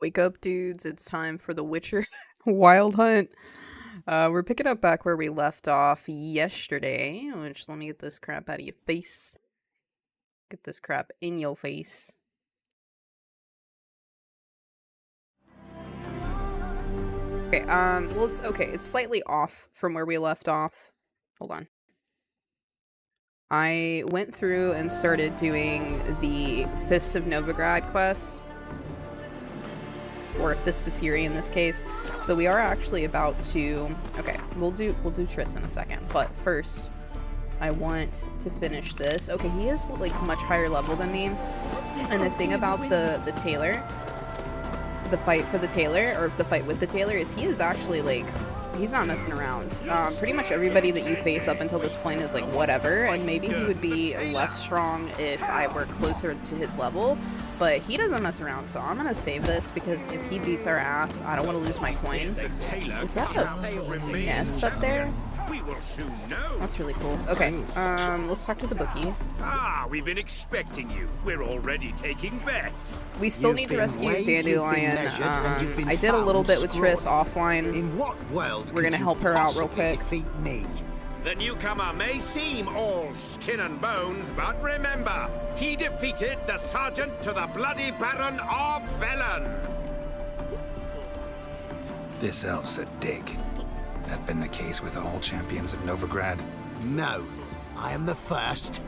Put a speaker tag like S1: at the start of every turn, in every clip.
S1: Wake up, dudes. It's time for the Witcher Wild Hunt. We're picking up back where we left off yesterday, which, let me get this crap out of your face. Get this crap in your face. Okay, well, it's slightly off from where we left off. Hold on. I went through and started doing the Fists of Novigrad quest. Or a Fist of Fury in this case. So we are actually about to... Okay, we'll do Triss in a second. But first, I want to finish this. Okay, he is, like, much higher level than me. And the thing about the tailor, the fight for the tailor, or the fight with the tailor, is he is actually, like... He's not messing around. Pretty much everybody that you face up until this point is like whatever, and maybe he would be less strong if I were closer to his level, but he doesn't mess around, so I'm gonna save this because if he beats our ass, I don't want to lose my coin. Is that a nest up there?
S2: We will soon know.
S1: That's really cool. Okay, let's talk to the bookie.
S2: Ah, we've been expecting you. We're already taking bets.
S1: We still need to rescue Dandelion. I did a little bit with Triss offline.
S3: In what world
S1: we're gonna help her out real quick.
S3: Defeat me?
S2: The newcomer may seem all skin and bones, but remember, he defeated the sergeant to the bloody Baron of Velen.
S4: This elf's a dig. That been the case with all champions of Novigrad?
S3: No, I am the first.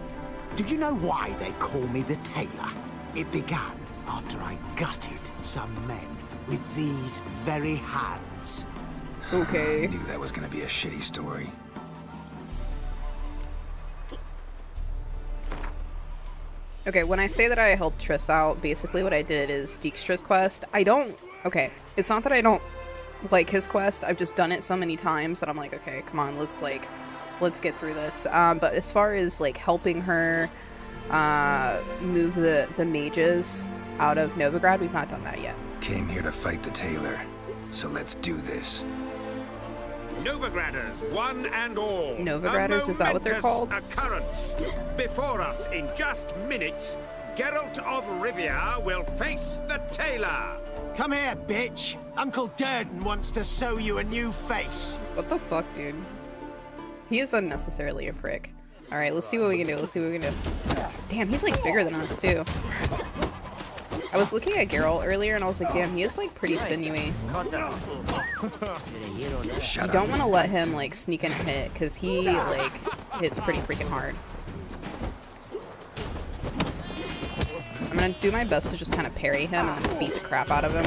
S3: Do you know why they call me the Tailor? It began after I gutted some men with these very hands.
S1: Okay.
S4: I knew that was gonna be a shitty story.
S1: Okay, when I say that I helped Triss out, basically what I did is Dijkstra's quest. Okay, it's not that I don't like his quest, I've just done it so many times that I'm like, okay, come on, let's get through this. But as far as like helping her move the mages out of Novigrad, we've not done that yet.
S4: Came here to fight the tailor, so let's do this.
S2: Novigraders, one and all.
S1: Novigraders, is that what they're called?
S2: Occurrence. Before us in just minutes, Geralt of Rivia will face the tailor.
S3: Come here, bitch. Uncle Durden wants to sew you a new face.
S1: What the fuck, dude? He is unnecessarily a prick. Alright, let's see what we can do. Damn, he's like bigger than us, too. I was looking at Geralt earlier and I was like, damn, he is like pretty sinewy. You don't want to let him like sneak in a hit, because he like hits pretty freaking hard. I'm gonna do my best to just kind of parry him and then beat the crap out of him.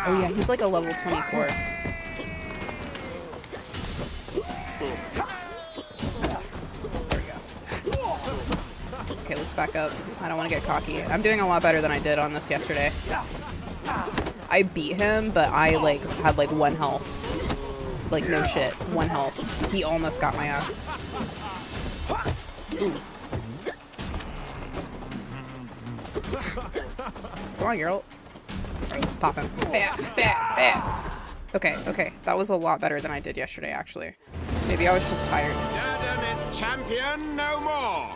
S1: Oh yeah, he's like a level 24. There we go. Okay, let's back up. I don't want to get cocky. I'm doing a lot better than I did on this yesterday. I beat him, but I like had like 1 health. Like no shit, 1 health. He almost got my ass. Ooh. Come on, Geralt. Let's pop him. Bam, bam, bam. Okay. That was a lot better than I did yesterday, actually. Maybe I was just tired.
S2: Durden is champion no more.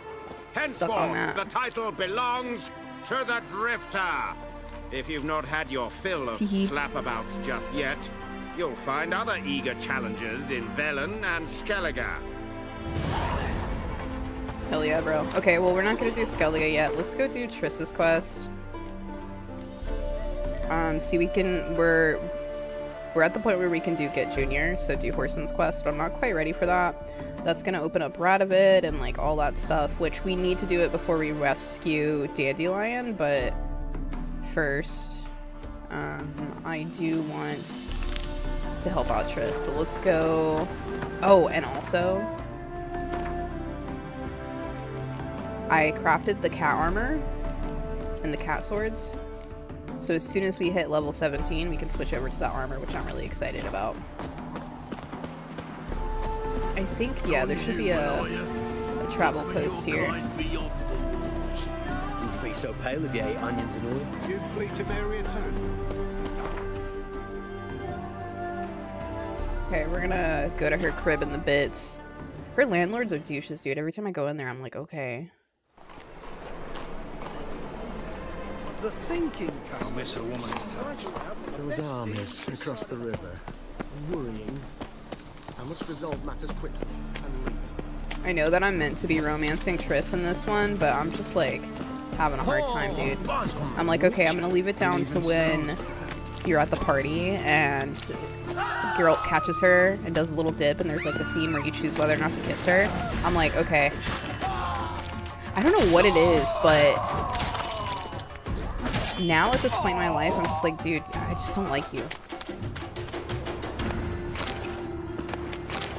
S2: Henceforth, the title belongs to the Drifter. If you've not had your fill of slapabouts just yet, you'll find other eager challengers in Velen and Skellige.
S1: Hell yeah, bro. Okay, well, we're not gonna do Skellige yet. Let's go do Triss's quest. See, we're at the point where we can do Get Junior, so do Whoreson's quest, but I'm not quite ready for that. That's gonna open up Radovid and like all that stuff, which we need to do it before we rescue Dandelion, but first, I do want to help out Triss, so let's go. Oh, and also, I crafted the cat armor and the cat swords. So as soon as we hit level 17, we can switch over to that armor, which I'm really excited about. I think, yeah, there should be a travel post here.
S5: You'd be so pale if you ate onions and oil.
S3: You'd flee to Maria too.
S1: Okay, we're gonna go to her crib in the bits. Her landlords are douches, dude. Every time I go in there, I'm like, okay.
S6: The thinking
S4: I'll miss a woman's touch.
S6: Those armies across the river. Worrying. I must resolve matters quickly and leave.
S1: I know that I'm meant to be romancing Triss in this one, but I'm just like having a hard time, dude. I'm like, okay, I'm gonna leave it down to when you're at the party and Geralt catches her and does a little dip, and there's like the scene where you choose whether or not to kiss her. I'm like, okay. I don't know what it is, but now at this point in my life, I'm just like, dude, I just don't like you.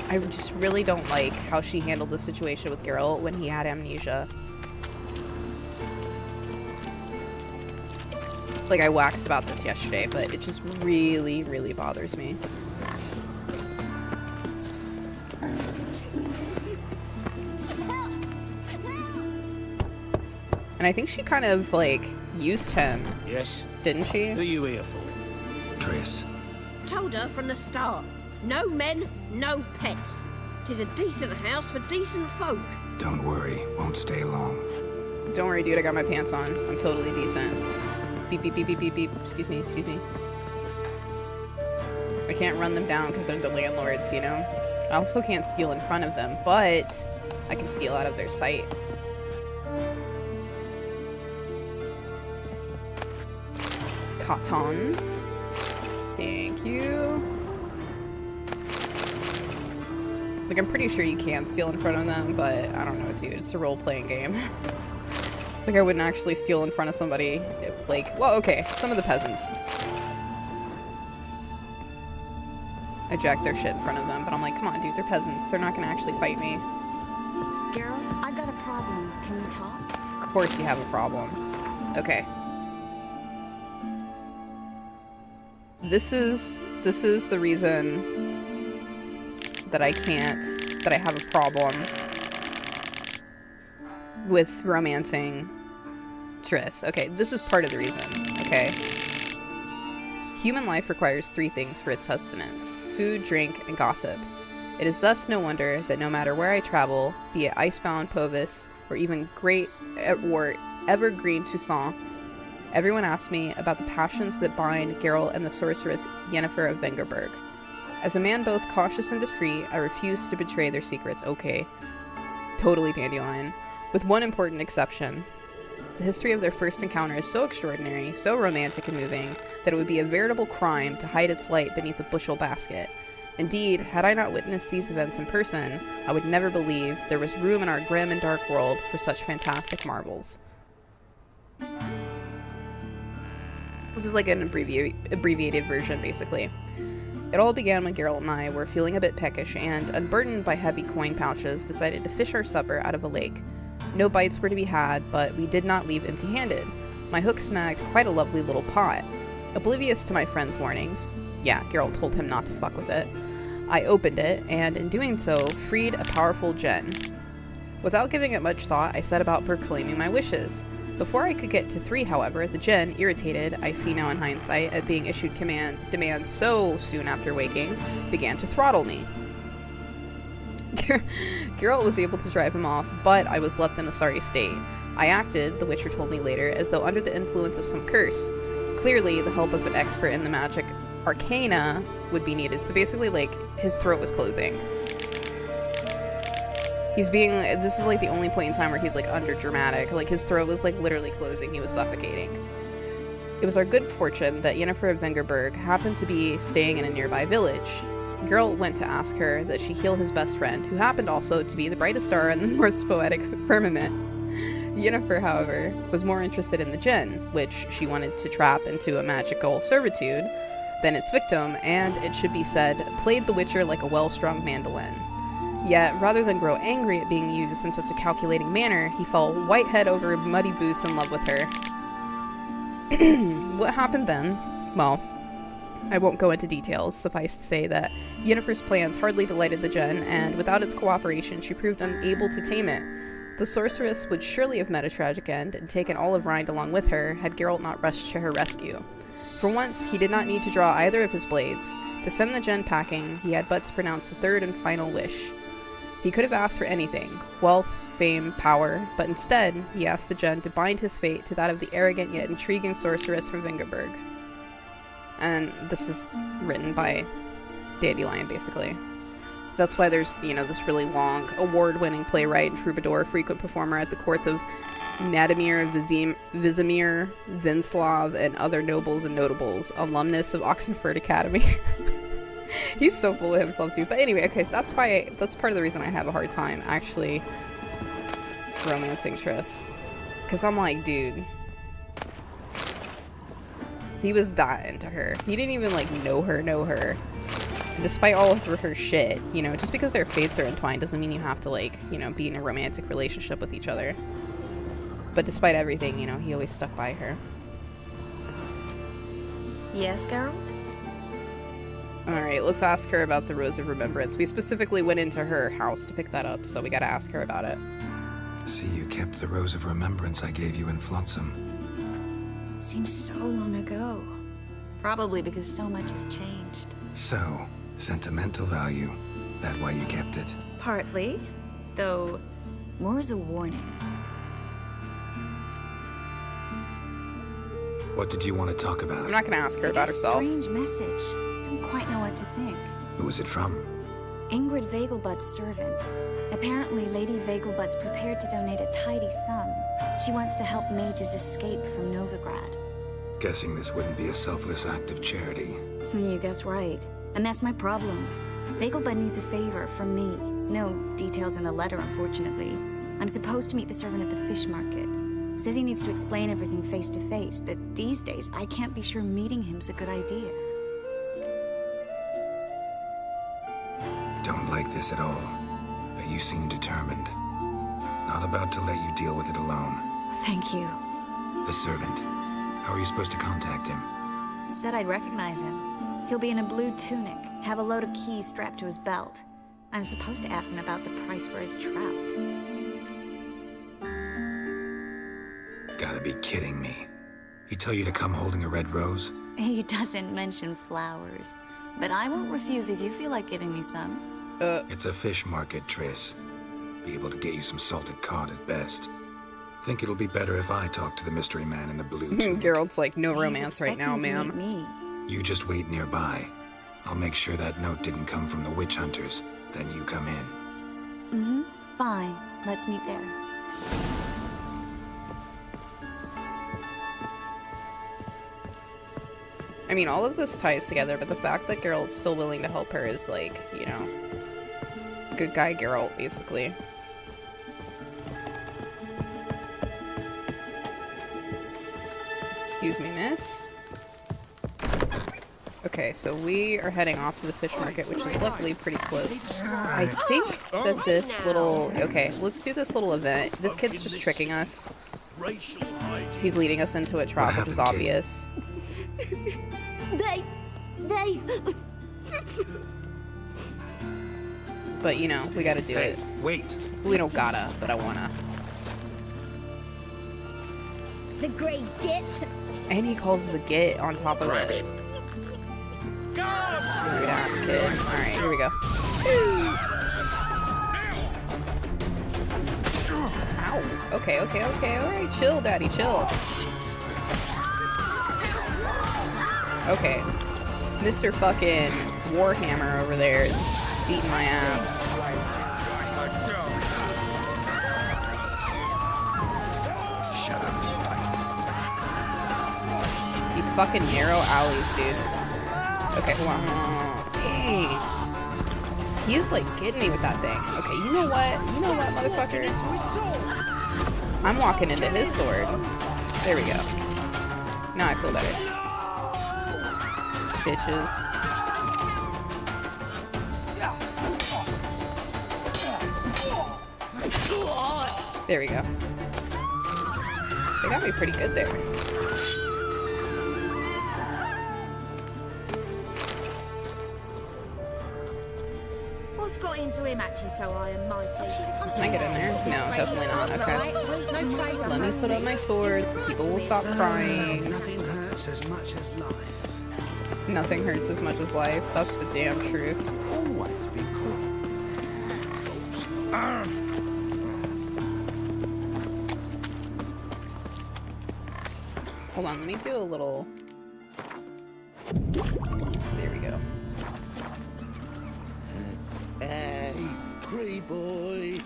S1: I just really don't like how she handled the situation with Geralt when he had amnesia. Like, I waxed about this yesterday, but it just really, really bothers me. And I think she kind of, like, used him.
S2: Yes?
S1: Didn't she?
S2: Who are you here for?
S4: Triss.
S7: Told her from the start. No men, no pets. 'Tis a decent house for decent folk.
S4: Don't worry, won't stay long.
S1: Don't worry, dude, I got my pants on. I'm totally decent. Beep, beep, beep, beep, beep, beep. Excuse me, excuse me. I can't run them down because they're the landlords, you know? I also can't steal in front of them, but I can steal out of their sight. Cotton. Thank you. Like, I'm pretty sure you can steal in front of them, but I don't know, dude. It's a role-playing game. Like, I wouldn't actually steal in front of somebody. Like, well, okay, some of the peasants. I jack their shit in front of them, but I'm like, come on, dude, they're peasants. They're not gonna actually fight me.
S8: Geralt, I've got a problem. Can we talk?
S1: Of course you have a problem. Okay. This is the reason that I have a problem with romancing Triss. Okay, this is part of the reason, okay? Human life requires 3 things for its sustenance: food, drink, and gossip. It is thus no wonder that no matter where I travel, be it icebound Povis or even great or evergreen Toussaint, everyone asks me about the passions that bind Geralt and the sorceress Yennefer of Vengerberg. As a man both cautious and discreet, I refuse to betray their secrets. Okay, totally Dandelion. With one important exception. The history of their first encounter is so extraordinary, so romantic and moving, that it would be a veritable crime to hide its light beneath a bushel basket. Indeed, had I not witnessed these events in person, I would never believe there was room in our grim and dark world for such fantastic marvels. This is like an abbreviated version, basically. It all began when Geralt and I were feeling a bit peckish and, unburdened by heavy coin pouches, decided to fish our supper out of a lake. No bites were to be had, but we did not leave empty-handed. My hook snagged quite a lovely little pot. Oblivious to my friend's warnings, yeah, Geralt told him not to fuck with it, I opened it, and in doing so, freed a powerful gem. Without giving it much thought, I set about proclaiming my wishes. Before I could get to 3, however, the djinn, irritated, I see now in hindsight, at being issued demands so soon after waking, began to throttle me. Geralt was able to drive him off, but I was left in a sorry state. I acted, the Witcher told me later, as though under the influence of some curse. Clearly, the help of an expert in the magic arcana would be needed. So basically, like, his throat was closing. This is like the only point in time where he's like under dramatic. Like, his throat was like literally closing. He was suffocating. It was our good fortune that Yennefer of Vengerberg happened to be staying in a nearby village. Geralt went to ask her that she heal his best friend, who happened also to be the brightest star in the North's poetic firmament. Yennefer, however, was more interested in the djinn, which she wanted to trap into a magical servitude, than its victim, and, it should be said, played the Witcher like a well-strung mandolin. Yet, rather than grow angry at being used in such a calculating manner, he fell white head over muddy boots in love with her. What happened then? Well, I won't go into details. Suffice to say that Yennefer's plans hardly delighted the djinn, and without its cooperation, she proved unable to tame it. The sorceress would surely have met a tragic end and taken all of Rind along with her, had Geralt not rushed to her rescue. For once, he did not need to draw either of his blades. To send the djinn packing, he had but to pronounce the third and final wish. He could have asked for anything, wealth, fame, power, but instead, he asked the Gen to bind his fate to that of the arrogant yet intriguing sorceress from Vingerberg. And this is written by Dandelion, basically. That's why there's, you know, this really long, award-winning playwright and troubadour, frequent performer at the courts of Nadimir, Vizimir, Vinslav, and other nobles and notables, alumnus of Oxenford Academy. He's so full of himself too. But anyway, okay, so that's part of the reason I have a hard time actually romancing Triss. Because I'm like, dude, he was that into her. He didn't even like know her. Despite all of her shit, you know, just because their fates are entwined doesn't mean you have to like, you know, be in a romantic relationship with each other. But despite everything, you know, he always stuck by her.
S8: Yes, Geralt?
S1: Alright, let's ask her about the Rose of Remembrance. We specifically went into her house to pick that up, so we gotta ask her about it.
S4: See, you kept the Rose of Remembrance I gave you in Flotsam.
S8: Seems so long ago. Probably because so much has changed.
S4: So, sentimental value. That why you kept it?
S8: Partly, though more as a warning.
S4: What did you want to talk about?
S1: I'm not gonna ask her about herself.
S8: Strange message. Don't quite know what to think.
S4: Who was it from?
S8: Ingrid Vegelbud's servant. Apparently, Lady Vegelbud's prepared to donate a tidy sum. She wants to help mages escape from Novigrad.
S4: Guessing this wouldn't be a selfless act of charity.
S8: You guess right. And that's my problem. Vegelbud needs a favor from me. No details in the letter, unfortunately. I'm supposed to meet the servant at the fish market. Says he needs to explain everything face to face, but these days I can't be sure meeting him's a good idea.
S4: Don't like this at all, but you seem determined. Not about to let you deal with it alone.
S8: Thank you.
S4: The servant. How are you supposed to contact him?
S8: Said I'd recognize him. He'll be in a blue tunic, have a load of keys strapped to his belt. I'm supposed to ask him about the price for his trout.
S4: Gotta be kidding me. He tell you to come holding a red rose?
S8: He doesn't mention flowers, but I won't refuse if you feel like giving me some.
S4: It's a fish market, Triss. Be able to get you some salted cod at best. Think it'll be better if I talk to the mystery man in the blue tunic.
S1: Geralt's like, no
S8: He's
S1: romance right now,
S8: expecting to
S1: ma'am.
S8: meet me.
S4: You just wait nearby. I'll make sure that note didn't come from the witch hunters. Then you come in.
S8: Fine. Let's meet there.
S1: I mean, all of this ties together, but the fact that Geralt's still willing to help her is like, you know, good guy Geralt, basically. Excuse me, miss. Okay, so we are heading off to the fish market, which is luckily pretty close. I think that this little... Okay, let's do this little event. This kid's just tricking us. He's leading us into a trap, which is obvious.
S7: They...
S1: But, you know, we gotta do it.
S4: Wait.
S1: We don't gotta, but I wanna.
S7: The great git.
S1: And he calls us a git on top of it. Rude ass kid. Alright, here we go. Ow. Okay, alright, chill, daddy, chill. Okay. Mr. fucking Warhammer over there is beating my ass.
S4: Shut up and fight.
S1: These fucking narrow alleys, dude. Okay, hold on. Dang. He is like getting me with that thing. Okay, you know what? Motherfucker? I'm walking into his sword. There we go. Now I feel better. Bitches. There we go. They got me pretty good there.
S7: What's got into him acting so high and mighty?
S1: Can I get in there? No, definitely not. Okay. Let me put up my sword so people will stop crying.
S3: Nothing hurts as much as life.
S1: Nothing hurts as much as life. That's the damn truth.
S3: Always be cool.
S1: Hold on, let me do a little... There we go.
S9: Hey, pretty boy.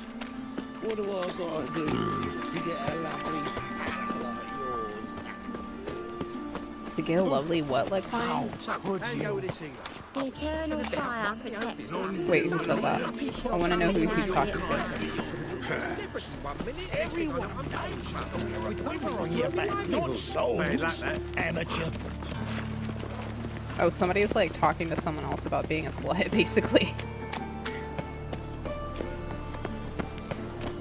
S9: What do I gotta do to get a lovely like yours?
S1: To get a lovely what like mine?
S3: Could you?
S10: The eternal fire protects us.
S1: Wait, who said that? I want to know who he's talking to.
S9: Everyone not souls. Amateur.
S1: Oh, somebody is like talking to someone else about being a slut, basically.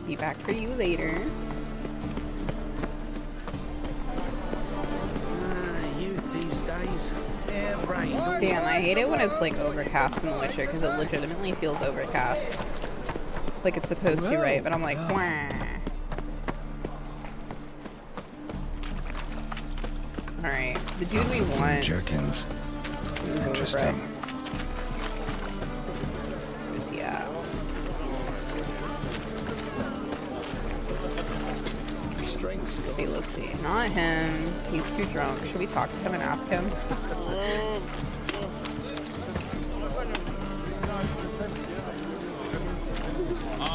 S1: Be back for you later.
S9: Youth these days, they're brain.
S1: Damn, I hate it when it's like overcast in The Witcher because it legitimately feels overcast. Like it's supposed to, right? But I'm like, wah. Alright, the dude we want.
S4: Jerkins. Interesting.
S1: Where's he at? Let's see. Not him. He's too drunk. Should we talk to him and ask him?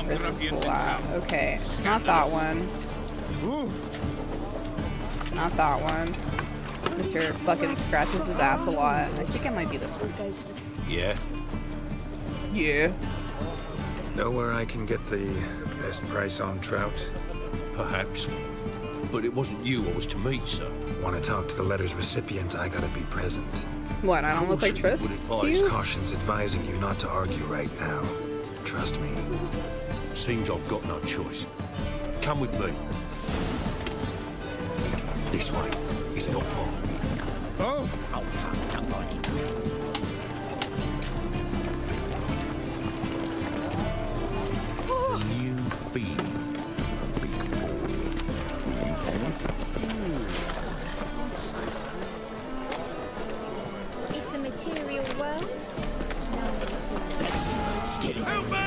S1: Where's this fool at? Okay, it's not that one. Not that one. Mr. fucking scratches his ass a lot. I think it might be this one.
S9: Yeah.
S1: Yeah.
S4: Know where I can get the best price on trout?
S9: Perhaps. But it wasn't you I was to meet, sir.
S4: Want to talk to the letter's recipient, I gotta be present.
S1: What, I don't look like Triss to you?
S4: Caution's advising you not to argue right now. Trust me.
S9: Seems I've got no choice. Come with me. This way. It's not far. Oh, fuck, come on. You feel big
S10: It's a material world. No material.
S9: Get it. Help me!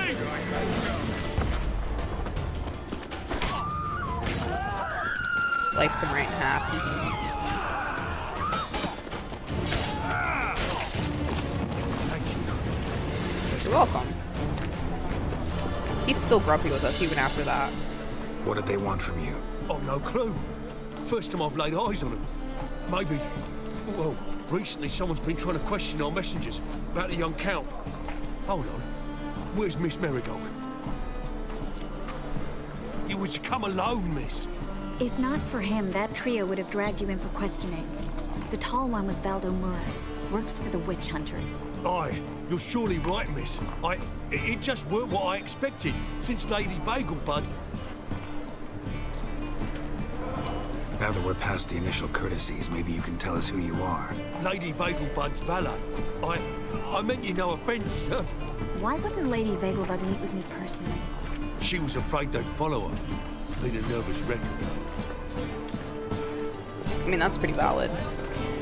S1: Sliced him right in half. You're welcome. He's still grumpy with us even after that.
S4: What did they want from you?
S9: I've no clue. First time I've laid eyes on him. Maybe... Well, recently someone's been trying to question our messengers about the young Count. Hold on. Where's Miss Marigold? You was to come alone, miss.
S8: If not for him, that trio would have dragged you in for questioning. The tall one was Valdo Muras, works for the witch hunters.
S9: Aye, you're surely right, miss. It just weren't what I expected, since Lady Vegelbud...
S4: Now that we're past the initial courtesies, maybe you can tell us who you are.
S9: Lady Vegelbud's valet. I meant you no offence, sir.
S8: Why wouldn't Lady Vegelbud meet with me personally?
S9: She was afraid they'd follow her. Been a nervous wreck of her.
S1: I mean, that's pretty valid.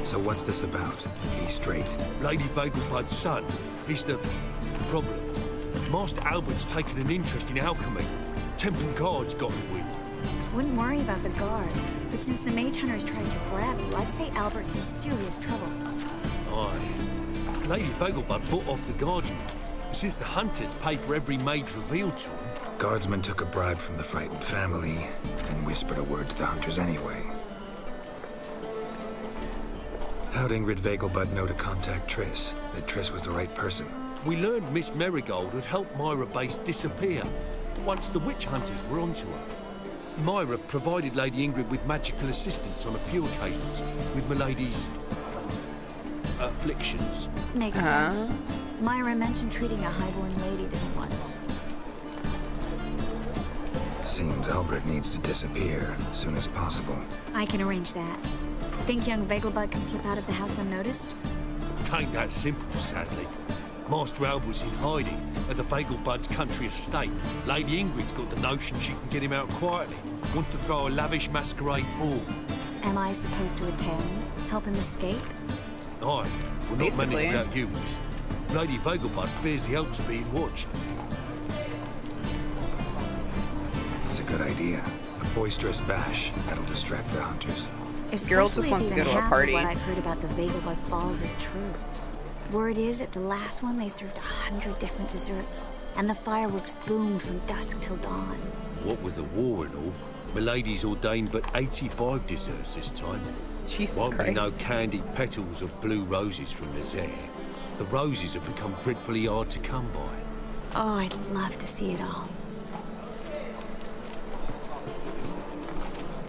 S4: So what's this about? Be straight.
S9: Lady Vegelbud's son, he's the problem. Master Albert's taken an interest in alchemy. Temple Guard's got the wind.
S8: Wouldn't worry about the guard, but since the mage hunters tried to grab you, I'd say Albert's in serious trouble.
S9: Aye. Lady Vegelbud bought off the guardsmen, since the hunters pay for every mage revealed to them.
S4: Guardsmen took a bribe from the frightened family and whispered a word to the hunters anyway. How'd Ingrid Vegelbud know to contact Triss? That Triss was the right person?
S9: We learned Miss Marigold had helped Myra Base disappear once the witch hunters were onto her. Myra provided Lady Ingrid with magical assistance on a few occasions with Milady's afflictions.
S8: Makes sense. Myra mentioned treating a highborn lady to him once.
S4: Seems Albert needs to disappear as soon as possible.
S8: I can arrange that. Think young Vegelbud can slip out of the house unnoticed?
S9: Tain't that simple, sadly. Master Albert's in hiding at the Vegelbud's country estate. Lady Ingrid's got the notion she can get him out quietly. Want to throw a lavish masquerade ball.
S8: Am I supposed to attend? Help him escape?
S9: Aye, we'll not manage without you, miss. Lady Vegelbud fears the Alps being watched.
S4: good idea. A boisterous bash, that'll distract the hunters.
S1: Geralt just wants to go to a party.
S8: What I've heard about the Vegelbud's balls is true. Word is, at the last one, they served 100 different desserts, and the fireworks boomed from dusk till dawn.
S9: What with the war and all, Milady's ordained but 85 desserts this time.
S1: Jesus
S9: Won't
S1: Christ.
S9: be no candied petals or blue roses from Nazaire. The roses have become dreadfully hard to come by.
S8: Oh, I'd love to see it all.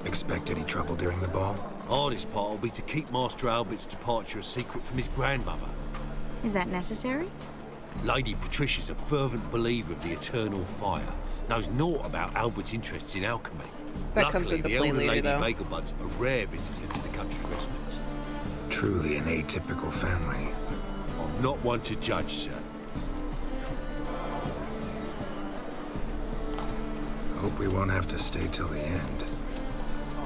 S4: Expect any trouble during the ball?
S9: Hardest part will be to keep Master Albert's departure a secret from his grandmother.
S8: Is that necessary?
S9: Lady Patricia's a fervent believer of the eternal fire. Knows naught about Albert's interests in alchemy.
S1: That
S9: Luckily,
S1: comes into
S9: the
S1: play
S9: elder
S1: later,
S9: Lady
S1: though.
S9: Vegelbud's a rare visitor to the country residence.
S4: Truly an atypical family.
S9: I'm not one to judge, sir.
S4: Hope we won't have to stay till the end.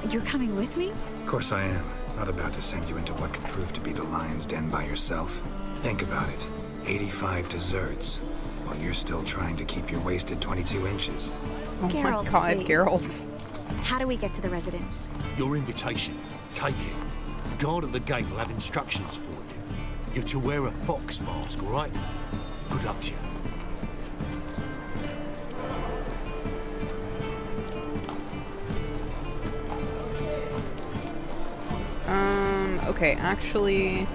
S8: You're coming with me?
S4: Of course I am. Not about to send you into what could prove to be the lion's den by yourself. Think about it. 85 desserts, while you're still trying to keep your waist at 22 inches.
S1: Oh
S8: Geralt,
S1: my god,
S8: please.
S1: Geralt.
S8: How do we get to the residence?
S9: Your invitation. Take it. The guard at the gate will have instructions for you. You're to wear a fox mask, all right? Good luck to you.
S1: Okay, actually,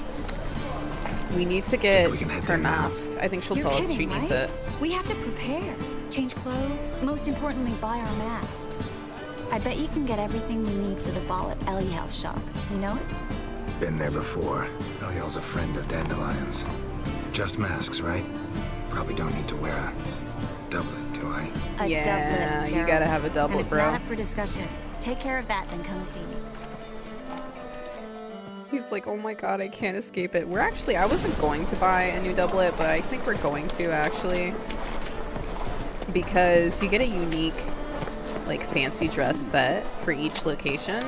S1: we need to get
S4: we can head
S1: her
S4: there now.
S1: mask. I think she'll
S8: You're
S1: tell us
S8: kidding,
S1: she needs
S8: right?
S1: it.
S8: We have to prepare. Change clothes. Most importantly, buy our masks. I bet you can get everything we need for the ball at Eliel's shop. You know it?
S4: Been there before. Eliel's a friend of Dandelion's. Just masks, right? Probably don't need to wear a doublet, do I?
S8: A
S1: Yeah,
S8: doublet,
S1: you
S8: Geralt.
S1: gotta have a doublet,
S8: and it's
S1: bro.
S8: not up for discussion. Take care of that, then come and see me.
S1: He's like, oh my god, I can't escape it. We're actually, I wasn't going to buy a new doublet, but I think we're going to, actually. Because you get a unique, like, fancy dress set for each location.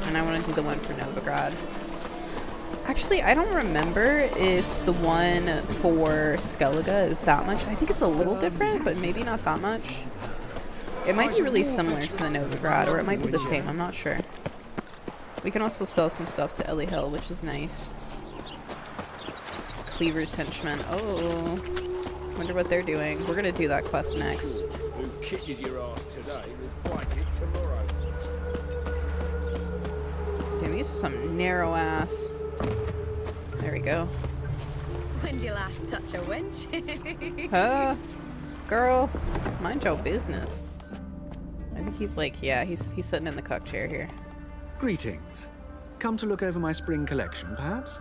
S1: And I want to do the one for Novigrad. Actually, I don't remember if the one for Skellige is that much. I think it's a little different, but maybe not that much. It might be really similar to the Novigrad, or it might be the same, I'm not sure. We can also sell some stuff to Eliel, which is nice. Cleaver's henchmen. Oh, wonder what they're doing. We're gonna do that quest next.
S5: Who kisses your ass today will bite it tomorrow.
S1: Damn, these are some narrow ass. There we go.
S11: When did you last touch a wench?
S1: Girl, mind your business. I think he's like, yeah, he's sitting in the cuck chair here.
S12: Greetings. Come to look over my spring collection, perhaps?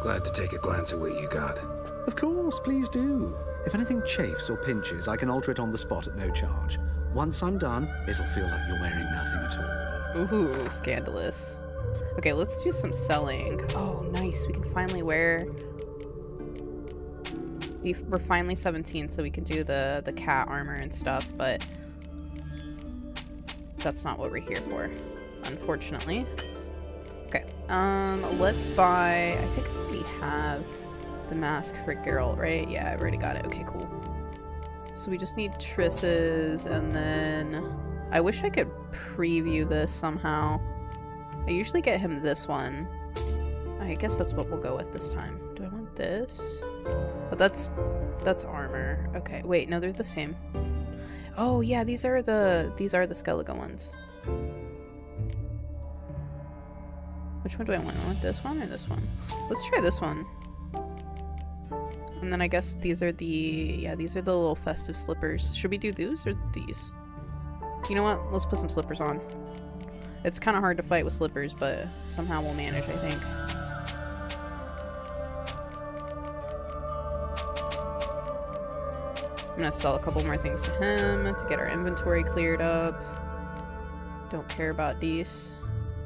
S4: Glad to take a glance at what you got.
S12: Of course, please do. If anything chafes or pinches, I can alter it on the spot at no charge. Once I'm done, it'll feel like you're wearing nothing at all.
S1: Ooh, scandalous. Okay, let's do some selling. Oh, nice. We can finally wear... We're finally 17, so we can do the cat armor and stuff, but... that's not what we're here for, unfortunately. Okay, let's buy... I think we have the mask for Geralt, right? Yeah, I've already got it. Okay, cool. So we just need Triss's, and then... I wish I could preview this somehow. I usually get him this one. I guess that's what we'll go with this time. Do I want this? Oh, that's armor. Okay, wait, no, they're the same. Oh yeah, these are the Skellige ones. Which one do I want? I want this one or this one? Let's try this one. And then I guess these are the little festive slippers. Should we do those or these? You know what? Let's put some slippers on. It's kind of hard to fight with slippers, but somehow we'll manage, I think. I'm gonna sell a couple more things to him to get our inventory cleared up. Don't care about these.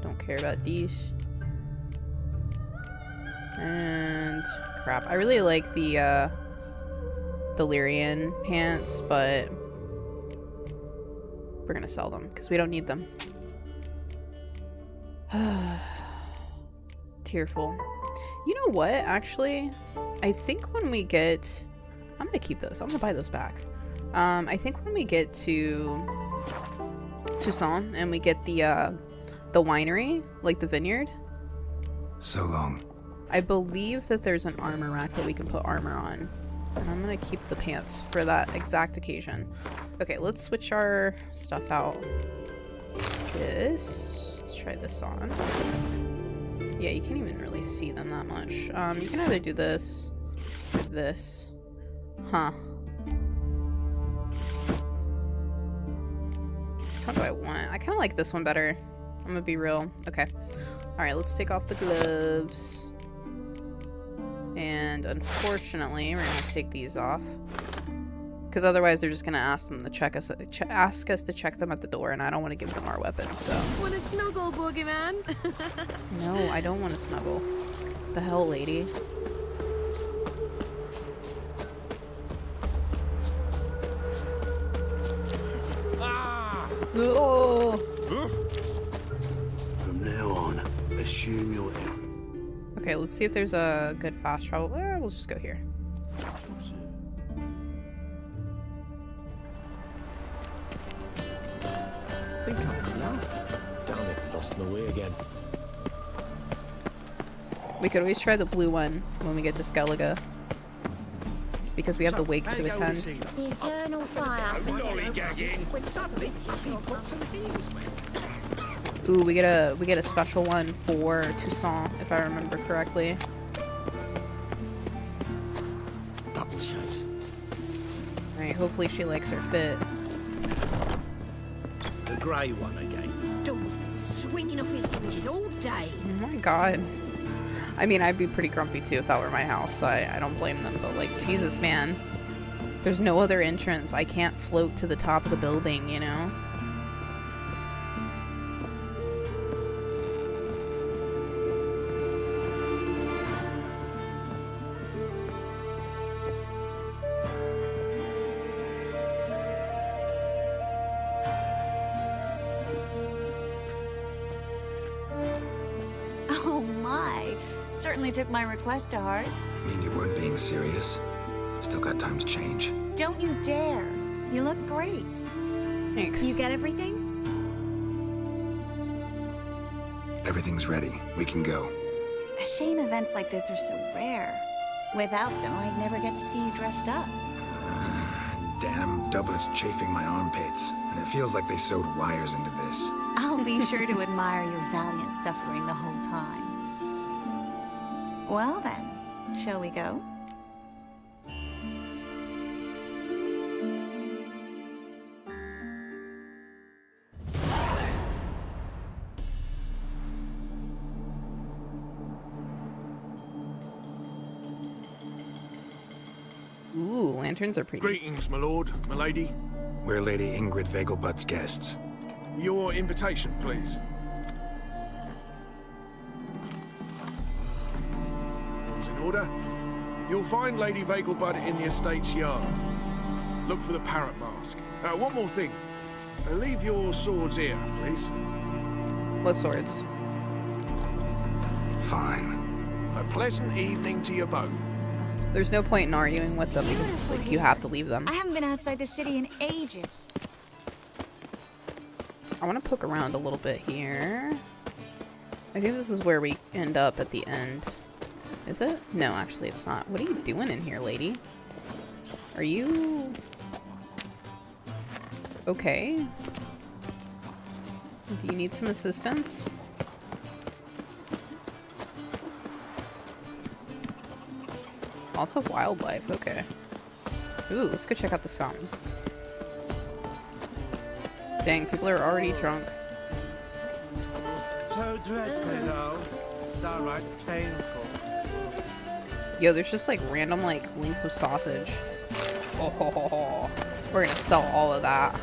S1: Don't care about these. And crap. I really like the Lyrian pants, but we're gonna sell them because we don't need them. Tearful. You know what, actually? I think when we get I'm gonna keep those. I'm gonna buy those back. I think when we get to Toussaint and we get the winery, like the vineyard.
S4: So long.
S1: I believe that there's an armor rack that we can put armor on. And I'm gonna keep the pants for that exact occasion. Okay, let's switch our stuff out. Let's try this on. Yeah, you can't even really see them that much. You can either do this or this. Huh. What do I want? I kind of like this one better. I'm gonna be real. Okay. Alright, let's take off the gloves. And unfortunately, we're gonna have to take these off. Because otherwise they're just gonna ask them to ask us to check them at the door, and I don't want to give them our weapons, so.
S11: Want to snuggle, boogeyman?
S1: No, I don't want to snuggle. The hell, lady?
S2: Ah!
S1: Oh.
S3: From now on, assume you're in.
S1: Okay, let's see if there's a good fast travel. We'll just go here.
S5: I think I'm now. Damn it, lost my way again.
S1: We could always try the blue one when we get to Skellige. Because we have the wake to attend.
S10: The eternal fire.
S1: Ooh, we get a special one for Toussaint, if I remember correctly.
S3: Double shows.
S1: Alright, hopefully she likes her fit.
S5: The grey one again.
S7: Swinging off his hinges all day.
S1: Oh my god. I mean, I'd be pretty grumpy too if that were my house, so I don't blame them, but like, Jesus, man. There's no other entrance. I can't float to the top of the building, you know?
S8: Certainly took my request to heart.
S4: Mean you weren't being serious? Still got time to change.
S8: Don't you dare. You look great.
S1: Thanks.
S8: You get everything?
S4: Everything's ready. We can go.
S8: A shame events like this are so rare. Without them, I'd never get to see you dressed up.
S4: Damn, Dublin's chafing my armpits, and it feels like they sewed wires into this.
S8: I'll be sure to admire your valiant suffering the whole time. Well then, shall we go?
S1: Ooh, lanterns are pretty.
S6: Greetings, my lord, my lady.
S4: We're Lady Ingrid Vegelbud's guests.
S6: Your invitation, please. In order. You'll find Lady Vegelbud in the estate's yard. Look for the parrot mask. One more thing. Leave your swords here, please.
S1: What swords?
S4: Fine.
S6: A pleasant evening to you both.
S1: There's no point in arguing with them because, like, you have to leave them.
S8: I haven't been outside the city in ages.
S1: I want to poke around a little bit here. I think this is where we end up at the end. Is it? No, actually it's not. What are you doing in here, lady? Are you... okay? Do you need some assistance? Lots of wildlife, okay. Ooh, let's go check out this fountain. Dang, people are already drunk.
S5: So dreadful, though. It's downright painful.
S1: Yo, there's just like random like links of sausage. Oh, ho, ho, ho. We're gonna sell all of that.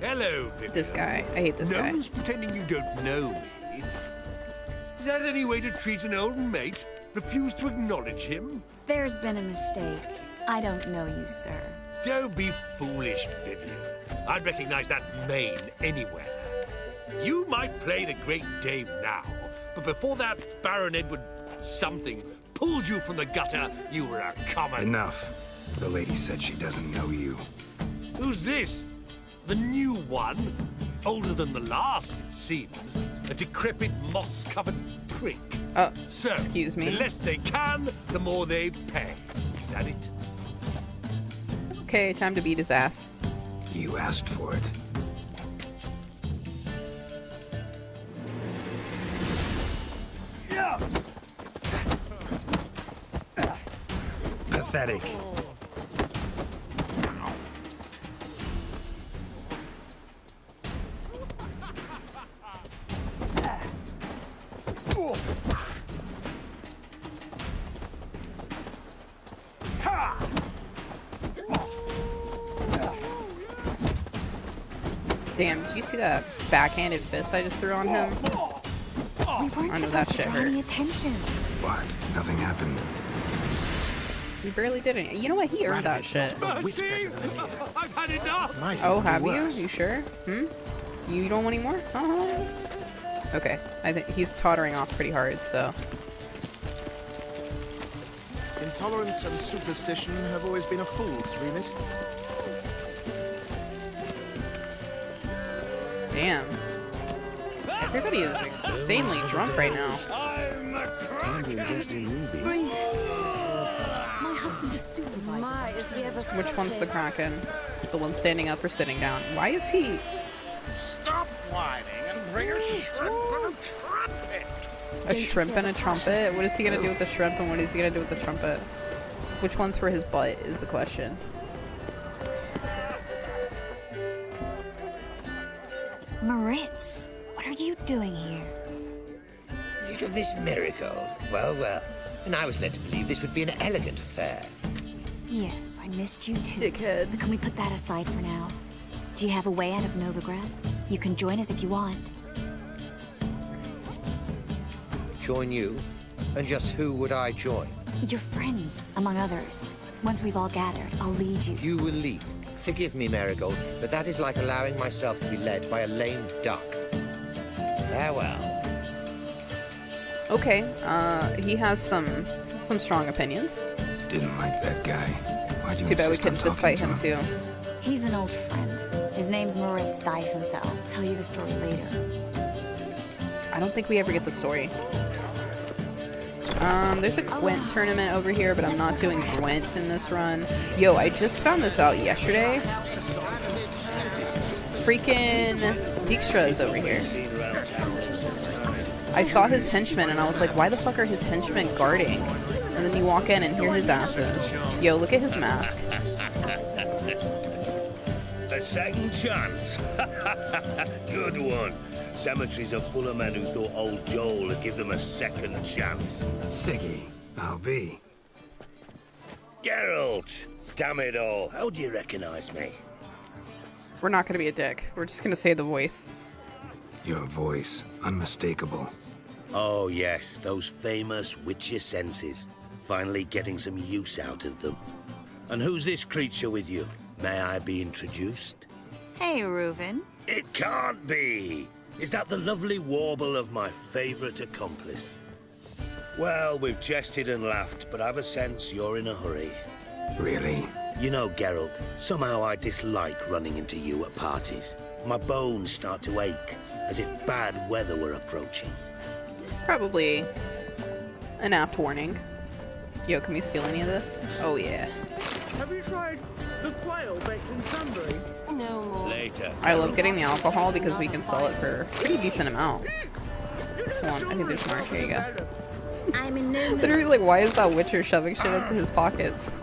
S9: Hello, Vivian.
S1: This guy. I hate this guy.
S9: No use pretending you don't know me. Is that any way to treat an old mate? Refuse to acknowledge him?
S8: There's been a mistake. I don't know you, sir.
S9: Don't be foolish, Vivian. I'd recognize that mane anywhere. You might play the Great Dame now, but before that Baron Edward something pulled you from the gutter, you were a common...
S4: Enough. The lady said she doesn't know you.
S9: Who's this? The new one? Older than the last, it seems. A decrepit, moss-covered prick. So,
S1: excuse me.
S9: The less they can, the more they pay. Is that it?
S1: Okay, time to beat his ass.
S4: You asked for it. Pathetic.
S1: Damn, did you see that backhanded fist I just threw on him?
S8: We weren't
S1: I know that
S8: supposed to
S1: shit
S8: draw any
S1: hurt.
S8: attention.
S4: What? Nothing happened.
S1: He barely did it. You know what? He earned that shit.
S9: Mercy! I've had enough!
S1: Oh, have you? You sure? You don't want any more? Okay. I think he's tottering off pretty hard, so...
S6: Intolerance and superstition have always been a fool's remit.
S1: Damn. Everybody is insanely drunk right now.
S3: Can't invest in rubies.
S8: My husband's a supervisor.
S1: Which one's the Kraken? The one standing up or sitting down? Why is he...
S2: Stop whining and bring a shrimp and a trumpet.
S1: A shrimp and a trumpet? What is he gonna do with the shrimp and what is he gonna do with the trumpet? Which one's for his butt is the question.
S8: Moritz, what are you doing here?
S13: Little Miss Marigold. Well, well. And I was led to believe this would be an elegant affair.
S8: Yes, I missed you too.
S1: Dickhead.
S8: But can we put that aside for now? Do you have a way out of Novigrad? You can join us if you want.
S13: Join you? And just who would I join?
S8: Your friends, among others. Once we've all gathered, I'll lead you.
S13: You will lead. Forgive me, Marigold, but that is like allowing myself to be led by a lame duck. Farewell.
S1: Okay, he has some strong opinions.
S4: Didn't like that guy. Why'd you
S1: Too bad we
S4: insist on
S1: couldn't fist fight him
S4: talking
S1: too.
S8: He's an old friend. His name's Moritz Dijkstra. Tell you the story later.
S1: I don't think we ever get the story. There's a Gwent tournament over here, but I'm not doing Gwent in this run. Yo, I just found this out yesterday. Freaking Dijkstra is over here. I saw his henchmen and I was like, why the fuck are his henchmen guarding? And then you walk in and hear his asses. Yo, look at his mask.
S5: A second chance. Good one. Cemeteries are full of men who thought old Joel would give them a second chance.
S4: Siggy, I'll be.
S5: Geralt! Damn it all. How do you recognize me?
S1: We're not gonna be a dick. We're just gonna say the voice.
S4: Your voice, unmistakable.
S5: Oh yes, those famous witcher senses. Finally getting some use out of them. And who's this creature with you? May I be introduced?
S8: Hey, Reuven.
S5: It can't be! Is that the lovely warble of my favorite accomplice? Well, we've jested and laughed, but I've a sense you're in a hurry.
S4: Really?
S5: You know, Geralt, somehow I dislike running into you at parties. My bones start to ache, as if bad weather were approaching.
S1: Probably an apt warning. Yo, can we steal any of this? Oh yeah.
S14: Have you tried the quail baked in Sunbury?
S10: No more.
S5: Later.
S1: I love getting the alcohol because we can sell it for a pretty decent amount. Hold on, I think there's more. Here you go.
S7: I'm in no mood.
S1: Literally, like, why is that Witcher shoving shit into his pockets?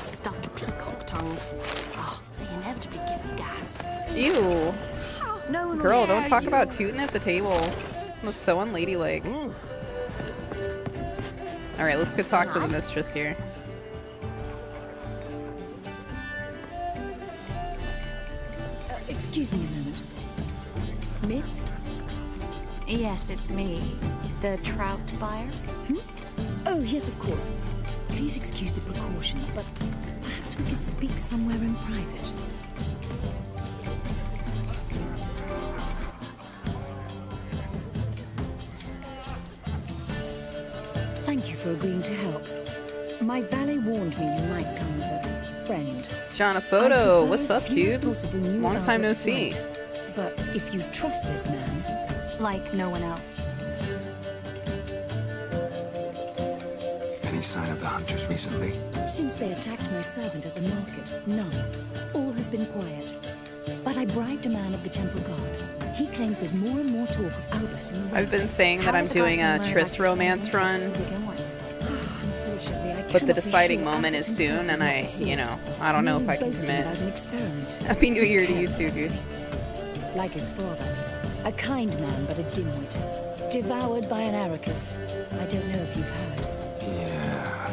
S10: Stuffed peacock tongues. Oh, they inevitably give me gas.
S1: Ew.
S10: No one
S1: Girl,
S10: will
S1: don't
S10: dare
S1: talk
S10: you.
S1: about tooting at the table. That's so unladylike. Alright, let's go talk to the mistress here.
S8: Excuse me a moment. Miss? Yes, it's me. The trout buyer?
S10: Oh, yes, of course. Please excuse the precautions, but perhaps
S15: Perhaps we could speak somewhere in private. Thank you for agreeing to help. My valet warned me you might come with a friend.
S1: John, a photo. What's up, dude? Long time no see.
S15: But if you trust this man,
S8: like no one else.
S4: Any sign of the hunters recently?
S15: Since they attacked my servant at the market, none. All has been quiet. But I bribed a man of the temple guard. He claims there's more and more talk of Albert in the ranks.
S1: I've been saying that I'm doing a Triss romance run, but the deciding moment is soon, and I don't know if I can commit. Happy New Year to you too, dude.
S15: Like his father, a kind man but a dimwit, devoured by an Arrakis. I don't know if you've heard.
S4: Yeah,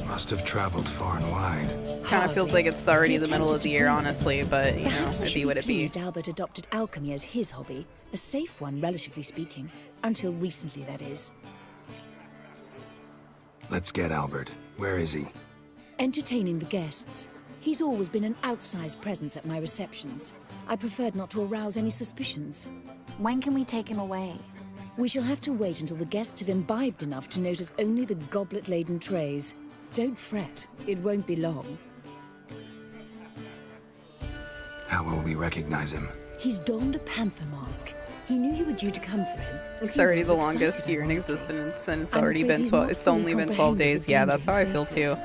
S4: must have traveled far and wide.
S1: Kind of feels like it's already the middle of the year, honestly, but it'd be what it be.
S15: Albert adopted alchemy as his hobby, a safe one, relatively speaking, until recently, that is.
S4: Let's get Albert. Where is he?
S15: Entertaining the guests. He's always been an outsized presence at my receptions. I preferred not to arouse any suspicions.
S8: When can we take him away?
S15: We shall have to wait until the guests have imbibed enough to notice only the goblet-laden trays. Don't fret, it won't be long.
S4: How will we recognize him?
S15: He's donned a panther mask. He knew you were due to come for him.
S1: It's already the longest year in existence, and it's already been it's only been 12 days. Yeah, that's how I feel too.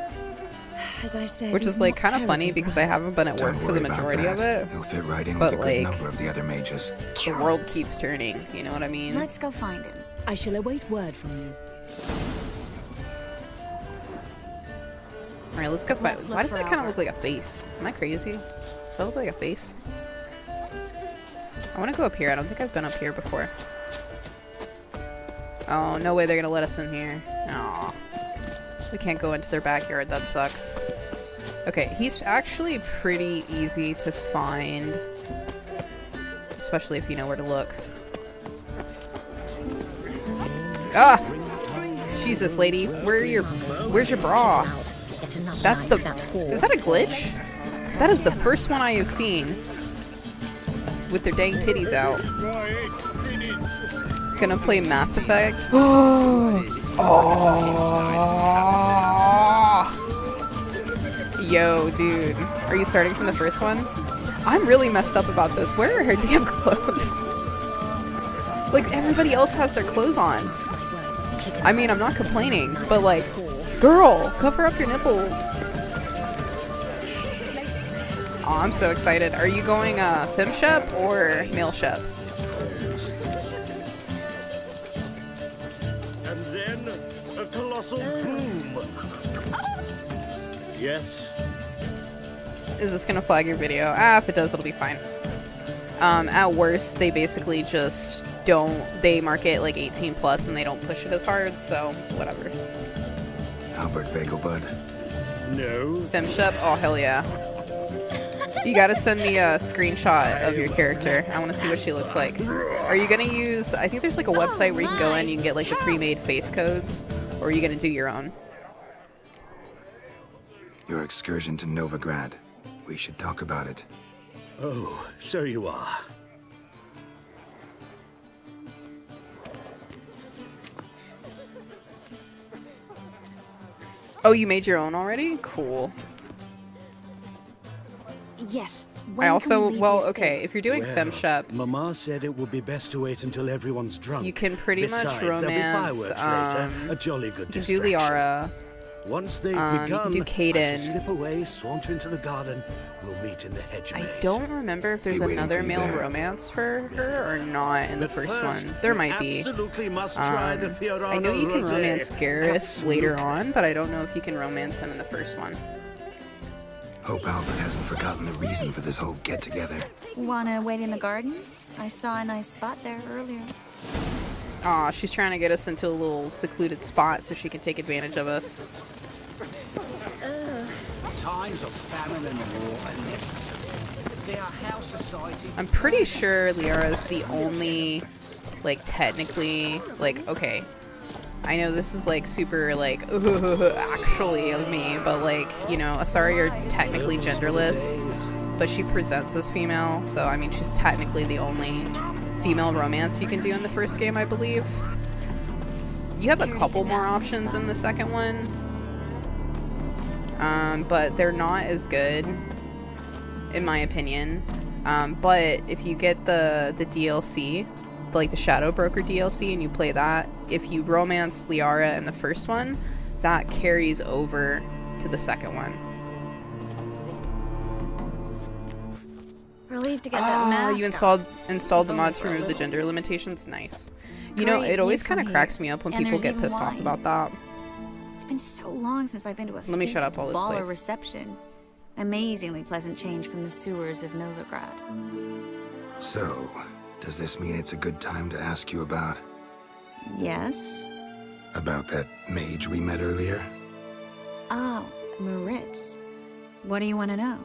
S15: As I said,
S1: which is like kind of funny because I haven't been at work for the majority of it.
S4: He'll fit right in
S1: but
S4: with a
S1: like,
S4: good number of the other mages.
S1: The world keeps turning. You know what I mean?
S8: Let's go find him.
S15: I shall await word from you.
S1: All right, let's go find. Why does that kind of look like a face? Am I crazy? Does that look like a face? I want to go up here. I don't think I've been up here before. Oh, no way they're gonna let us in here. Aw. We can't go into their backyard. That sucks. Okay, he's actually pretty easy to find. Especially if you know where to look. Ah! Jesus, lady. Where's your bra? That's the... Is that a glitch? That is the first one I have seen. With their dang titties out. Gonna play Mass Effect. Oh! Yo, dude. Are you starting from the first one? I'm really messed up about this. Where are her damn clothes? Like, everybody else has their clothes on. I mean, I'm not complaining, but like, girl, cover up your nipples. Oh, I'm so excited. Are you going fem shep or male shep?
S16: And then a colossal boom. Yes.
S1: Is this gonna flag your video? Ah, if it does, it'll be fine. At worst, they basically just don't. They mark it like 18 plus, and they don't push it as hard. So whatever.
S4: Albert Vegelbud.
S16: No.
S1: Fem shep? Oh hell yeah. You gotta send me a screenshot of your character. I want to see what she looks like. Are you gonna use... I think there's like a website where you can go in, you can get like the pre-made face codes, or are you gonna do your own?
S4: Your excursion to Novigrad. We should talk about it.
S16: Oh, so you are.
S1: Oh, you made your own already? Cool.
S15: Yes.
S1: I also, well, okay, if you're doing fem shep,
S16: Mama said it would be best to wait until everyone's drunk.
S1: You can pretty much
S16: Besides,
S1: romance,
S16: later. A jolly good
S1: you can do Liara.
S16: Once they've
S1: begun, you can do Caden.
S16: Slip away, saunter into the garden. We'll meet in the hedge maze.
S1: I don't remember if there's another male romance for her or not in the first one. There might be.
S16: Absolutely must try the
S1: I know you can romance Garrus later on, but I don't know if you can romance him in the first one.
S4: Hope Albert hasn't forgotten the reason for this whole get-together.
S8: Wanna wait in the garden? I saw a nice spot there earlier.
S1: Aw, she's trying to get us into a little secluded spot so she can take advantage of us.
S3: Times of famine and war are necessary. They are how society...
S1: I'm pretty sure Liara's the only, like, technically, like, okay. I know this is like super like actually of me, but like, you know, Asari are technically genderless, but she presents as female, so I mean she's technically the only female romance you can do in the first game, I believe. You have a couple more options in the second one, but they're not as good, in my opinion. But if you get the DLC, like the Shadow Broker DLC, and you play that, if you romance Liara in the first one, that carries over to the second one.
S8: Relieved to get that mask.
S1: You installed the mod to remove the gender limitations. Nice. You know, it always kind of cracks me up when people get pissed off about that.
S8: It's been so long since I've been to a
S1: Let me shut up all this
S8: baller
S1: place.
S8: reception. Amazingly pleasant change from the sewers of Novigrad.
S4: So, does this mean it's a good time to ask you about...
S8: Yes?
S4: About that mage we met earlier?
S8: Oh, Moritz. What do you want to know?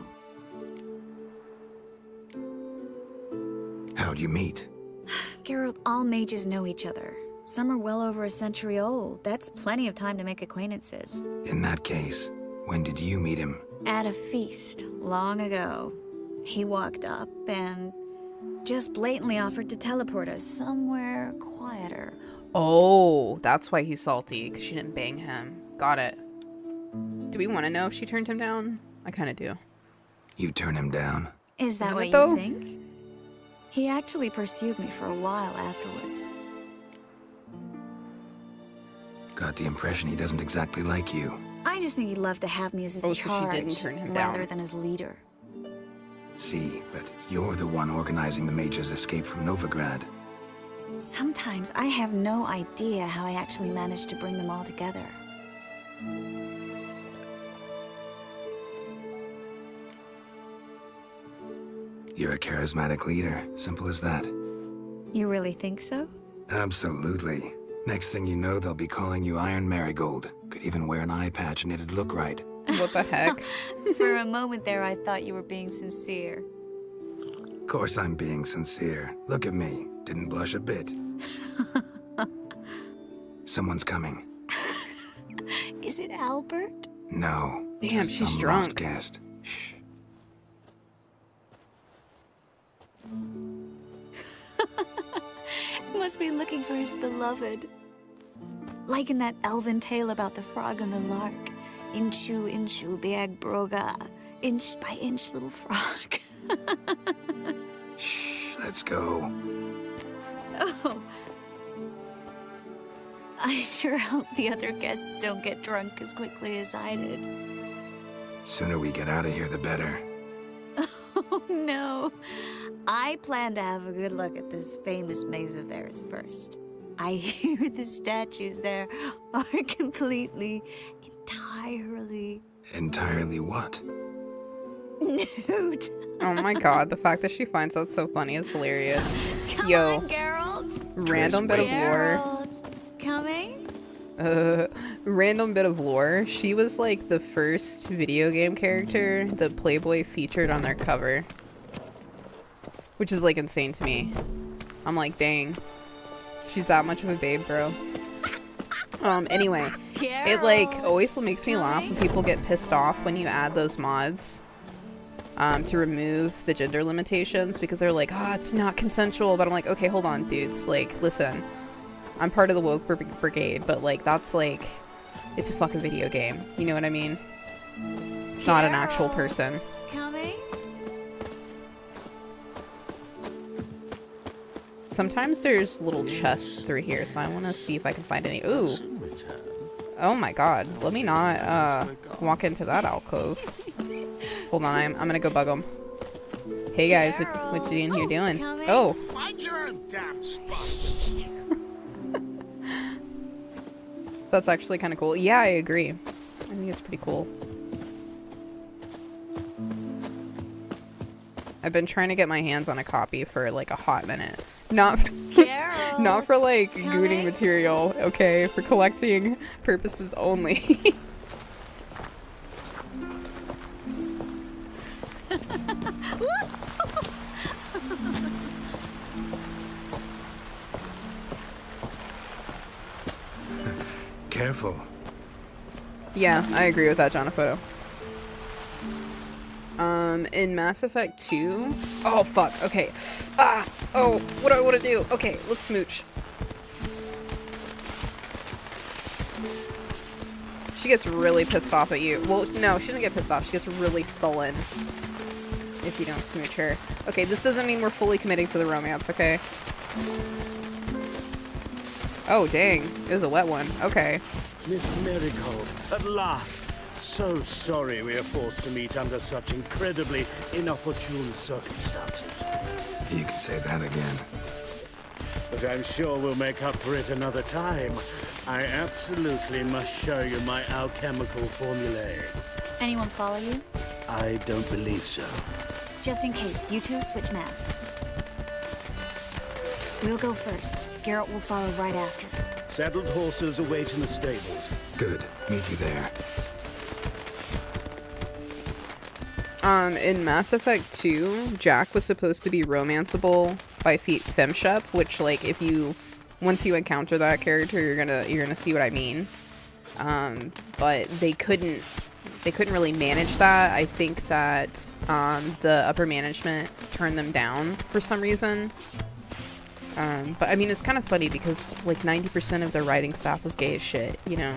S4: How'd you meet?
S8: Geralt, all mages know each other. Some are well over a century old. That's plenty of time to make acquaintances.
S4: In that case, when did you meet him?
S8: At a feast, long ago. He walked up and just blatantly offered to teleport us somewhere quieter.
S1: Oh, that's why he's salty, because she didn't bang him. Got it. Do we want to know if she turned him down? I kind of do.
S4: You turn him down?
S8: Is that
S1: Isn't
S8: what
S1: it, though?
S8: you think? He actually pursued me for a while afterwards.
S4: Got the impression he doesn't exactly like you.
S8: I just think he'd love to have me as his
S1: Oh, so
S8: charge,
S1: she didn't turn him
S8: rather
S1: down.
S8: than as leader.
S4: See, but you're the one organizing the mage's escape from Novigrad.
S8: Sometimes I have no idea how I actually managed to bring them all together.
S4: You're a charismatic leader, simple as that.
S8: You really think so?
S4: Absolutely. Next thing you know, they'll be calling you Iron Marigold. Could even wear an eye patch and it'd look right.
S1: What the heck?
S8: For a moment there, I thought you were being sincere.
S4: Of course I'm being sincere. Look at me. Didn't blush a bit. Someone's coming.
S8: Is it Albert?
S4: No.
S1: Damn,
S4: just
S1: she's
S4: some
S1: drunk.
S4: lost guest. Shh.
S8: Must be looking for his beloved. Like in that elven tale about the frog and the lark. Inchu, inchu, biag broga. Inch by inch, little frog.
S4: Shh, let's go.
S8: Oh. I sure hope the other guests don't get drunk as quickly as I did.
S4: Sooner we get out of here, the better.
S8: Oh, no. I plan to have a good look at this famous maze of theirs first. I hear the statues there are completely, entirely...
S4: Entirely what?
S8: nude.
S1: Oh my god, the fact that she finds that so funny is hilarious.
S8: Come
S1: Yo,
S8: on, Geralt.
S1: random bit of lore.
S8: Geralt. Coming?
S1: Random bit of lore. She was like the first video game character that Playboy featured on their cover. Which is like insane to me. I'm like, dang. She's that much of a babe, bro. Anyway. It like always makes me laugh when people get pissed off when you add those mods. To remove the gender limitations because they're like, oh, it's not consensual. But I'm like, okay, hold on, dudes. Like, listen. I'm part of the woke brigade, but like, that's like, it's a fucking video game. You know what I mean? It's not an actual person.
S8: Coming?
S1: Sometimes there's little chests through here, so I want to see if I can find any. Ooh. Oh my god. Let me not walk into that alcove. Hold on, I'm gonna go bug them. Hey guys, what you in here doing? Oh.
S2: Find your own damn spot.
S1: That's actually kind of cool. Yeah, I agree. I think it's pretty cool. I've been trying to get my hands on a copy for like a hot minute. Not for like gooning material, okay? For collecting purposes only.
S4: careful.
S1: Yeah, I agree with that, Jonaphoto. In Mass Effect 2... Oh, fuck. Okay. Oh, what do I want to do? Okay, let's smooch. She gets really pissed off at you. Well, no, she doesn't get pissed off. She gets really sullen if you don't smooch her. Okay, this doesn't mean we're fully committing to the romance, okay? Oh, dang. It was a wet one. Okay.
S16: Miss Marigold, at last. So sorry we are forced to meet under such incredibly inopportune circumstances.
S4: You can say that again.
S16: But I'm sure we'll make up for it another time. I absolutely must show you my alchemical formulae.
S8: Anyone follow you?
S16: I don't believe so.
S8: Just in case, you two switch masks. We'll go first. Geralt will follow right after.
S16: Saddled horses await in the stables.
S4: Good. Meet you there.
S1: In Mass Effect 2, Jack was supposed to be romanceable by Femshep, which, like, if you... Once you encounter that character, you're gonna see what I mean. But they couldn't really manage that. I think that the upper management turned them down for some reason. But I mean, it's kind of funny because like 90% of their writing staff was gay as shit, you know.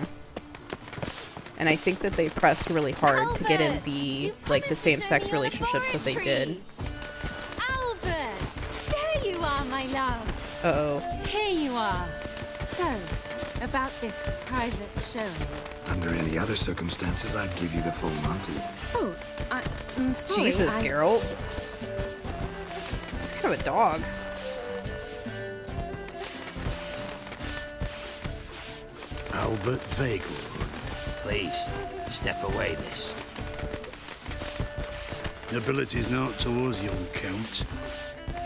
S1: And I think that they pressed really hard to get in the the same-sex relationships that they did.
S17: Albert, there you are, my love.
S1: Uh-oh.
S17: Here you are. So, about this private showing.
S4: Under any other circumstances, I'd give you the full Monty.
S17: Oh, I'm sorry.
S1: Jesus, Geralt. He's kind of a dog.
S16: Albert Vagel.
S5: Please, step away, miss.
S16: Nobility's not towards young Count.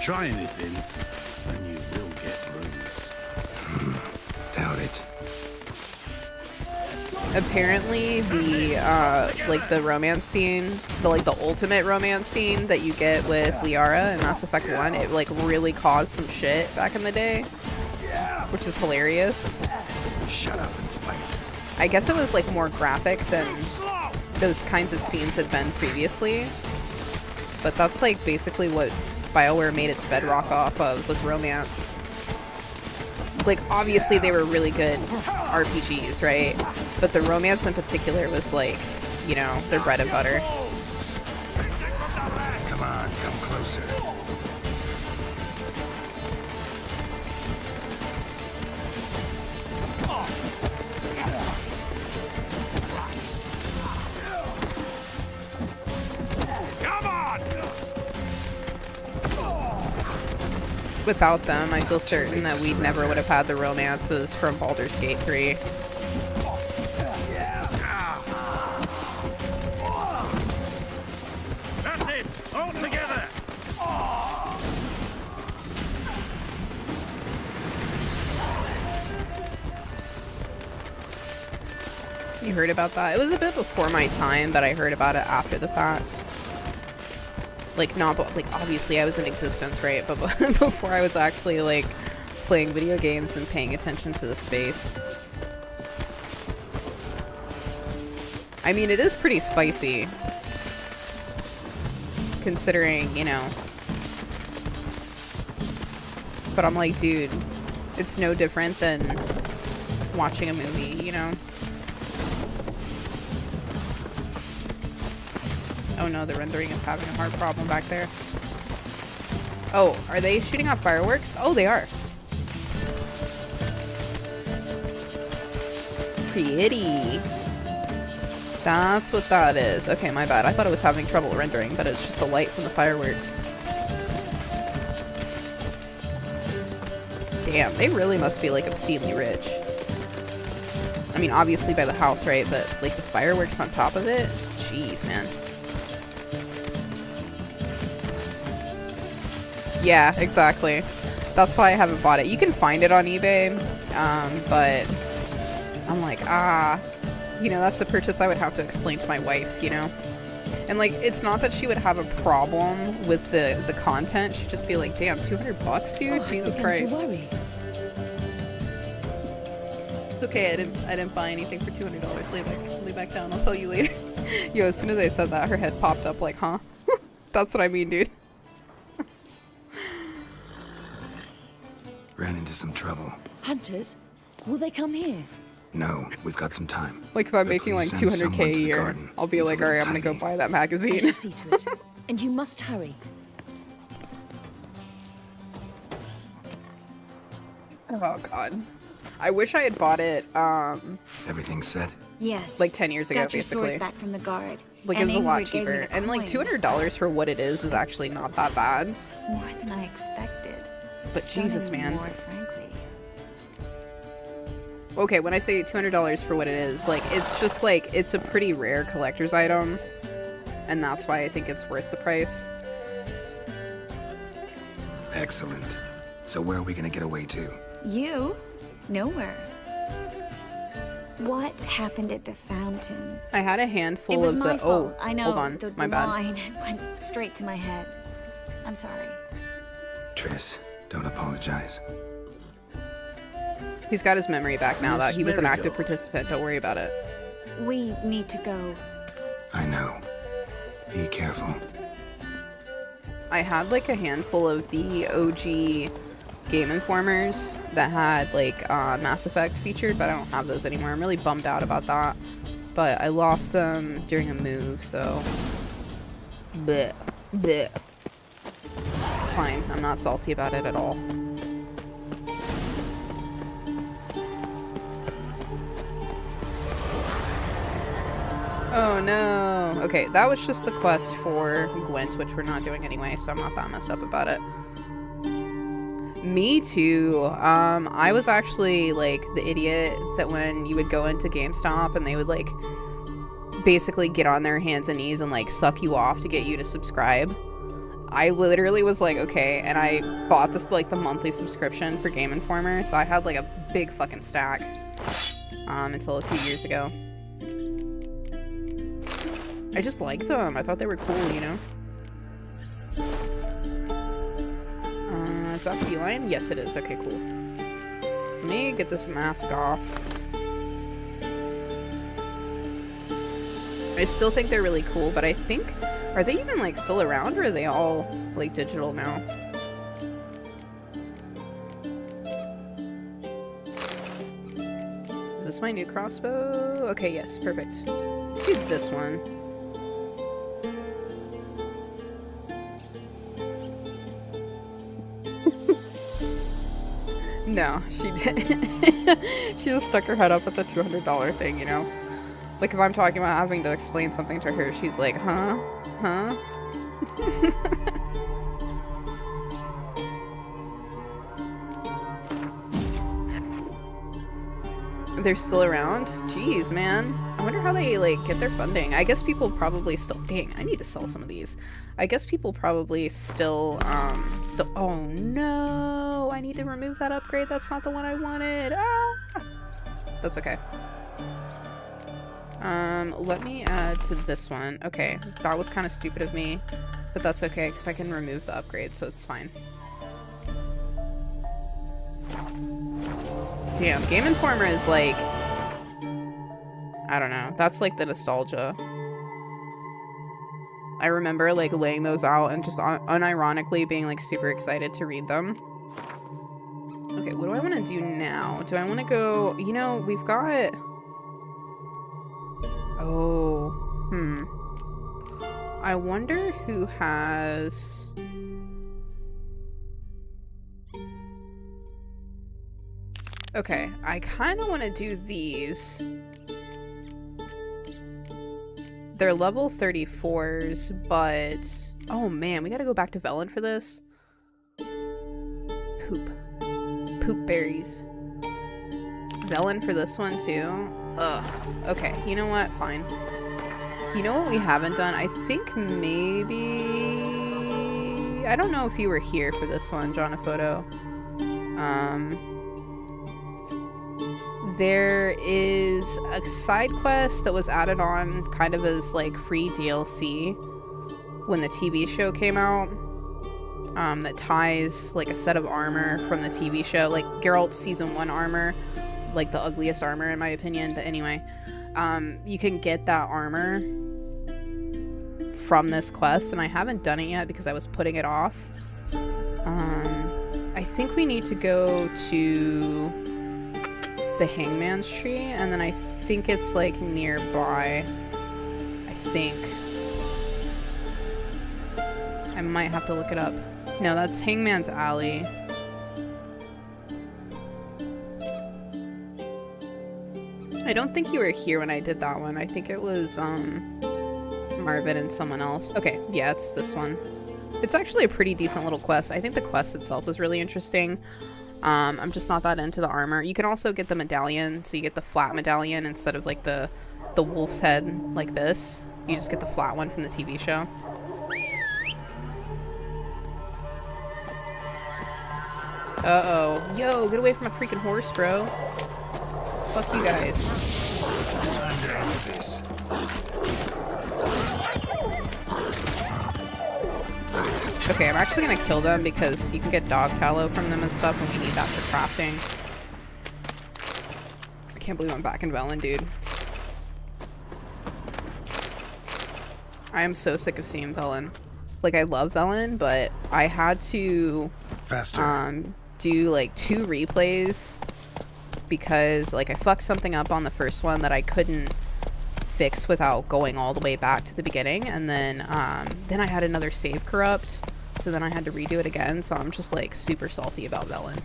S16: Try anything, and you will get bruised.
S4: Doubt it.
S1: Apparently, the romance scene, the ultimate romance scene that you get with Liara in Mass Effect 1, it, really caused some shit back in the day. Which is hilarious.
S4: Shut up and fight.
S1: I guess it was, more graphic than those kinds of scenes had been previously. But that's, basically what BioWare made its bedrock off of, was romance. Obviously they were really good RPGs, right? But the romance in particular was, their bread and butter.
S4: Come on, come closer.
S1: Without them, I feel certain that we never would have had the romances from Baldur's Gate 3.
S16: That's it! All together!
S1: You heard about that? It was a bit before my time, but I heard about it after the fact. Obviously I was in existence, right? But before I was actually, playing video games and paying attention to the space. I mean, it is pretty spicy. Considering, But I'm like, dude, it's no different than watching a movie, Oh no, the rendering is having a hard problem back there. Oh, are they shooting off fireworks? Oh, they are. Pretty. That's what that is. Okay, my bad. I thought it was having trouble rendering, but it's just the light from the fireworks. Damn, they really must be, obscenely rich. I mean, obviously by the house, right? But, the fireworks on top of it? Jeez, man. Yeah, exactly. That's why I haven't bought it. You can find it on eBay, but I'm like, that's a purchase I would have to explain to my wife, And, it's not that she would have a problem with the content. She'd just be like, damn, $200, dude? Jesus Christ.
S15: So
S1: okay. I didn't buy anything for $200. Lay back down. I'll tell you later. Yo, as soon as I said that, her head popped up like, huh? That's what I mean, dude.
S4: Ran into some trouble.
S15: Hunters? Will they come here?
S4: No, we've got some time.
S1: Like if I'm
S4: But
S1: making like
S4: please send
S1: 200k
S4: someone
S1: a
S4: to the
S1: year,
S4: garden.
S1: I'll be
S4: It's a
S1: like,
S4: little
S1: alright, I'm gonna go
S4: tiny.
S1: buy that
S15: I
S1: magazine.
S15: shall see to it. And you must hurry.
S1: Oh god. I wish I had bought it,
S4: Everything's set?
S8: Yes.
S1: like 10 years ago,
S8: Got your
S1: basically.
S8: swords back from the guard.
S1: Like, it
S8: And
S1: was a lot
S8: Ingrid gave me
S1: cheaper.
S8: the
S1: And, like,
S8: coin.
S1: $200 for what it is actually not that bad.
S8: More than I expected.
S1: But Jesus,
S8: Stunning
S1: man.
S8: More, frankly.
S1: Okay, when I say $200 for what it is, like, it's just, like, it's a pretty rare collector's item. And that's why I think it's worth the price.
S4: Excellent. So where are we gonna get away to?
S8: You? Nowhere. What happened at the fountain?
S1: I had a handful
S8: It was
S1: of
S8: my
S1: the...
S8: fault.
S1: Oh,
S8: I know.
S1: hold on.
S8: The
S1: My bad.
S8: line went straight to my head. I'm sorry.
S4: Triss, don't apologize.
S1: He's got his memory back now that
S6: Miss
S1: he was an active
S6: Marigold.
S1: participant. Don't worry about it.
S8: We need to go.
S4: I know. Be careful.
S1: I had like a handful of the OG Game Informers that had like Mass Effect featured, but I don't have those anymore. I'm really bummed out about that. But I lost them during a move, so... Bleh. Bleh. It's fine. I'm not salty about it at all. Oh no. Okay, that was just the quest for Gwent, which we're not doing anyway, so I'm not that messed up about it. Me too. I was actually like the idiot that when you would go into GameStop and they would like basically get on their hands and knees and like suck you off to get you to subscribe. I literally was like, okay, and I bought this like the monthly subscription for Game Informer, so I had like a big fucking stack until a few years ago. I just like them. I thought they were cool, you know? Is that feline? Yes, it is. Okay, cool. Let me get this mask off. I still think they're really cool, but I think... Are they even, like, still around, or are they all, like, digital now? Is this my new crossbow? Okay, yes, perfect. Let's do this one. No, she didn't. She just stuck her head up at the $200 thing, you know? Like, if I'm talking about having to explain something to her, she's like, huh? Huh? They're still around? Jeez, man. I wonder how they, like, get their funding. I guess people probably still... Dang, I need to sell some of these. I guess people probably still, Oh, no! I need to remove that upgrade. That's not the one I wanted. Ah! That's okay. Let me add to this one. Okay, that was kind of stupid of me. But that's okay, because I can remove the upgrade, so it's fine. Damn, Game Informer is like... I don't know. That's like the nostalgia. I remember like laying those out and just unironically being like super excited to read them. Okay, what do I want to do now? Do I want to go... You know, we've got... Oh. I wonder who has... Okay, I kind of want to do these. They're level 34s, but... Oh man, we gotta go back to Velen for this. Poop. Poop berries. Velen for this one too? Ugh. Okay, you know what? Fine. You know what we haven't done? I think maybe... I don't know if you were here for this one, John, a photo. There is a side quest that was added on kind of as like free DLC when the TV show came out, that ties like a set of armor from the TV show, like Geralt's season 1 armor like the ugliest armor in my opinion, but anyway, you can get that armor from this quest, and I haven't done it yet because I was putting it off. I think we need to go to the Hangman's Tree, and then I think it's like nearby. I think. I might have to look it up. No, that's Hangman's Alley. I don't think you were here when I did that one. I think it was Marvin and someone else. Okay, yeah, it's this one. It's actually a pretty decent little quest. I think the quest itself was really interesting. I'm just not that into the armor. You can also get the medallion, so you get the flat medallion instead of like the wolf's head like this. You just get the flat one from the TV show. Uh-oh. Yo, get away from a freaking horse, bro. Fuck you guys. Okay, I'm actually gonna kill them because you can get dog tallow from them and stuff, and we need that for crafting. I can't believe I'm back in Velen, dude. I am so sick of seeing Velen. Like, I love Velen, but I had to do like 2 replays because like I fucked something up on the first one that I couldn't fix without going all the way back to the beginning, and then I had another save corrupt, so then I had to redo it again, so I'm just like super salty about Velen.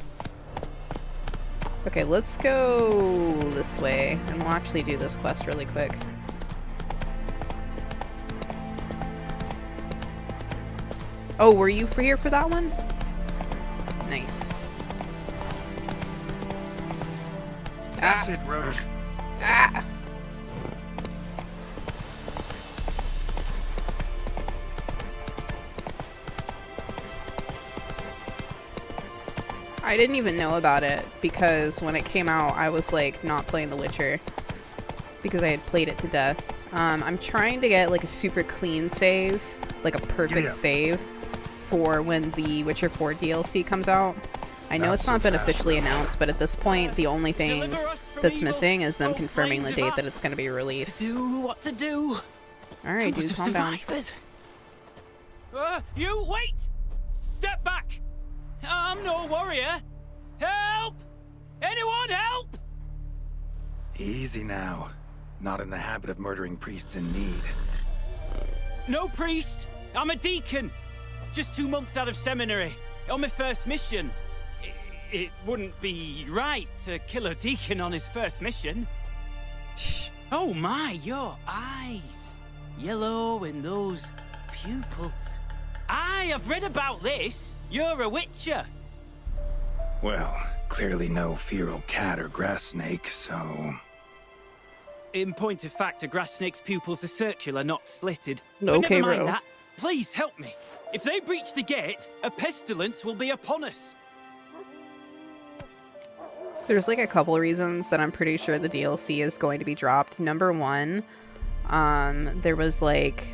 S1: Okay, let's go this way, and we'll actually do this quest really quick. Oh, were you here for that one? Nice.
S4: That's it, Roach.
S1: Ah! I didn't even know about it because when it came out, I was like not playing The Witcher because I had played it to death. I'm trying to get like a super clean save, like a perfect save for when the Witcher 4 DLC comes out. I know it's not been officially announced, but at this point, the only thing that's missing is them confirming the date that it's going to be released.
S18: Do what to do.
S1: All right, dude, calm down.
S18: You wait! Step back! I'm no warrior. Help! Anyone help?
S4: Easy now. Not in the habit of murdering priests in need.
S18: No priest. I'm a deacon. Just 2 months out of seminary. On my first mission. It wouldn't be right to kill a deacon on his first mission. Shh. Oh my, your eyes. Yellow in those pupils. I have read about this. You're a witcher.
S4: Well, clearly no feral cat or grass snake, so...
S18: In point of fact, a grass snake's pupils are circular, not slitted.
S1: Okay,
S18: but never mind
S1: bro.
S18: that. Please help me. If they breach the gate, a pestilence will be upon us.
S1: There's like a couple of reasons that I'm pretty sure the DLC is going to be dropped. Number one, there was like,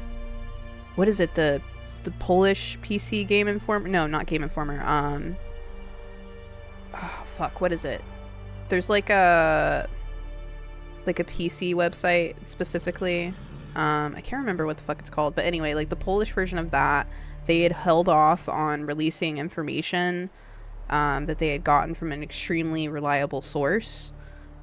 S1: what is it? The Polish PC Game Informer? No, not Game Informer. Oh fuck, what is it? There's like a PC website specifically. I can't remember what the fuck it's called, but anyway, like the Polish version of that, they had held off on releasing information that they had gotten from an extremely reliable source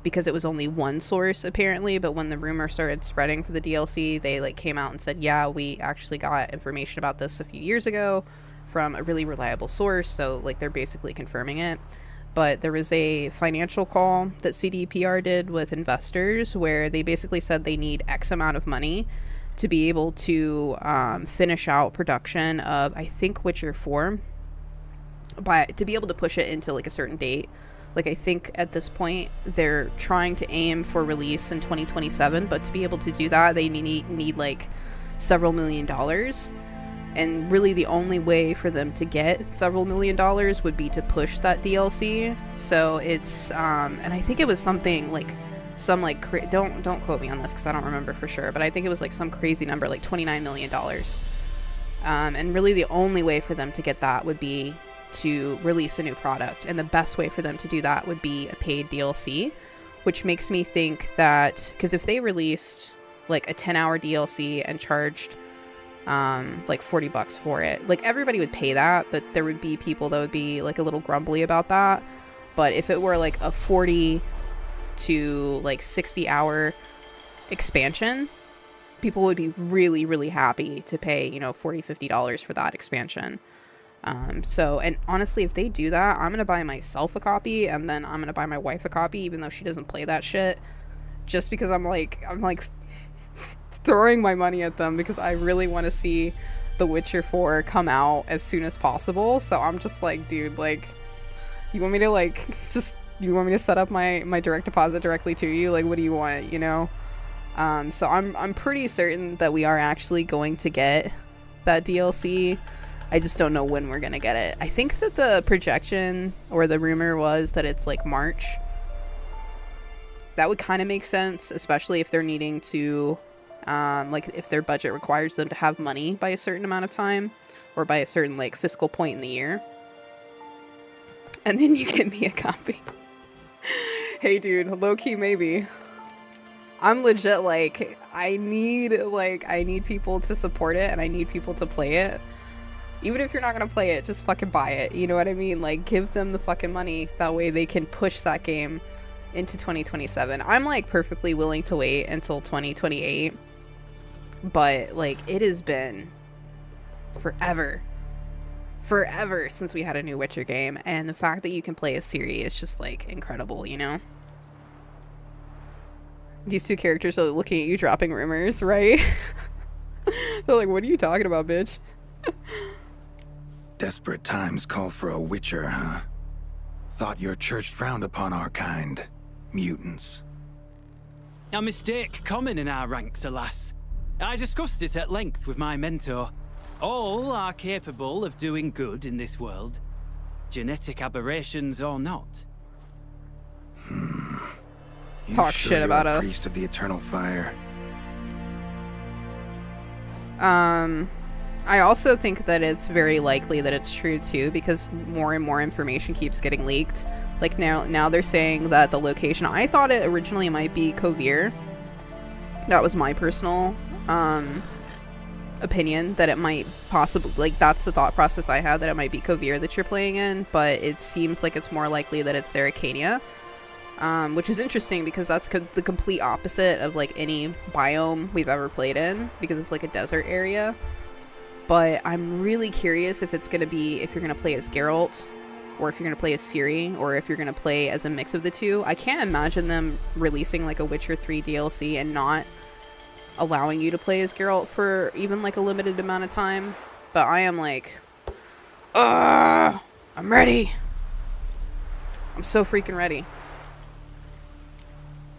S1: because it was only one source apparently, but when the rumor started spreading for the DLC, they like came out and said, yeah, we actually got information about this a few years ago from a really reliable source, so like they're basically confirming it. But there was a financial call that CDPR did with investors where they basically said they need X amount of money to be able to finish out production of, I think, Witcher 4, but to be able to push it into like a certain date. Like I think at this point they're trying to aim for release in 2027, but to be able to do that they need like several $1 million. And really the only way for them to get several $1 million would be to push that DLC. So it's and I think it was something like some like don't quote me on this because I don't remember for sure, but I think it was like some crazy number, like $29 million. And really the only way for them to get that would be to release a new product, and the best way for them to do that would be a paid DLC, which makes me think that, because if they released like a 10-hour DLC and charged like $40 for it, like everybody would pay that, but there would be people that would be like a little grumbly about that. But if it were like a 40 to like 60-hour expansion, people would be really, really happy to pay, you know, $40-50 for that expansion. So, and honestly, if they do that, I'm gonna buy myself a copy, and then I'm gonna buy my wife a copy, even though she doesn't play that shit, just because I'm like throwing my money at them, because I really want to see The Witcher 4 come out as soon as possible. So I'm just like, dude, like, you want me to set up my direct deposit directly to you? Like, what do you want, you know? So I'm pretty certain that we are actually going to get that DLC. I just don't know when we're gonna get it. I think that the projection or the rumor was that it's like March. That would kind of make sense, especially if they're needing to, like if their budget requires them to have money by a certain amount of time, or by a certain like fiscal point in the year. And then you get me a copy. Hey dude, low-key maybe. I'm legit like, I need people to support it, and I need people to play it. Even if you're not gonna play it, just fucking buy it. You know what I mean? Like, give them the fucking money. That way they can push that game into 2027. I'm like perfectly willing to wait until 2028. But like, it has been forever since we had a new Witcher game. And the fact that you can play as Ciri is just like incredible, you know? These two characters are looking at you dropping rumors, right? They're like, what are you talking about, bitch?
S4: Desperate times call for a Witcher, huh? Thought your church frowned upon our kind. Mutants.
S18: A mistake common in our ranks, alas. I discussed it at length with my mentor. All are capable of doing good in this world, genetic aberrations or not.
S4: You
S1: Talk
S4: sure
S1: shit
S4: you're
S1: about
S4: a
S1: us.
S4: priest of the eternal fire?
S1: I also think that it's very likely that it's true too, because more and more information keeps getting leaked. Like now they're saying that the location, I thought it originally might be Kovir. That was my personal opinion, that it might possibly, like, that's the thought process I had, that it might be Kovir that you're playing in, but it seems like it's more likely that it's Arcania. Which is interesting, because that's the complete opposite of like any biome we've ever played in, because it's like a desert area. But I'm really curious if it's going to be, if you're going to play as Geralt, or if you're going to play as Ciri, or if you're going to play as a mix of the two. I can't imagine them releasing like a Witcher 3 DLC and not allowing you to play as Geralt for even like a limited amount of time. But I am like, I'm ready. I'm so freaking ready.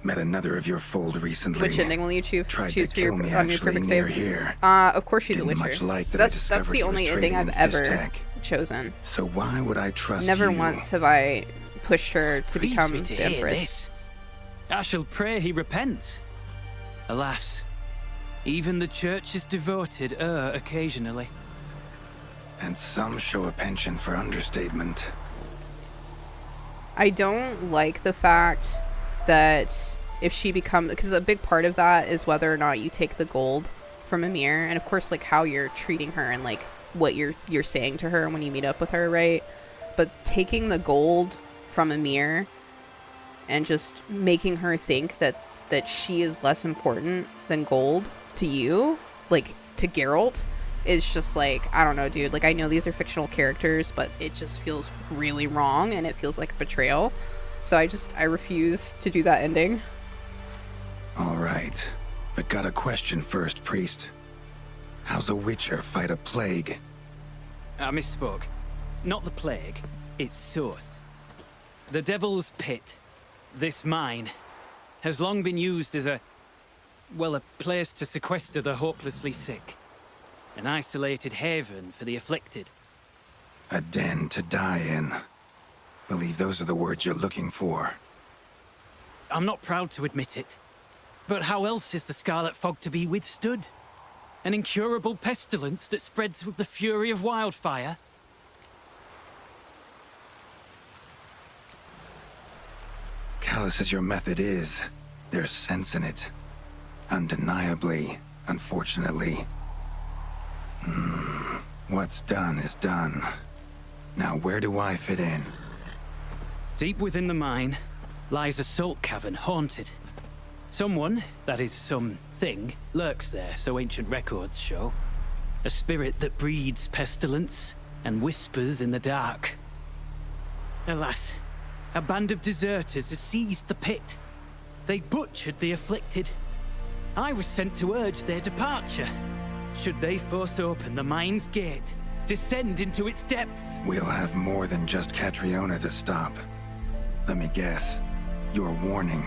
S4: Met another of your fold recently.
S1: Which ending will you choose for your perfect save?
S4: Here.
S1: Of course she's a
S4: Didn't
S1: Witcher.
S4: much like that
S1: That's the only ending I've ever chosen.
S4: So why would I trust
S1: Never
S4: you?
S1: once have I pushed her to
S18: Grieves
S1: become
S18: me to
S1: the
S18: hear
S1: Empress.
S18: this. I shall pray he repents. Alas, even the church is devoted occasionally.
S4: And some show a penchant for understatement.
S1: I don't like the fact that if she becomes, because a big part of that is whether or not you take the gold from Emir, and of course like how you're treating her and like what you're saying to her when you meet up with her, right? But taking the gold from Emir and just making her think that she is less important than gold to you, like to Geralt, is just like, I don't know, dude. Like, I know these are fictional characters, but it just feels really wrong, and it feels like a betrayal. So I refuse to do that ending.
S4: All right, but got a question first, priest. How's a Witcher fight a plague?
S18: I misspoke. Not the plague, its source. The Devil's Pit, this mine, has long been used as a place to sequester the hopelessly sick. An isolated haven for the afflicted.
S4: A den to die in. Believe those are the words you're looking for.
S18: I'm not proud to admit it, but how else is the Scarlet Fog to be withstood? An incurable pestilence that spreads with the fury of wildfire?
S4: callous as your method is, there's sense in it. Undeniably, unfortunately. What's done is done. Now where do I fit in?
S18: Deep within the mine lies a salt cavern haunted. Someone, that is something, lurks there, so ancient records show. A spirit that breeds pestilence and whispers in the dark. Alas, a band of deserters has seized the pit. They butchered the afflicted. I was sent to urge their departure. Should they force open the mine's gate, descend into its depths?
S4: We'll have more than just Catriona to stop. Let me guess. Your warning.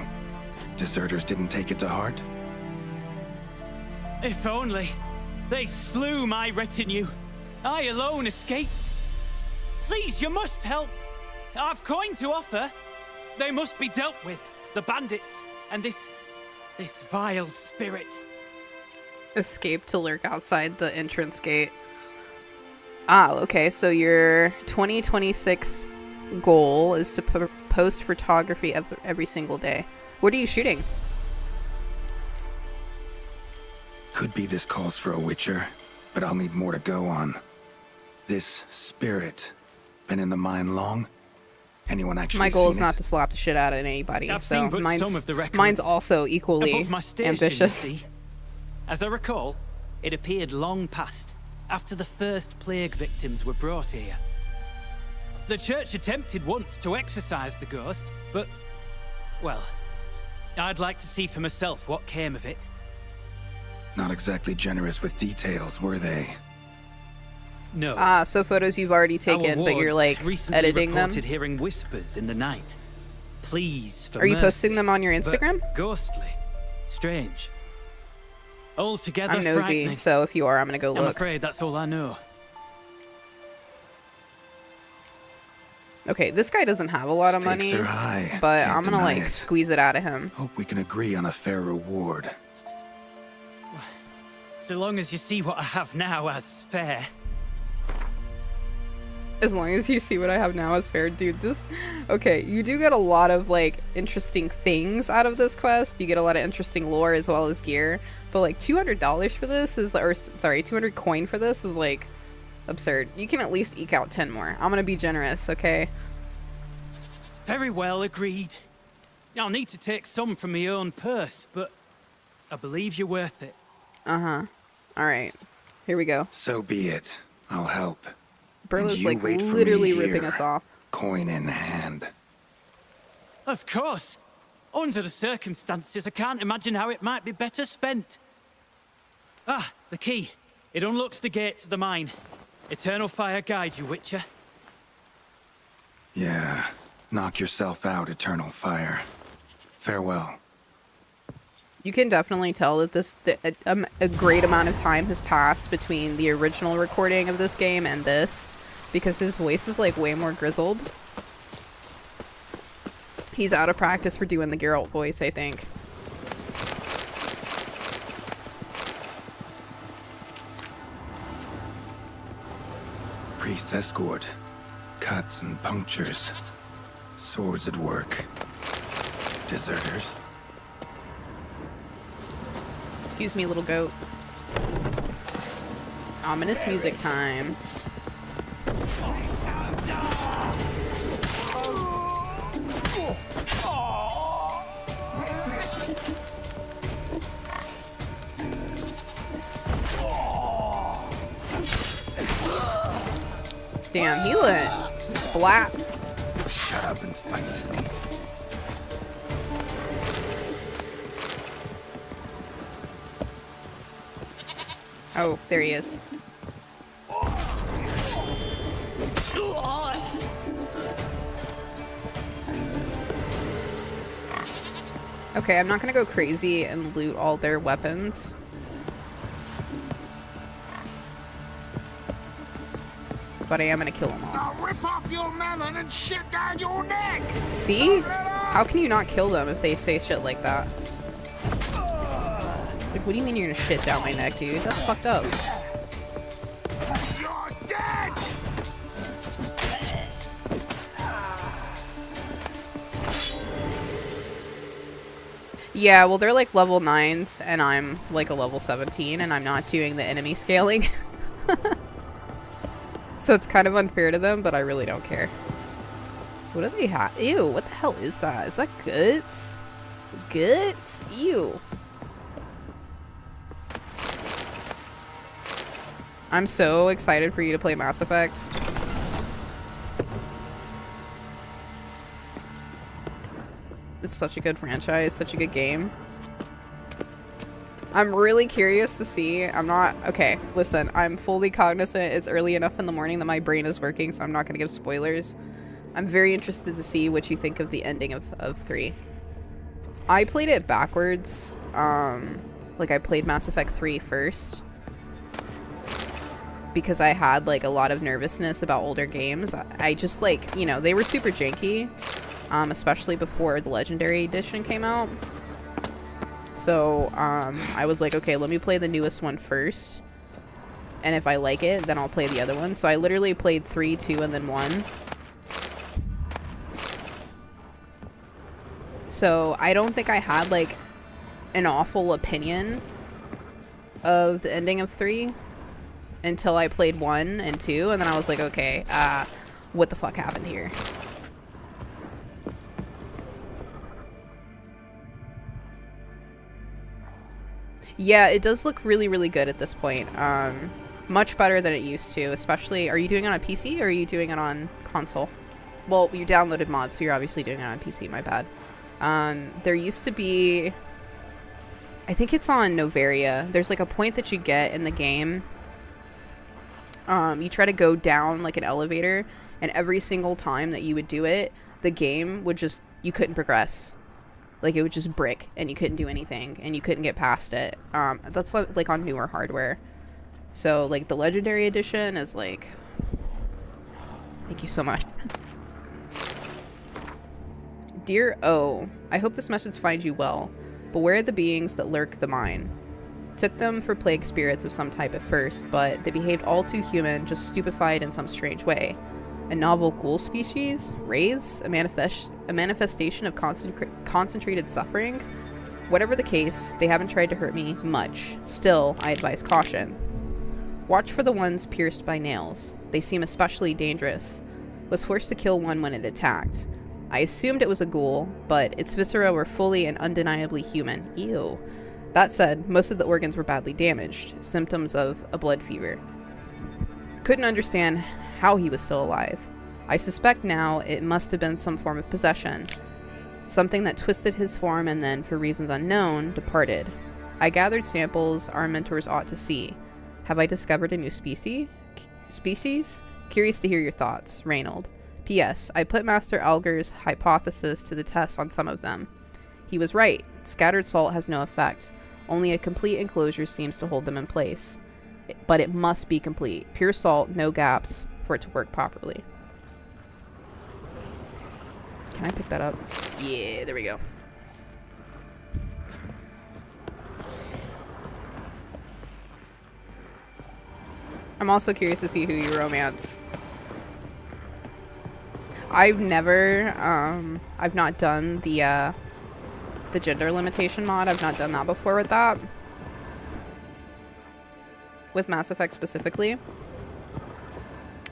S4: Deserters didn't take it to heart?
S18: If only. They slew my retinue. I alone escaped. Please, you must help. I've coin to offer. They must be dealt with. The bandits and this vile spirit.
S1: Escape to lurk outside the entrance gate. Ah, okay, so your 2026 goal is to post photography every single day. What are you shooting?
S4: Could be this calls for a witcher, but I'll need more to go on. This spirit, been in the mine long? Anyone actually
S1: My goal is
S4: seen
S1: not
S4: it?
S1: to slap the shit out of anybody,
S18: I've
S1: so
S18: seen but
S1: mine's,
S18: some of the records.
S1: mine's also equally
S18: Above my station,
S1: ambitious.
S18: you see. As I recall, it appeared long past, after the first plague victims were brought here. The church attempted once to exorcise the ghost, but, well, I'd like to see for myself what came of it.
S4: Not exactly generous with details, were they?
S18: No.
S1: Ah, so photos you've already taken, but you're like
S18: recently
S1: editing them?
S18: reported hearing whispers in the night. Please for
S1: Are you
S18: mercy,
S1: posting them on your
S18: but
S1: Instagram?
S18: Ghostly. Strange. Altogether
S1: I'm nosy,
S18: frightening.
S1: so if you are, I'm gonna go
S18: I'm
S1: look.
S18: afraid that's all I know.
S1: Okay, this guy doesn't have a lot of
S4: Stakes
S1: money,
S4: are high.
S1: but
S4: Can't
S1: I'm gonna
S4: deny
S1: like
S4: it.
S1: squeeze it out of him.
S4: Hope we can agree on a fair reward.
S18: So long as you see what I have now as fair.
S1: As long as you see what I have now as fair, dude. This, okay, you do get a lot of like interesting things out of this quest. You get a lot of interesting lore as well as gear. But like $200 for this is, or sorry, 200 coin for this is like absurd. You can at least eke out 10 more. I'm gonna be generous, okay?
S18: Very well, agreed. I'll need to take some from my own purse, but I believe you're worth it.
S1: Uh-huh. Alright. Here we go.
S4: So be it. I'll help.
S1: Burlow's
S4: And you
S1: like
S4: wait for me
S1: literally
S4: here,
S1: ripping us off.
S4: Coin in hand.
S18: Of course. Under the circumstances, I can't imagine how it might be better spent. Ah, the key. It unlocks the gate to the mine. Eternal fire guide you, Witcher.
S4: Yeah. Knock yourself out, Eternal Fire. Farewell.
S1: You can definitely tell that a great amount of time has passed between the original recording of this game and this, because his voice is like way more grizzled. He's out of practice for doing the Geralt voice, I think.
S4: Priest escort. Cuts and punctures. Swords at work. Deserters.
S1: Excuse me, little goat. Ominous music time. Damn, he lit. Splat.
S4: Shut up and fight.
S1: Oh, there he is. Okay, I'm not gonna go crazy and loot all their weapons. But I am gonna kill them all.
S3: I'll rip off your melon and shit down your neck!
S1: See? How can you not kill them if they say shit like that? Like, what do you mean you're gonna shit down my neck, dude? That's fucked up.
S3: You're dead!
S1: Yeah, well, they're like level 9s, and I'm like a level 17, and I'm not doing the enemy scaling. So it's kind of unfair to them, but I really don't care. What do they have? Ew, what the hell is that? Is that guts? Guts? Ew. I'm so excited for you to play Mass Effect. It's such a good franchise, such a good game. I'm really curious to see. Okay, listen, I'm fully cognizant it's early enough in the morning that my brain is working, so I'm not going to give spoilers. I'm very interested to see what you think of the ending of 3. I played it backwards. Like, I played Mass Effect 3 first, because I had, like, a lot of nervousness about older games. I just, like, you know, they were super janky, especially before the Legendary Edition came out. So, I was like, okay, let me play the newest one first, and if I like it, then I'll play the other one. So I literally played 3, 2, and then 1. So I don't think I had, like, an awful opinion of the ending of 3 until I played 1 and 2, and then I was like, okay, what the fuck happened here? Yeah, it does look really, really good at this point. Much better than it used to, especially... Are you doing it on a PC, or are you doing it on console? Well, you downloaded mods, so you're obviously doing it on PC, my bad. There used to be... I think it's on Novaria. There's, like, a point that you get in the game. You try to go down, like, an elevator, and every single time that you would do it, the game would just... You couldn't progress. Like, it would just brick, and you couldn't do anything, and you couldn't get past it. That's, like, on newer hardware. So, like, the Legendary Edition is, like... Thank you so much. Dear O, I hope this message finds you well. Beware the beings that lurk the mine. Took them for plague spirits of some type at first, but they behaved all too human, just stupefied in some strange way. A novel ghoul species? Wraiths? A manifestation of concentrated suffering? Whatever the case, they haven't tried to hurt me much. Still, I advise caution. Watch for the ones pierced by nails. They seem especially dangerous. Was forced to kill one when it attacked. I assumed it was a ghoul, but its viscera were fully and undeniably human. Ew. That said, most of the organs were badly damaged, symptoms of a blood fever. Couldn't understand how he was still alive. I suspect now it must have been some form of possession. Something that twisted his form and then, for reasons unknown, departed. I gathered samples our mentors ought to see. Have I discovered a new species? Curious to hear your thoughts. Reynold. P.S. I put Master Alger's hypothesis to the test on some of them. He was right. Scattered salt has no effect. Only a complete enclosure seems to hold them in place. But it must be complete. Pure salt, no gaps, for it to work properly. Can I pick that up? Yeah, there we go. I'm also curious to see who you romance. I've never, I've not done the gender limitation mod. I've not done that before with that. With Mass Effect specifically.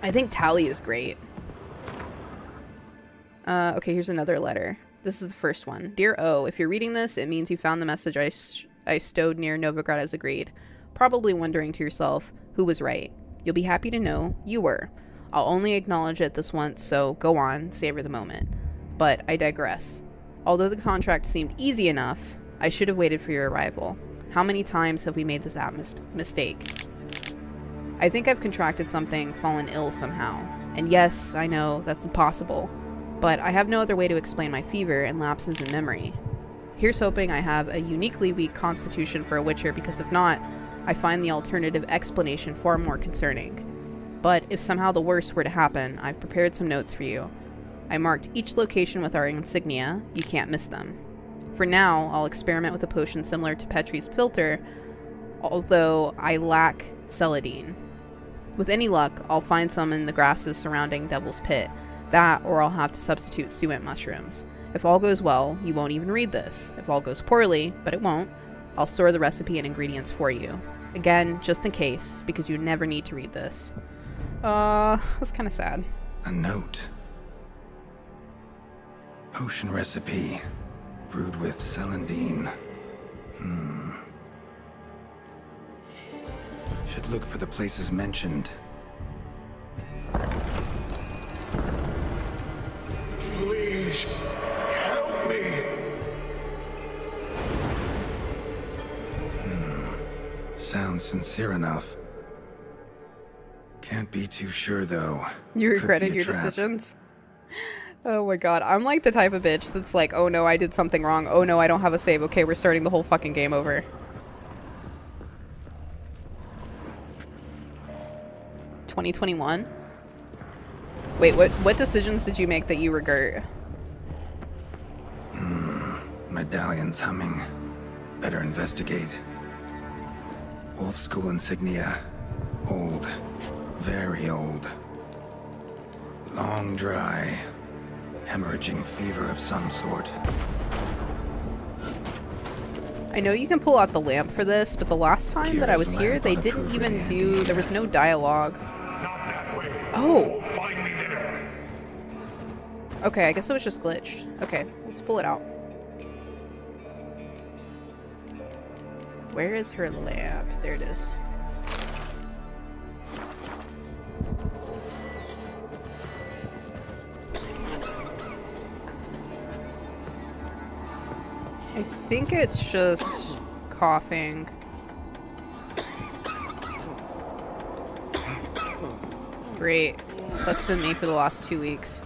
S1: I think Tali is great. Okay, here's another letter. This is the first one. Dear O, if you're reading this, it means you found the message I stowed near Novigrad as agreed. Probably wondering to yourself, who was right? You'll be happy to know you were. I'll only acknowledge it this once, so go on, savor the moment. But I digress. Although the contract seemed easy enough, I should have waited for your arrival. How many times have we made this mistake? I think I've contracted something, fallen ill somehow. And yes, I know, that's impossible. But I have no other way to explain my fever and lapses in memory. Here's hoping I have a uniquely weak constitution for a Witcher, because if not, I find the alternative explanation far more concerning. But if somehow the worst were to happen, I've prepared some notes for you. I marked each location with our insignia. You can't miss them. For now, I'll experiment with a potion similar to Petrie's filter, although I lack celadine. With any luck, I'll find some in the grasses surrounding Devil's Pit. That, or I'll have to substitute suet mushrooms. If all goes well, you won't even read this. If all goes poorly, but it won't, I'll store the recipe and ingredients for you. Again, just in case, because you never need to read this. That's kind of sad.
S4: A note. Potion recipe. Brewed with celandine. Should look for the places mentioned.
S6: Please, help me.
S4: Sounds sincere enough. Can't be too sure, though.
S1: You
S4: Could
S1: regretted
S4: be a
S1: your
S4: trap.
S1: decisions? Oh my god. I'm like the type of bitch that's like, oh no, I did something wrong. Oh no, I don't have a save. Okay, we're starting the whole fucking game over. (2021) Wait, what decisions did you make that you regret?
S4: Medallion's humming. Better investigate. Wolf School insignia. Old. Very old. Long dry. Hemorrhaging fever of some sort.
S1: I know you can pull out the lamp for this, but the last time that I was here, they didn't even do... There was no dialogue. Oh! Okay, I guess it was just glitched. Okay, let's pull it out. Where is her lamp? There it is. I think it's just coughing. Great. That's been me for the last 2 weeks.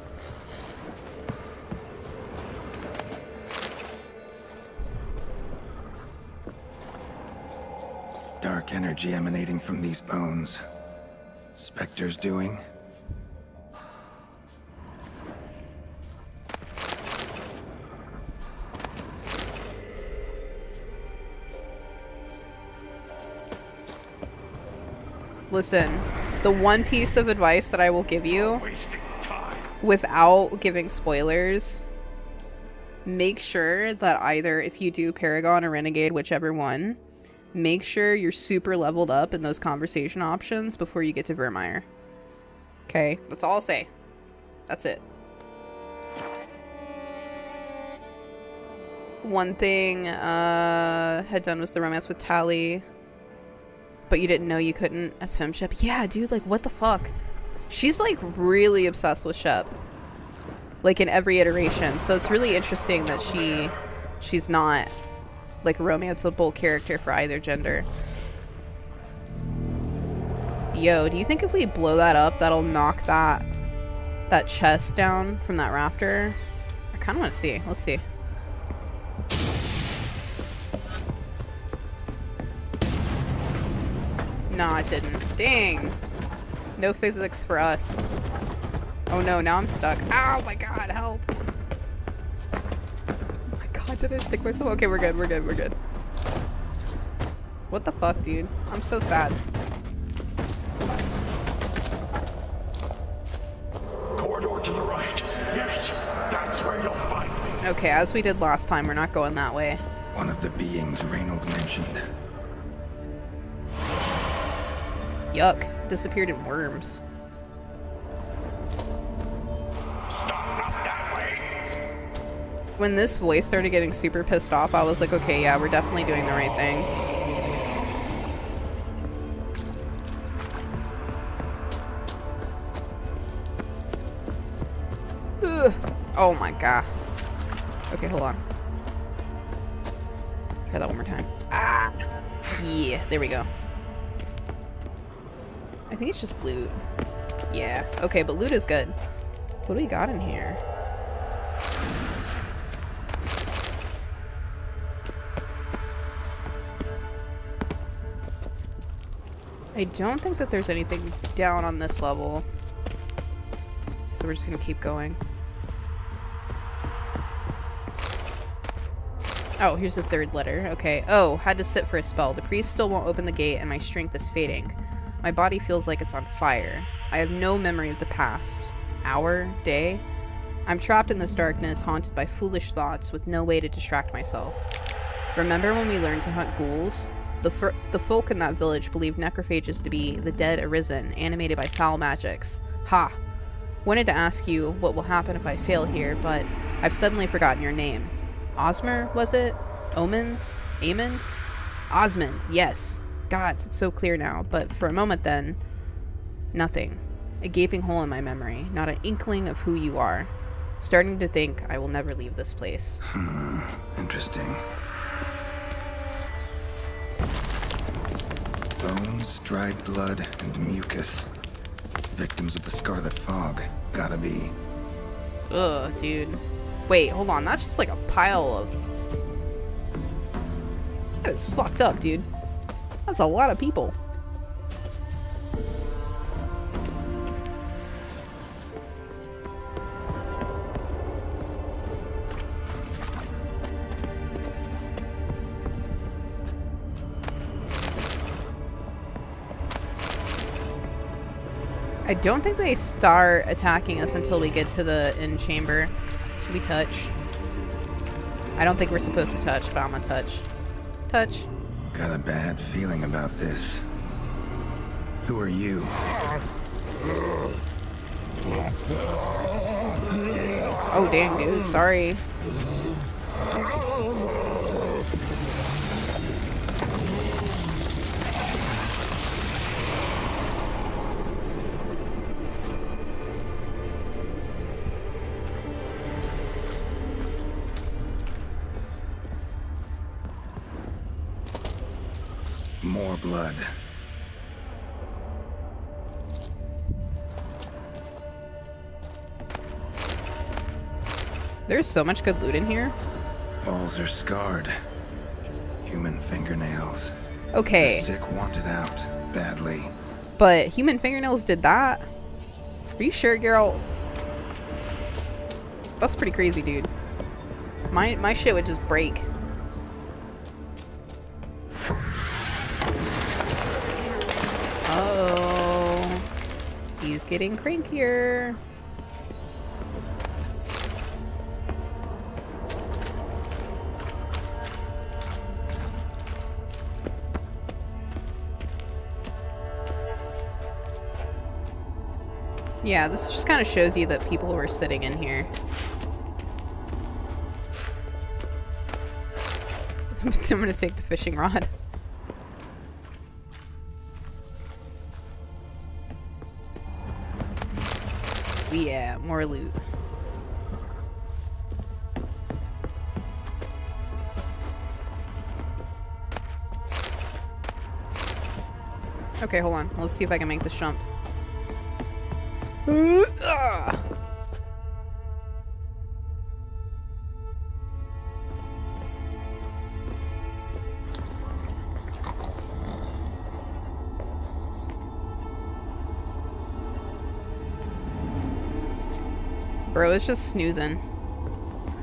S4: Dark energy emanating from these bones. Spectre's doing.
S1: Listen, the one piece of advice that I will give you, without giving spoilers, make sure that either if you do Paragon or Renegade, whichever one, make sure you're super leveled up in those conversation options before you get to Vermeer. Okay, that's all I'll say. That's it. One thing had done was the romance with Tally. But you didn't know you couldn't as Femshep. Yeah, dude, like, what the fuck? She's, like, really obsessed with Shep. Like, in every iteration. So it's really interesting that she's not, like, a romanceable character for either gender. Yo, do you think if we blow that up, that'll knock that chest down from that rafter? I kind of want to see. Let's see. No, it didn't. Dang. No physics for us. Oh no, now I'm stuck. Ow, my god, help. Oh my god, did I stick myself? Okay, we're good, we're good, we're good. What the fuck, dude? I'm so sad.
S6: Corridor to the right. Yes, that's where you'll find me.
S1: Okay, as we did last time, we're not going that way.
S4: One of the beings Reynold mentioned.
S1: Yuck. Disappeared in worms.
S6: Stop up that way.
S1: When this voice started getting super pissed off, I was like, okay, yeah, we're definitely doing the right thing. Ugh. Oh my god. Okay, hold on. Try that one more time. Ah! Yeah, there we go. I think it's just loot. Yeah. Okay, but loot is good. What do we got in here? I don't think that there's anything down on this level. So we're just gonna keep going. Oh, here's the third letter. Okay. Oh, had to sit for a spell. The priest still won't open the gate and my strength is fading. My body feels like it's on fire. I have no memory of the past. Hour? Day? I'm trapped in this darkness, haunted by foolish thoughts, with no way to distract myself. Remember when we learned to hunt ghouls? The folk in that village believed necrophages to be the dead arisen, animated by foul magics. Ha! Wanted to ask you what will happen if I fail here, but I've suddenly forgotten your name. Osmer, was it? Omens? Amon? Osmond, yes. Gods, it's so clear now, but for a moment then, nothing. A gaping hole in my memory, not an inkling of who you are. Starting to think I will never leave this place.
S4: Interesting. Bones, dried blood, and mucus. Victims of the Scarlet Fog. Gotta be.
S1: Ugh, dude. Wait, hold on. That's just like a pile of... That is fucked up, dude. That's a lot of people. I don't think they start attacking us until we get to the inn chamber. Should we touch? I don't think we're supposed to touch, but I'm gonna touch. Touch.
S4: Got a bad feeling about this. Who are you?
S1: Oh, dang, dude. Sorry.
S4: More blood.
S1: There's so much good loot in here.
S4: Walls are scarred. Human fingernails.
S1: Okay.
S4: The sick want it out badly.
S1: But human fingernails did that? Are you sure, Geralt? That's pretty crazy, dude. My shit would just break. Oh, he's getting crankier. Yeah, this just kind of shows you that people were sitting in here. I'm gonna take the fishing rod. Yeah, more loot. Okay, hold on. Let's see if I can make this jump. Bro is just snoozing.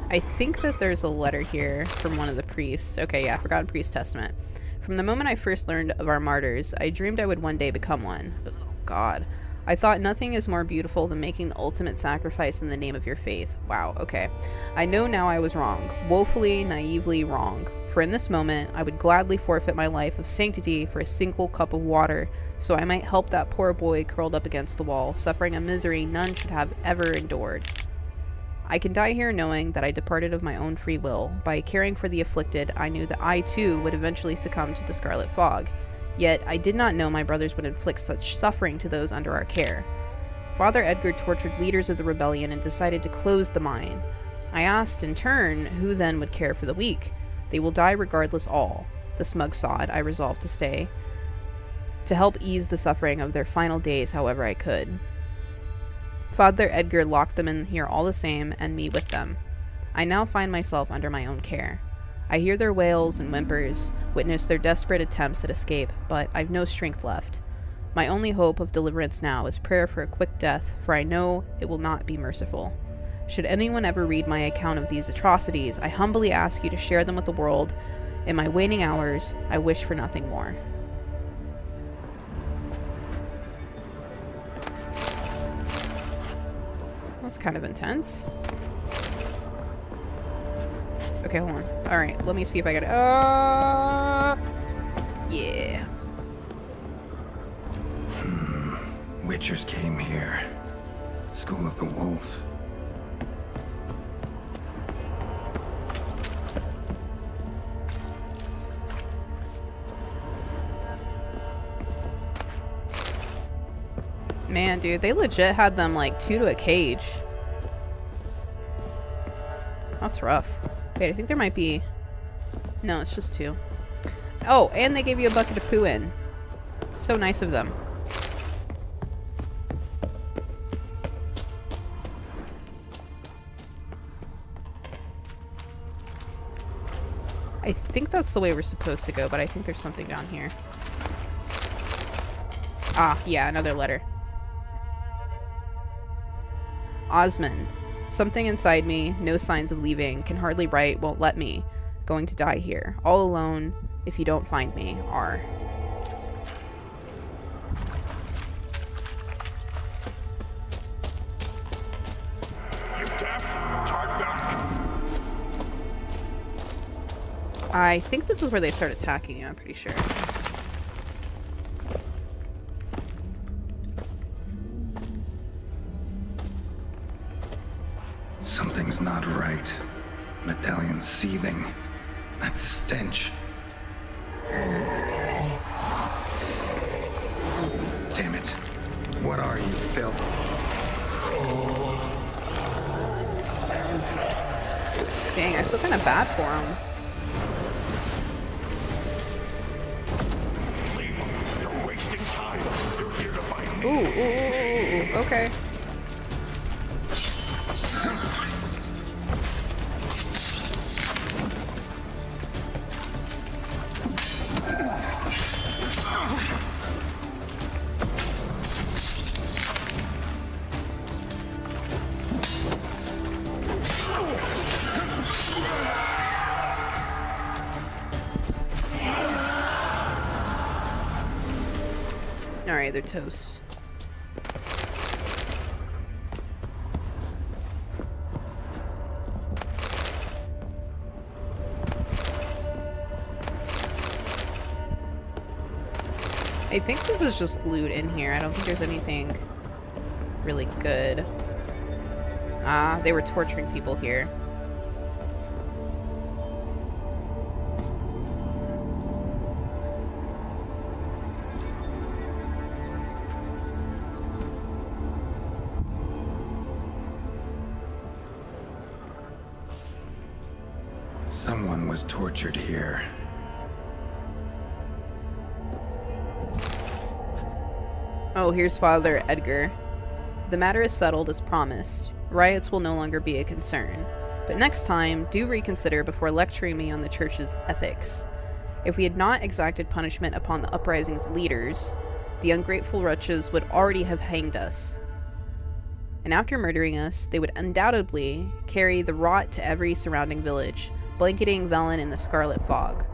S1: I think that there's a letter here from one of the priests. Okay, yeah, Forgotten Priest Testament. From the moment I first learned of our martyrs, I dreamed I would one day become one. Oh, God. I thought nothing is more beautiful than making the ultimate sacrifice in the name of your faith. Wow, okay. I know now I was wrong. Woefully, naively wrong. For in this moment, I would gladly forfeit my life of sanctity for a single cup of water, so I might help that poor boy curled up against the wall, suffering a misery none should have ever endured. I can die here knowing that I departed of my own free will. By caring for the afflicted, I knew that I too would eventually succumb to the Scarlet Fog. Yet, I did not know my brothers would inflict such suffering to those under our care. Father Edgar tortured leaders of the rebellion and decided to close the mine. I asked, in turn, who then would care for the weak? They will die regardless all. The smug sod, I resolved to stay, to help ease the suffering of their final days however I could. Father Edgar locked them in here all the same, and me with them. I now find myself under my own care. I hear their wails and whimpers, witness their desperate attempts at escape, but I've no strength left. My only hope of deliverance now is prayer for a quick death, for I know it will not be merciful. Should anyone ever read my account of these atrocities, I humbly ask you to share them with the world. In my waning hours, I wish for nothing more. That's kind of intense. Okay, hold on. Alright, let me see if I got it. Yeah.
S4: Witchers came here. School of the Wolf.
S1: Man, dude, they legit had them like 2 to a cage. That's rough. Wait, I think there might be... No, it's just 2. Oh, and they gave you a bucket of poo in. So nice of them. I think that's the way we're supposed to go, but I think there's something down here. Ah, yeah, another letter. Osmond. Something inside me, no signs of leaving, can hardly write, won't let me. Going to die here. All alone, if you don't find me. R. I think this is where they start attacking you, I'm pretty sure.
S4: Something's not right. Medallion seething. That stench. Damn it. What are you, filth?
S1: Dang, I feel kind of bad for him. Ooh, okay. Alright, they're toast. I think this is just loot in here. I don't think there's anything really good. Ah, they were torturing people here.
S4: Someone was tortured here.
S1: Oh, here's Father Edgar. The matter is settled as promised. Riots will no longer be a concern. But next time, do reconsider before lecturing me on the church's ethics. If we had not exacted punishment upon the uprising's leaders, the ungrateful wretches would already have hanged us. And after murdering us, they would undoubtedly carry the rot to every surrounding village, blanketing Velen in the scarlet fog.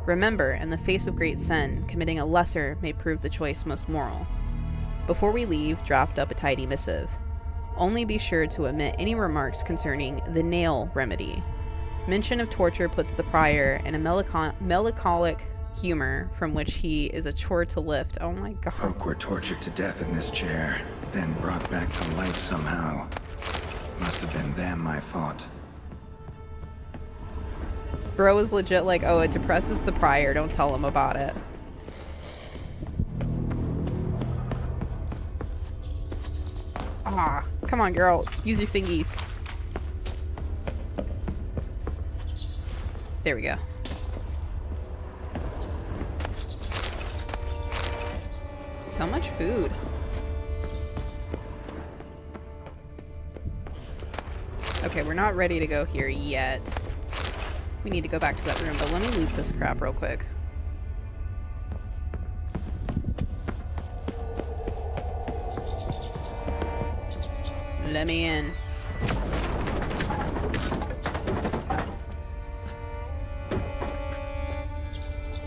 S1: Remember, in the face of great sin, committing a lesser may prove the choice most moral. Before we leave, draft up a tidy missive. Only be sure to omit any remarks concerning the nail remedy. Mention of torture puts the prior in a melancholic humor from which he is a chore to lift. Oh my god.
S4: Folk were tortured to death in this chair, then brought back to life somehow. Must have been them, I thought.
S1: Bro was legit like, oh, it depresses the prior, don't tell him about it. Ah, come on, girl. Use your fingies. There we go. So much food. Okay, we're not ready to go here yet. We need to go back to that room, but let me loot this crap real quick. Let me in.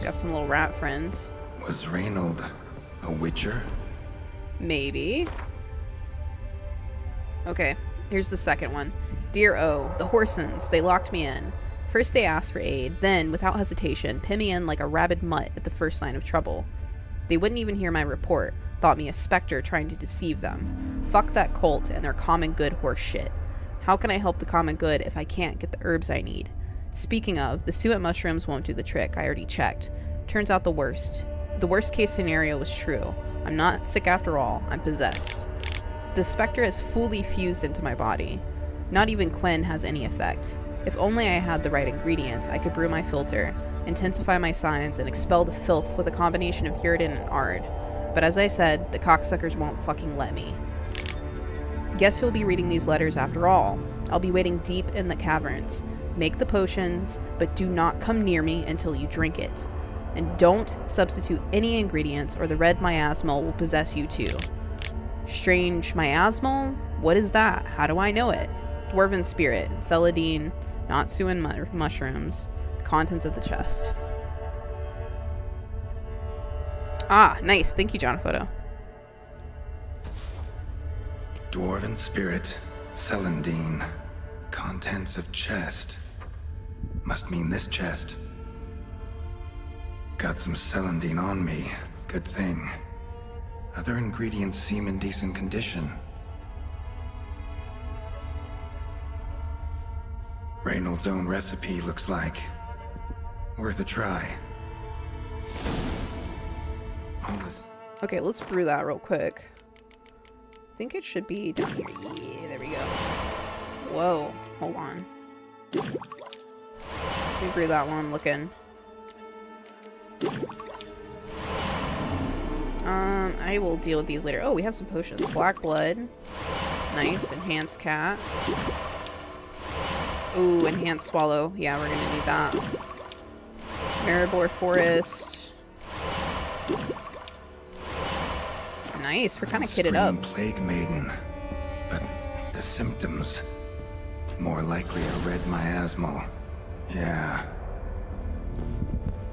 S1: Got some little rat friends.
S4: Was Reynold a witcher?
S1: Maybe. Okay, Here's the second one. Dear O, the Horsons, they locked me in. First they asked for aid, then, without hesitation, pin me in like a rabid mutt at the first sign of trouble. They wouldn't even hear my report, thought me a specter trying to deceive them. Fuck that cult and their common good horse shit. How can I help the common good if I can't get the herbs I need? Speaking of, the suet mushrooms won't do the trick, I already checked. Turns out the worst. The worst case scenario was true. I'm not sick after all, I'm possessed. The specter has fully fused into my body. Not even Quen has any effect. If only I had the right ingredients, I could brew my filter, intensify my signs, and expel the filth with a combination of Uridan and Ard. But as I said, the cocksuckers won't fucking let me. Guess who'll be reading these letters after all? I'll be waiting deep in the caverns. Make the potions, but do not come near me until you drink it. And don't substitute any ingredients or the red miasmal will possess you too. Strange miasmal? What is that? How do I know it? Dwarven spirit, celadine, not suin mushrooms, contents of the chest. Ah, nice. Thank you, John Photo.
S4: Dwarven spirit, celandine, contents of chest. Must mean this chest. Got some celandine on me. Good thing. Other ingredients seem in decent condition. Reynolds' own recipe looks like. Worth a try. All this.
S1: Okay, let's brew that real quick. I think it should be down here. Yeah, there we go. Whoa, hold on. Let me brew that one looking. I will deal with these later. Oh, we have some potions. Black blood. Nice. Enhanced cat. Ooh, enhanced swallow. Yeah, we're gonna need that. Maribor forest. Nice. We're kind of kitted up.
S4: Plague maiden, but the symptoms more likely a red miasmal. Yeah.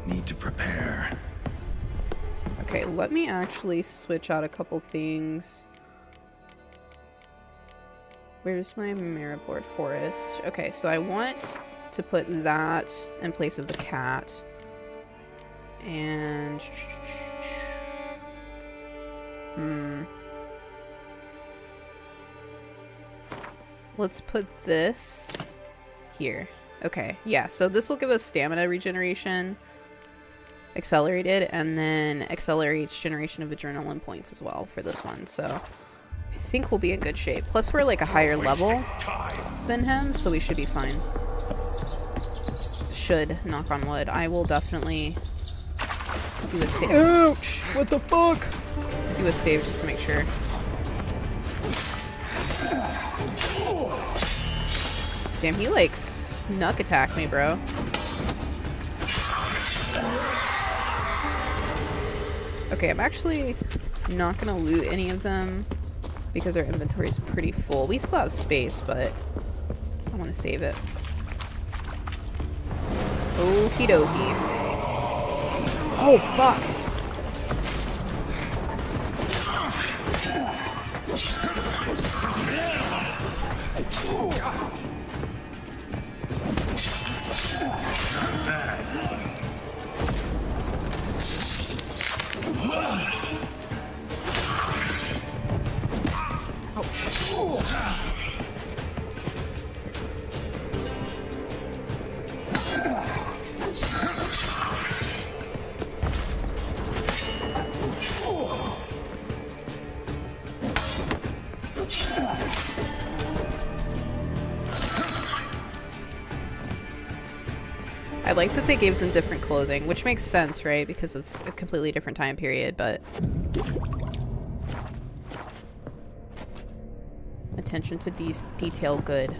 S4: Need to prepare.
S1: Okay, let me actually switch out a couple things. Where's my Maribor forest? Okay, so I want to put that in place of the cat. And... Let's put this here. Okay, yeah, so this will give us stamina regeneration. Accelerated, and then accelerates generation of adrenaline points as well for this one. So I think we'll be in good shape. Plus we're like a higher level than him, so we should be fine. Should, knock on wood. I will definitely do a save. Ouch! What the fuck? Do a save just to make sure. Damn, he like snuck attacked me, bro. Okay, I'm actually not gonna loot any of them because our inventory is pretty full. We still have space, but I want to save it. Okie dokie. Oh, fuck. I like that they gave them different clothing, which makes sense, right? Because it's a completely different time period, but... Attention to detail good.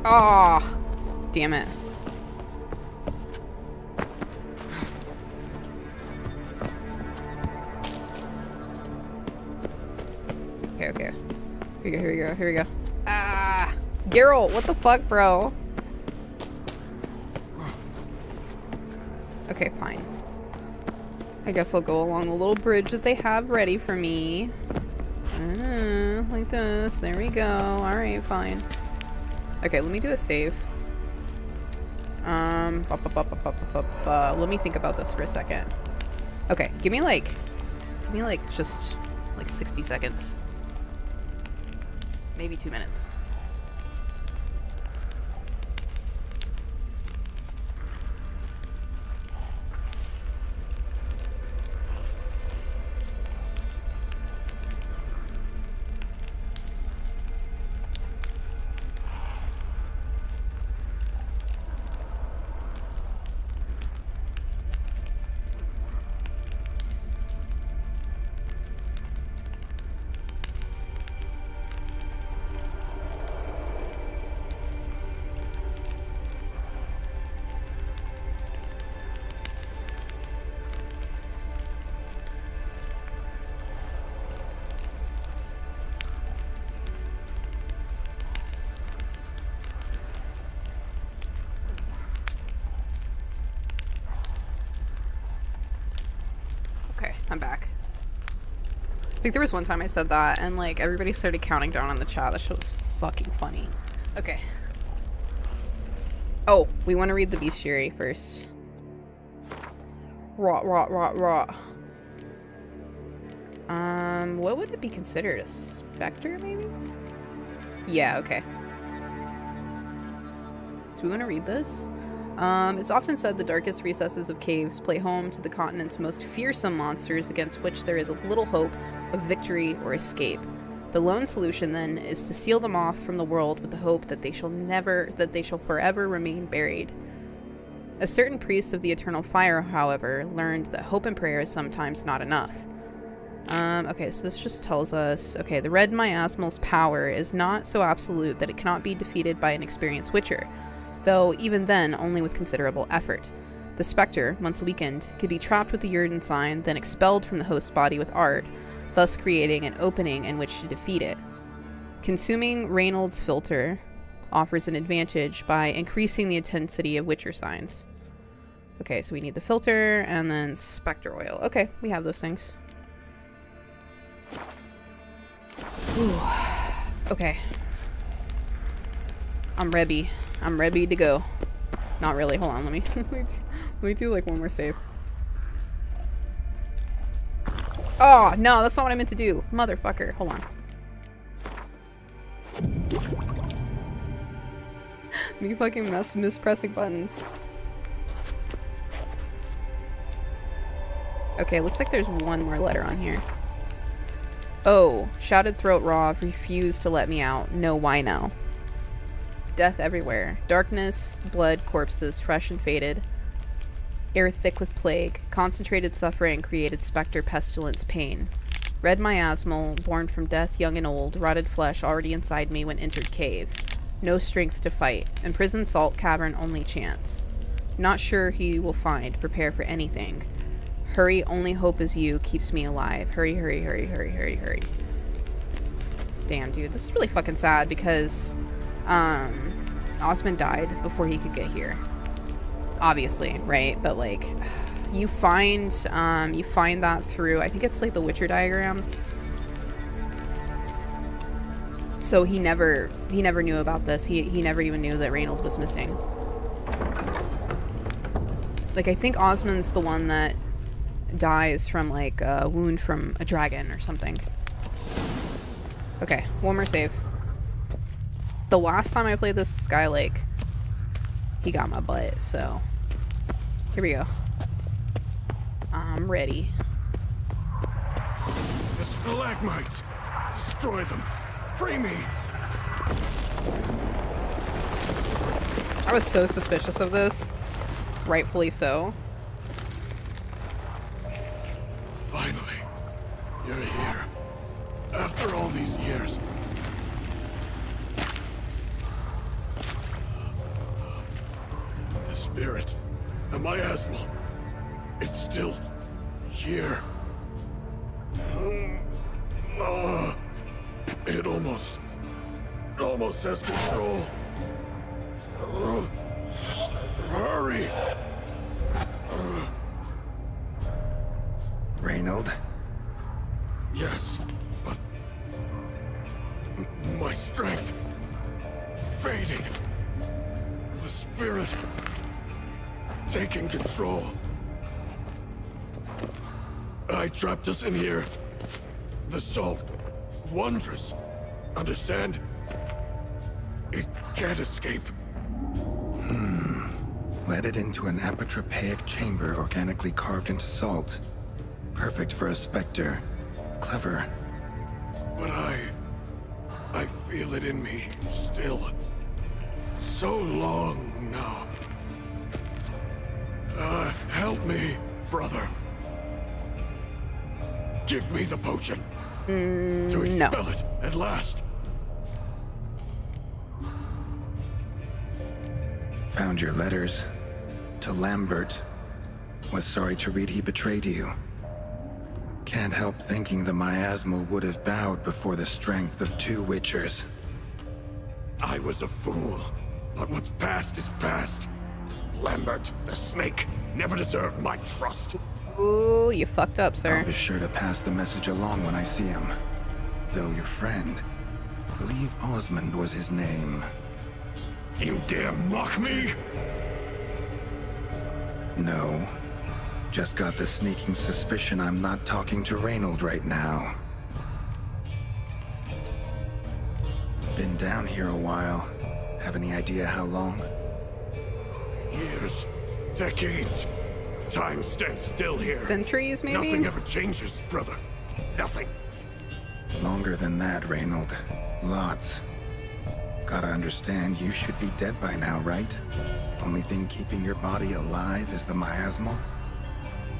S1: Ah, damn it. Okay. Here we go. Ah! Geralt, what the fuck, bro? I guess I'll go along the little bridge that they have ready for me. Like this. There we go. Alright, fine. Okay, let me do a save. Let me think about this for a second. Okay, give me like just like 60 seconds. Maybe 2 minutes. I'm back. I think there was one time I said that and like everybody started counting down on the chat. That shit was fucking funny. Okay. Oh, we want to read the bestiary first. Rot. What would it be considered? A specter, maybe? Yeah, okay. Do we want to read this? It's often said the darkest recesses of caves play home to the continent's most fearsome monsters against which there is a little hope of victory or escape. The lone solution, then, is to seal them off from the world with the hope that they shall forever remain buried. A certain priest of the eternal fire, however, learned that hope and prayer is sometimes not enough. Okay, so this just tells us, okay, the red miasmal's power is not so absolute that it cannot be defeated by an experienced witcher, though even then only with considerable effort. The spectre, once weakened, could be trapped with the Yrden sign, then expelled from the host body with art, thus creating an opening in which to defeat it. Consuming Reynolds' filter offers an advantage by increasing the intensity of witcher signs. Okay, so we need the filter and then spectre oil. Okay, we have those things. Ooh. Okay. I'm ready to go. Not really. Hold on. Let me do like one more save. Oh, no, that's not what I meant to do. Motherfucker. Hold on. Me fucking mispressing buttons. Okay, looks like there's one more letter on here. Oh, shouted Throat Raw refused to let me out. No, why now? Death everywhere. Darkness, blood, corpses, fresh and faded. Air thick with plague. Concentrated suffering created specter pestilence pain. Red miasmal, born from death young and old, rotted flesh already inside me when entered cave. No strength to fight. Imprisoned salt cavern only chance. Not sure he will find. Prepare for anything. Hurry, only hope is you, keeps me alive. Hurry, hurry, hurry, hurry, hurry, hurry. Damn, dude, this is really fucking sad because Osmond died before he could get here. Obviously, right? But like you find that through, I think it's like the Witcher diagrams. So he never knew about this. He never even knew that Reynold was missing. Like I think Osmond's the one that dies from like a wound from a dragon or something. Okay, one more save. The last time I played this guy, like, he got my butt, so here we go. I'm ready.
S6: The stalagmites! Destroy them! Free me!
S1: I was so suspicious of this. Rightfully so.
S6: Finally, you're here. After all these years. The spirit, the miasmal, it's still here. It almost has control. Hurry!
S4: Reynold?
S6: Yes, but my strength fading. The spirit taking control. I trapped us in here. The salt, wondrous. Understand? It can't escape.
S4: Led it into an apotropaic chamber organically carved into salt. Perfect for a specter. Clever.
S6: But I feel it in me still. So long now. Help me, brother. Give me the potion. To expel it at last.
S4: Found your letters. To Lambert. Was sorry to read he betrayed you. Can't help thinking the miasmal would have bowed before the strength of 2 Witchers.
S6: I was a fool, but what's past is past. Lambert, the snake, never deserved my trust.
S1: Ooh, you fucked up, sir.
S4: I'll be sure to pass the message along when I see him. Though your friend, believe Osmond was his name.
S6: You dare mock me?
S4: No. Just got the sneaking suspicion I'm not talking to Reynold right now. Been down here a while. Have any idea how long?
S6: Years. Decades. Time stands still here.
S1: Centuries, maybe?
S6: Nothing ever changes, brother. Nothing.
S4: Longer than that, Reynold. Lots. Gotta understand, you should be dead by now, right? Only thing keeping your body alive is the miasmal?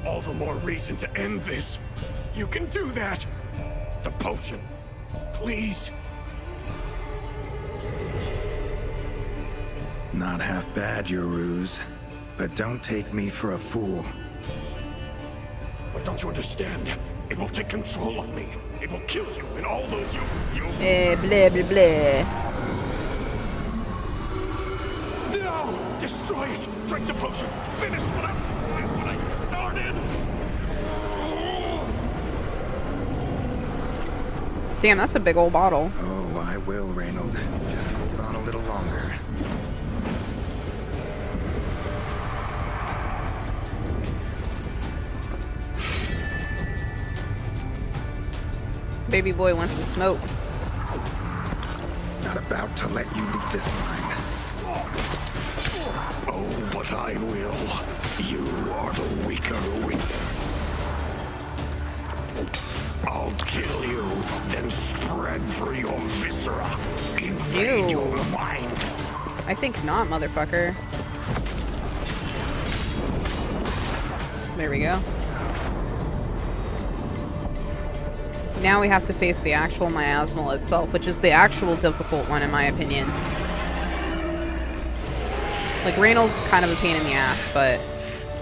S6: All the more reason to end this. You can do that. The potion. Please.
S4: Not half bad, your ruse. But don't take me for a fool.
S6: But don't you understand? It will take control of me. It will kill you and all those you...
S1: Blah, blah, blah.
S6: No! Destroy it! Drink the potion! Finish what I started!
S1: Damn, that's a big old bottle.
S4: Oh, I will, Reynold. Just hold on a little longer.
S1: Baby boy wants to smoke.
S4: Not about to let you leave this line.
S6: Oh, but I will. You are the weaker wing. I'll kill you, then spread through your viscera. Invade your mind.
S1: I think not, motherfucker. There we go. Now we have to face the actual miasmal itself, which is the actual difficult one, in my opinion. Like, Reynold's kind of a pain in the ass, but...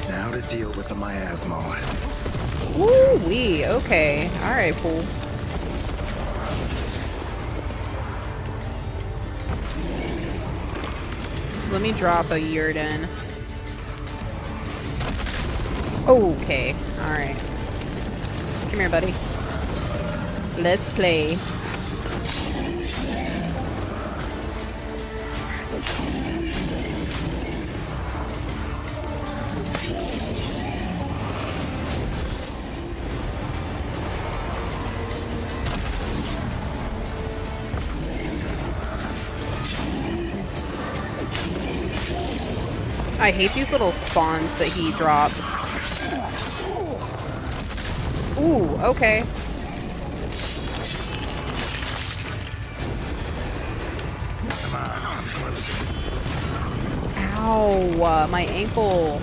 S4: Now to deal with the miasmal.
S1: Woo-wee, okay. Alright, fool. Let me drop a Yurden. Okay, alright. Come here, buddy. Let's play. I hate these little spawns that he drops. Ooh, okay. Ow, my ankle.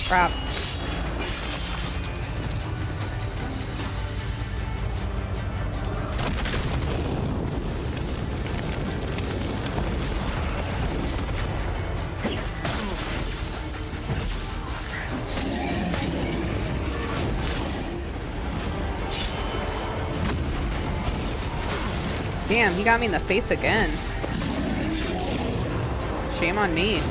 S1: Crap. Damn, he got me in the face again. Shame on me.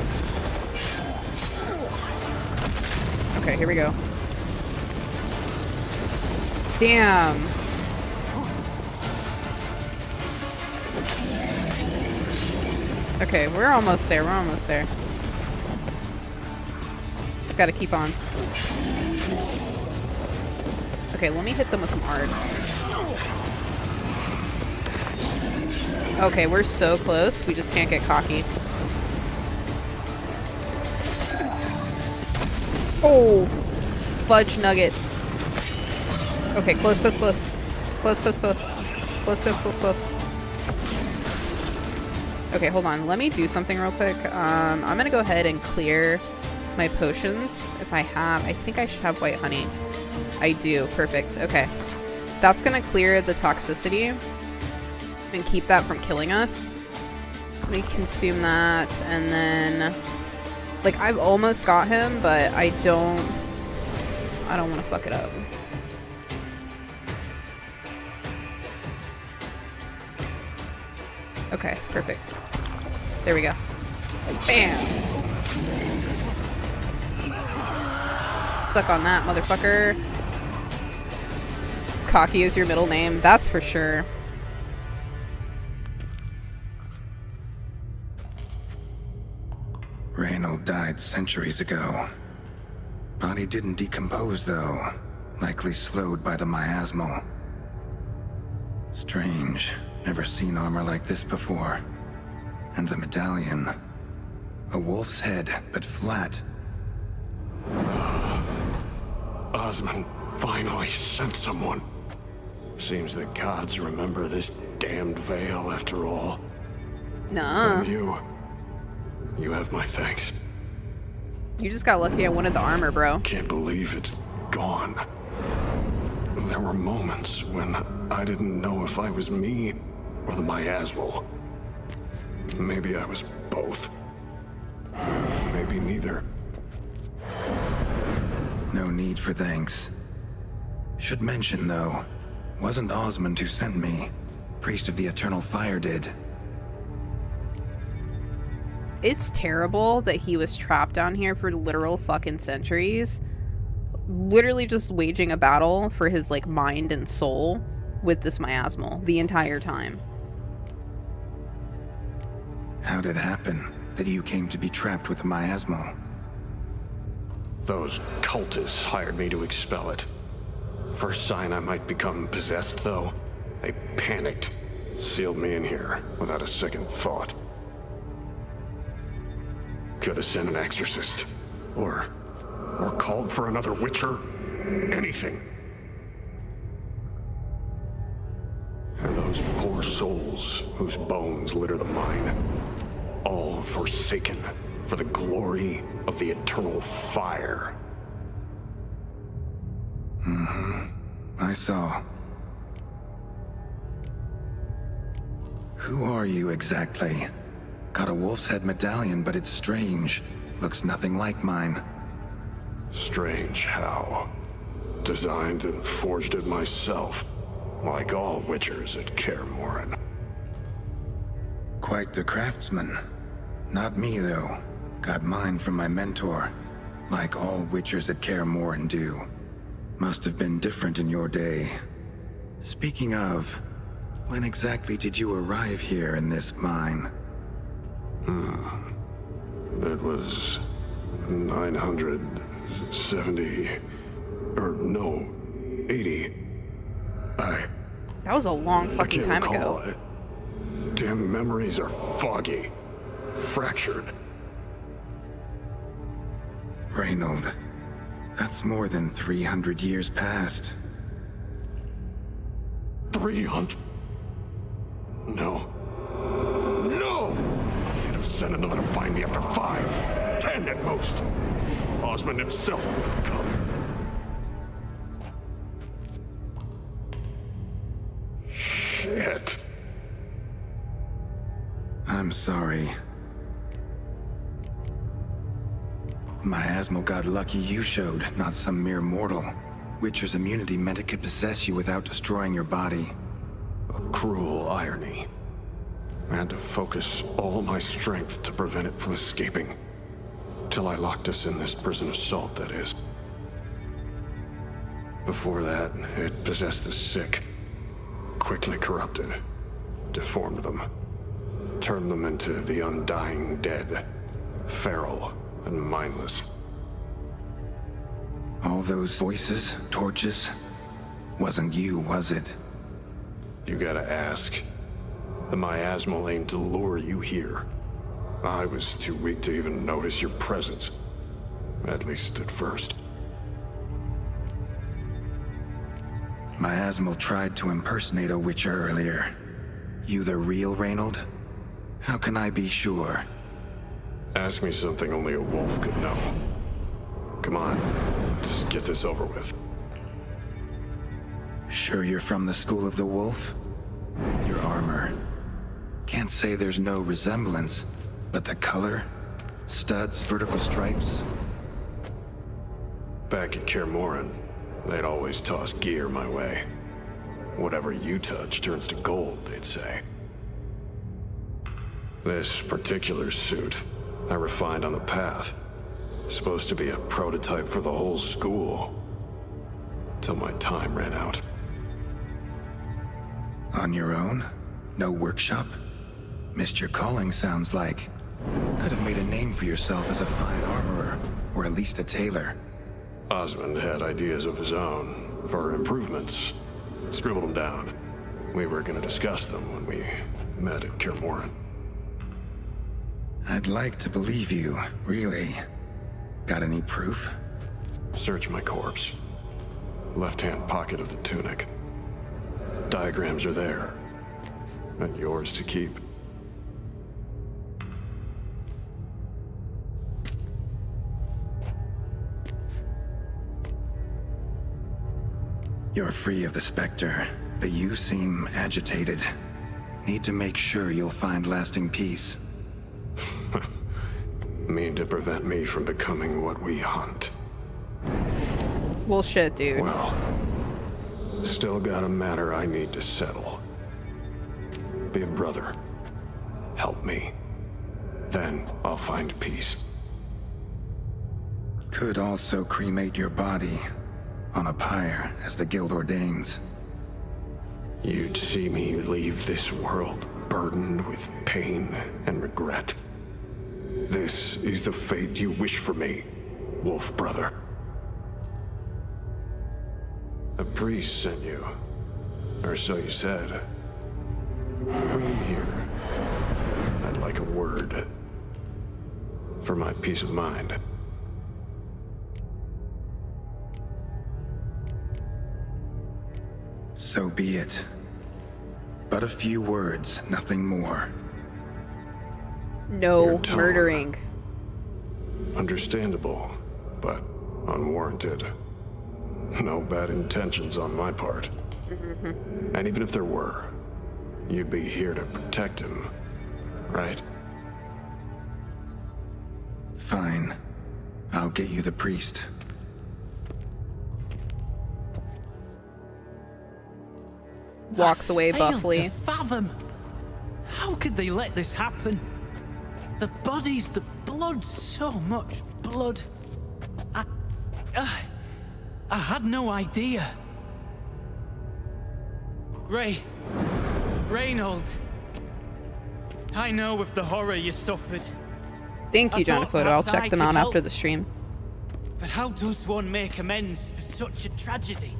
S1: Okay, here we go. Damn. Okay, we're almost there. We're almost there. Just gotta keep on. Okay, let me hit them with some art. Okay, we're so close. We just can't get cocky. Oh, fudge nuggets. Okay, close, close, close. Close, close, close. Close, close, close, close. Okay, hold on. Let me do something real quick. I'm gonna go ahead and clear my potions. If I have, I think I should have white honey. I do. Perfect. Okay. That's gonna clear the toxicity and keep that from killing us. Let me consume that, and then... Like, I've almost got him, but I don't want to fuck it up. Okay, perfect. There we go. Bam! Suck on that, motherfucker. Cocky is your middle name, that's for sure.
S4: Reynold died centuries ago. Body didn't decompose, though. Likely slowed by the miasmal. Strange. Never seen armor like this before. And the medallion. A wolf's head, but flat.
S19: Osmond finally sent someone. Seems the gods remember this damned veil after all.
S1: Nah.
S19: And you have my thanks.
S1: You just got lucky I wanted the armor, bro.
S19: Can't believe it's gone. There were moments when I didn't know if I was me or the miasmal. Maybe I was both. Maybe neither.
S4: No need for thanks. Should mention, though, wasn't Osmond who sent me. Priest of the Eternal Fire did.
S1: It's terrible that he was trapped down here for literal fucking centuries. Literally just waging a battle for his, like, mind and soul with this miasmal the entire time.
S4: How did it happen that you came to be trapped with the miasmal?
S19: Those cultists hired me to expel it. First sign I might become possessed, though, they panicked. Sealed me in here without a second thought. Could have sent an exorcist. Or called for another witcher. Anything. And those poor souls whose bones litter the mine. All forsaken for the glory of the Eternal Fire.
S4: Mm-hmm. I saw. Who are you exactly? Got a wolf's head medallion, but it's strange. Looks nothing like mine.
S19: Strange how? Designed and forged it myself, like all witchers at Kaer Morhen.
S4: Quite the craftsman. Not me, though. Got mine from my mentor, like all witchers at Kaer Morhen do. Must have been different in your day. Speaking of, when exactly did you arrive here in this mine?
S19: It was 970, or no, 80.
S1: That was a long fucking time ago.
S19: Damn memories are foggy, fractured.
S4: Reynold, that's more than 300 years past.
S19: 300? No. No! He'd have sent another to find me after 5, 10 at most. Osmond himself would have come. Shit.
S4: I'm sorry. Miasmal got lucky you showed, not some mere mortal. Witcher's immunity meant it could possess you without destroying your body.
S19: a cruel irony. I had to focus all my strength to prevent it from escaping. Till I locked us in this prison of salt, that is. Before that, it possessed the sick. Quickly corrupted. Deformed them. Turned them into the undying dead. Feral and mindless.
S4: All those voices, torches, wasn't you, was it?
S19: You gotta ask. The miasmal aimed to lure you here. I was too weak to even notice your presence. At least at first.
S4: Miasmal tried to impersonate a witcher earlier. You the real Reynold? How can I be sure?
S19: Ask me something only a wolf could know. Come on, let's get this over with.
S4: Sure you're from the School of the Wolf? Your armor. Can't say there's no resemblance, but the color? Studs, vertical stripes?
S19: Back at Kaer Morhen, they'd always toss gear my way. Whatever you touch turns to gold, they'd say. This particular suit, I refined on the path. Supposed to be a prototype for the whole school. Till my time ran out.
S4: On your own? No workshop? Missed your calling, sounds like. Could have made a name for yourself as a fine armorer, or at least a tailor.
S19: Osmond had ideas of his own, for improvements. Scribbled them down. We were gonna discuss them when we met at Kaer Morhen.
S4: I'd like to believe you, really. Got any proof?
S19: Search my corpse. Left-hand pocket of the tunic. Diagrams are there. And yours to keep.
S4: You're free of the Spectre, but you seem agitated. Need to make sure you'll find lasting peace.
S19: Mean to prevent me from becoming what we hunt.
S1: Well, shit, dude.
S19: Well, still got a matter I need to settle. Be a brother. Help me. Then I'll find peace.
S4: Could also cremate your body on a pyre, as the guild ordains.
S19: You'd see me leave this world burdened with pain and regret. This is the fate you wish for me, wolf brother. A priest sent you, or so you said. Bring him here. I'd like a word. For my peace of mind.
S4: So be it. But a few words, nothing more.
S1: No murdering.
S19: Understandable, but unwarranted. No bad intentions on my part. And even if there were, you'd be here to protect him, right?
S4: Fine. I'll get you the priest.
S1: Walks away buffly.
S18: Fathom. How could they let this happen? The bodies, the blood, so much blood. I had no idea. Reynold. I know of the horror you suffered.
S1: Thank you, John Photo. I'll check them out after the stream.
S18: But how does one make amends for such a tragedy?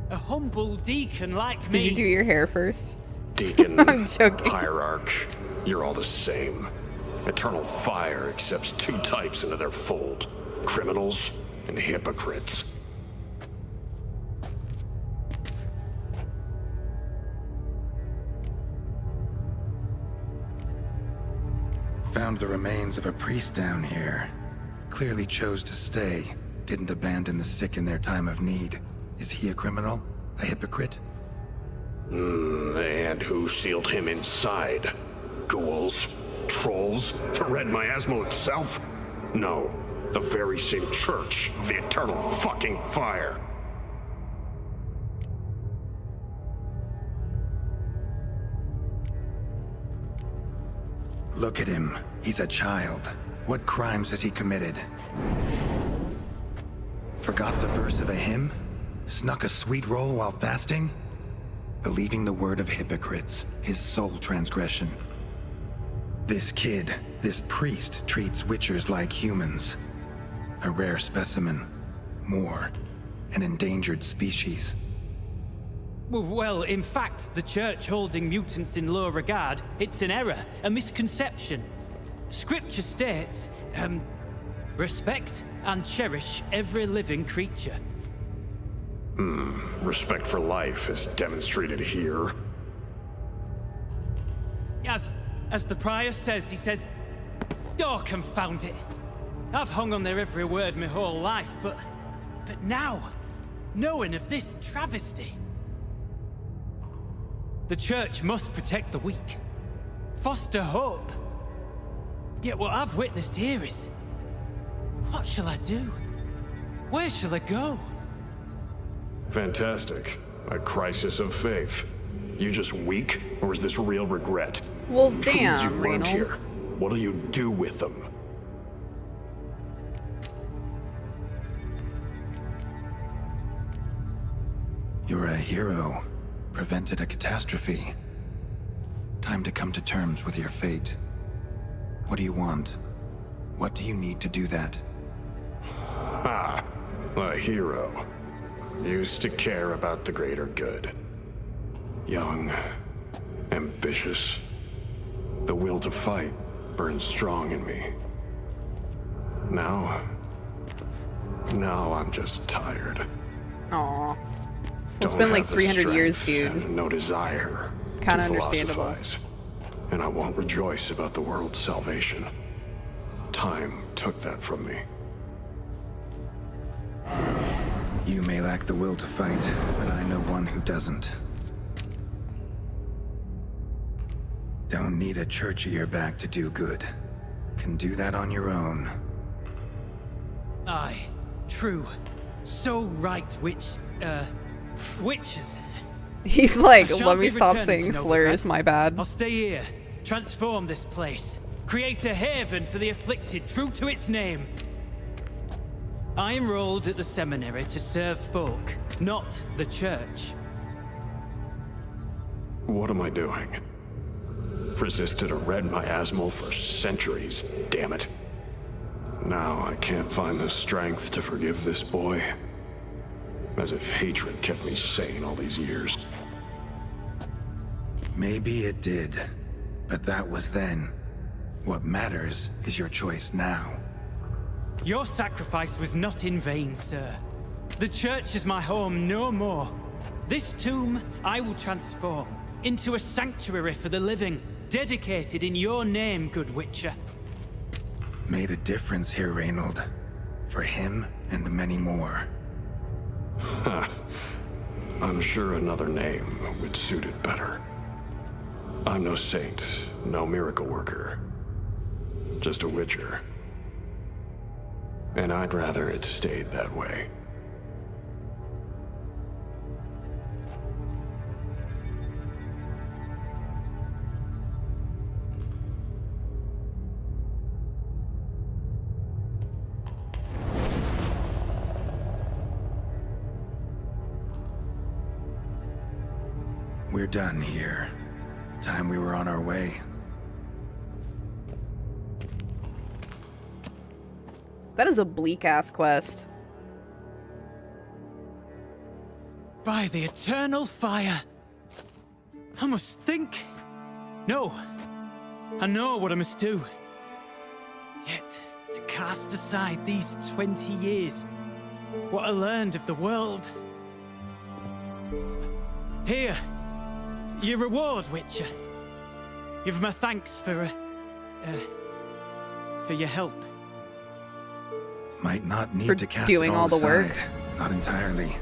S18: A humble deacon like me.
S1: Did you do your hair first?
S19: Deacon,
S1: I'm joking.
S19: hierarch, you're all the same. Eternal fire accepts two types into their fold. Criminals and hypocrites.
S4: Found the remains of a priest down here. Clearly chose to stay. Didn't abandon the sick in their time of need. Is he a criminal? A hypocrite?
S19: And who sealed him inside? Ghouls? Trolls? The Red Miasmal itself? No, the very same church of the eternal fucking fire.
S4: Look at him. He's a child. What crimes has he committed? Forgot the verse of a hymn? Snuck a sweet roll while fasting? Believing the word of hypocrites, his sole transgression. This kid, this priest, treats witchers like humans. A rare specimen. More, an endangered species.
S18: Well, in fact, the church holding mutants in low regard, it's an error, a misconception. Scripture states, respect and cherish every living creature.
S19: Respect for life is demonstrated here.
S18: As the prior says, he says, oh, confound it. I've hung on their every word my whole life, but now, knowing of this travesty, the church must protect the weak, foster hope. Yet what I've witnessed here is, what shall I do? Where shall I go?
S19: Fantastic. A crisis of faith. You just weak, or is this real regret?
S1: Well,
S19: Truths
S1: damn,
S19: you've learned
S1: Reynolds.
S19: here. What'll you do with them?
S4: You're a hero. Prevented a catastrophe. Time to come to terms with your fate. What do you want? What do you need to do that?
S19: Ha! A hero. Used to care about the greater good. Young. Ambitious. The will to fight burns strong in me. Now I'm just tired.
S1: Aw. It's
S19: Don't
S1: been like
S19: have the
S1: 300 years,
S19: strength
S1: dude.
S19: and no desire.
S1: Kinda
S19: to
S1: understandable.
S19: philosophize. And I won't rejoice about the world's salvation. Time took that from me.
S4: You may lack the will to fight, but I know one who doesn't. Don't need a church at your back to do good. Can do that on your own.
S18: Aye, true. So right, witches.
S1: He's like,
S18: I shan't
S1: let me
S18: be
S1: stop
S18: returning
S1: saying
S18: to
S1: slurs,
S18: Novigrad.
S1: my bad.
S18: I'll stay here, transform this place, create a haven for the afflicted, true to its name. I enrolled at the seminary to serve folk, not the church.
S19: What am I doing? Resisted a red miasmal for centuries, damn it. Now I can't find the strength to forgive this boy. As if hatred kept me sane all these years.
S4: Maybe it did, but that was then. What matters is your choice now.
S18: Your sacrifice was not in vain, sir. The church is my home no more. This tomb I will transform into a sanctuary for the living, dedicated in your name, good Witcher.
S4: Made a difference here, Reynold. For him and many more.
S19: I'm sure another name would suit it better. I'm no saint, no miracle worker. Just a witcher. And I'd rather it stayed that way.
S4: We're done here. Time we were on our way.
S1: That is a bleak-ass quest.
S18: By the eternal fire. I must think. No. I know what I must do. Yet, to cast aside these 20 years, what I learned of the world. Here, your reward, Witcher. Give my thanks for your help.
S4: Might not need
S1: For
S4: to cast
S1: doing
S4: it
S1: all the work?
S4: aside. Not entirely.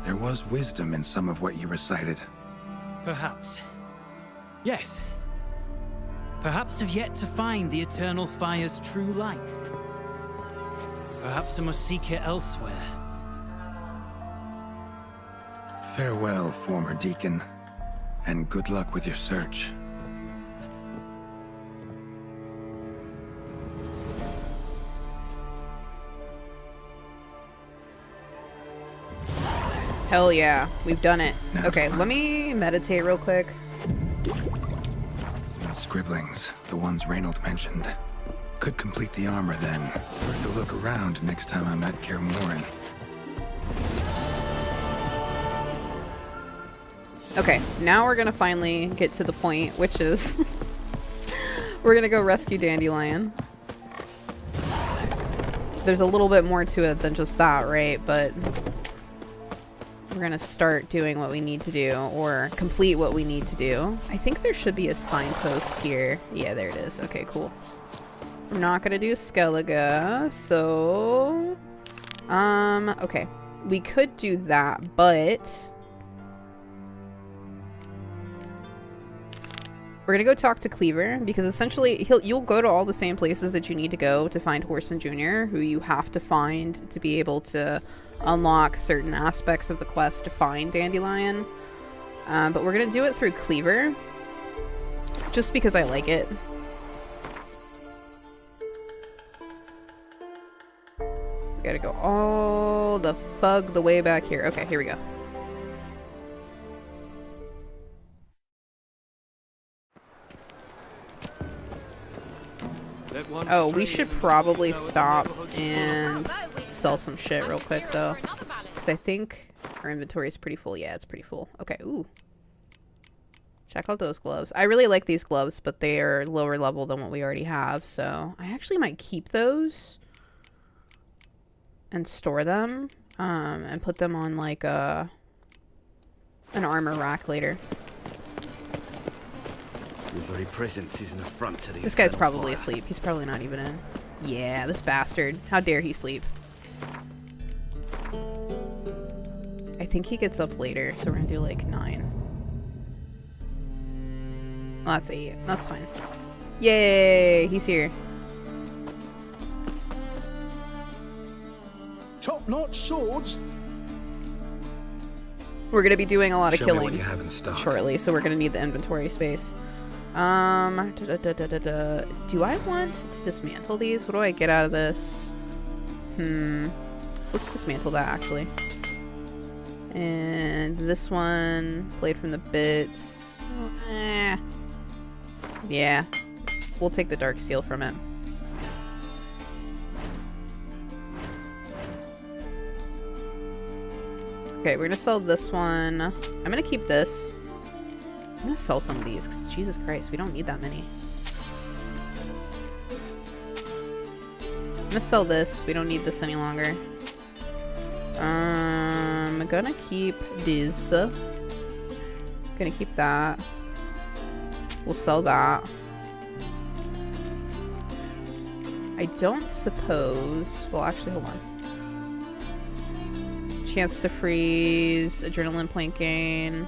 S4: There was wisdom in some of what you recited.
S18: Perhaps. Yes. Perhaps I've yet to find the eternal fire's true light. Perhaps I must seek it elsewhere.
S4: Farewell, former deacon. And good luck with your search.
S1: Hell yeah, we've done it. Okay, let me meditate real quick.
S4: Scribblings, the ones Reynold mentioned. Could complete the armor then. Worth a look around next time I'm at Kaer Morhen.
S1: Okay, now we're gonna finally get to the point, which is we're gonna go rescue Dandelion. There's a little bit more to it than just that, right? But we're gonna start doing what we need to do, or complete what we need to do. I think there should be a signpost here. Yeah, there it is. Okay, cool. We're not gonna do Skellige, so okay. We could do that, but we're gonna go talk to Cleaver, because essentially you'll go to all the same places that you need to go to find Whoreson Jr., who you have to find to be able to unlock certain aspects of the quest to find Dandelion. But we're gonna do it through Cleaver, just because I like it. We gotta go all the fug the way back here. Okay, here we go. Oh, we should probably stop and sell some shit real quick, though. Because I think our inventory is pretty full. Yeah, it's pretty full. Okay, ooh. Check out those gloves. I really like these gloves, but they are lower level than what we already have. So I actually might keep those and store them and put them on like an armor rack later.
S20: Your very presence is an affront to the
S1: This guy's
S20: eternal
S1: probably
S20: fire.
S1: asleep. He's probably not even in. Yeah, this bastard. How dare he sleep? I think he gets up later, so we're gonna do like 9. Well, that's 8. That's fine. Yay! He's here.
S6: Top-notch swords.
S1: We're gonna be doing a lot of
S4: Show me what
S1: killing
S4: you have in stock.
S1: shortly, so we're gonna need the inventory space. Do I want to dismantle these? What do I get out of this? Let's dismantle that, actually. And this one, played from the bits. Yeah. We'll take the dark steel from it. Okay, we're gonna sell this one. I'm gonna keep this. I'm gonna sell some of these, because Jesus Christ, we don't need that many. I'm gonna sell this. We don't need this any longer. I'm gonna keep this. Gonna keep that. We'll sell that. I don't suppose... Well, actually, hold on. Chance to freeze, adrenaline point gain.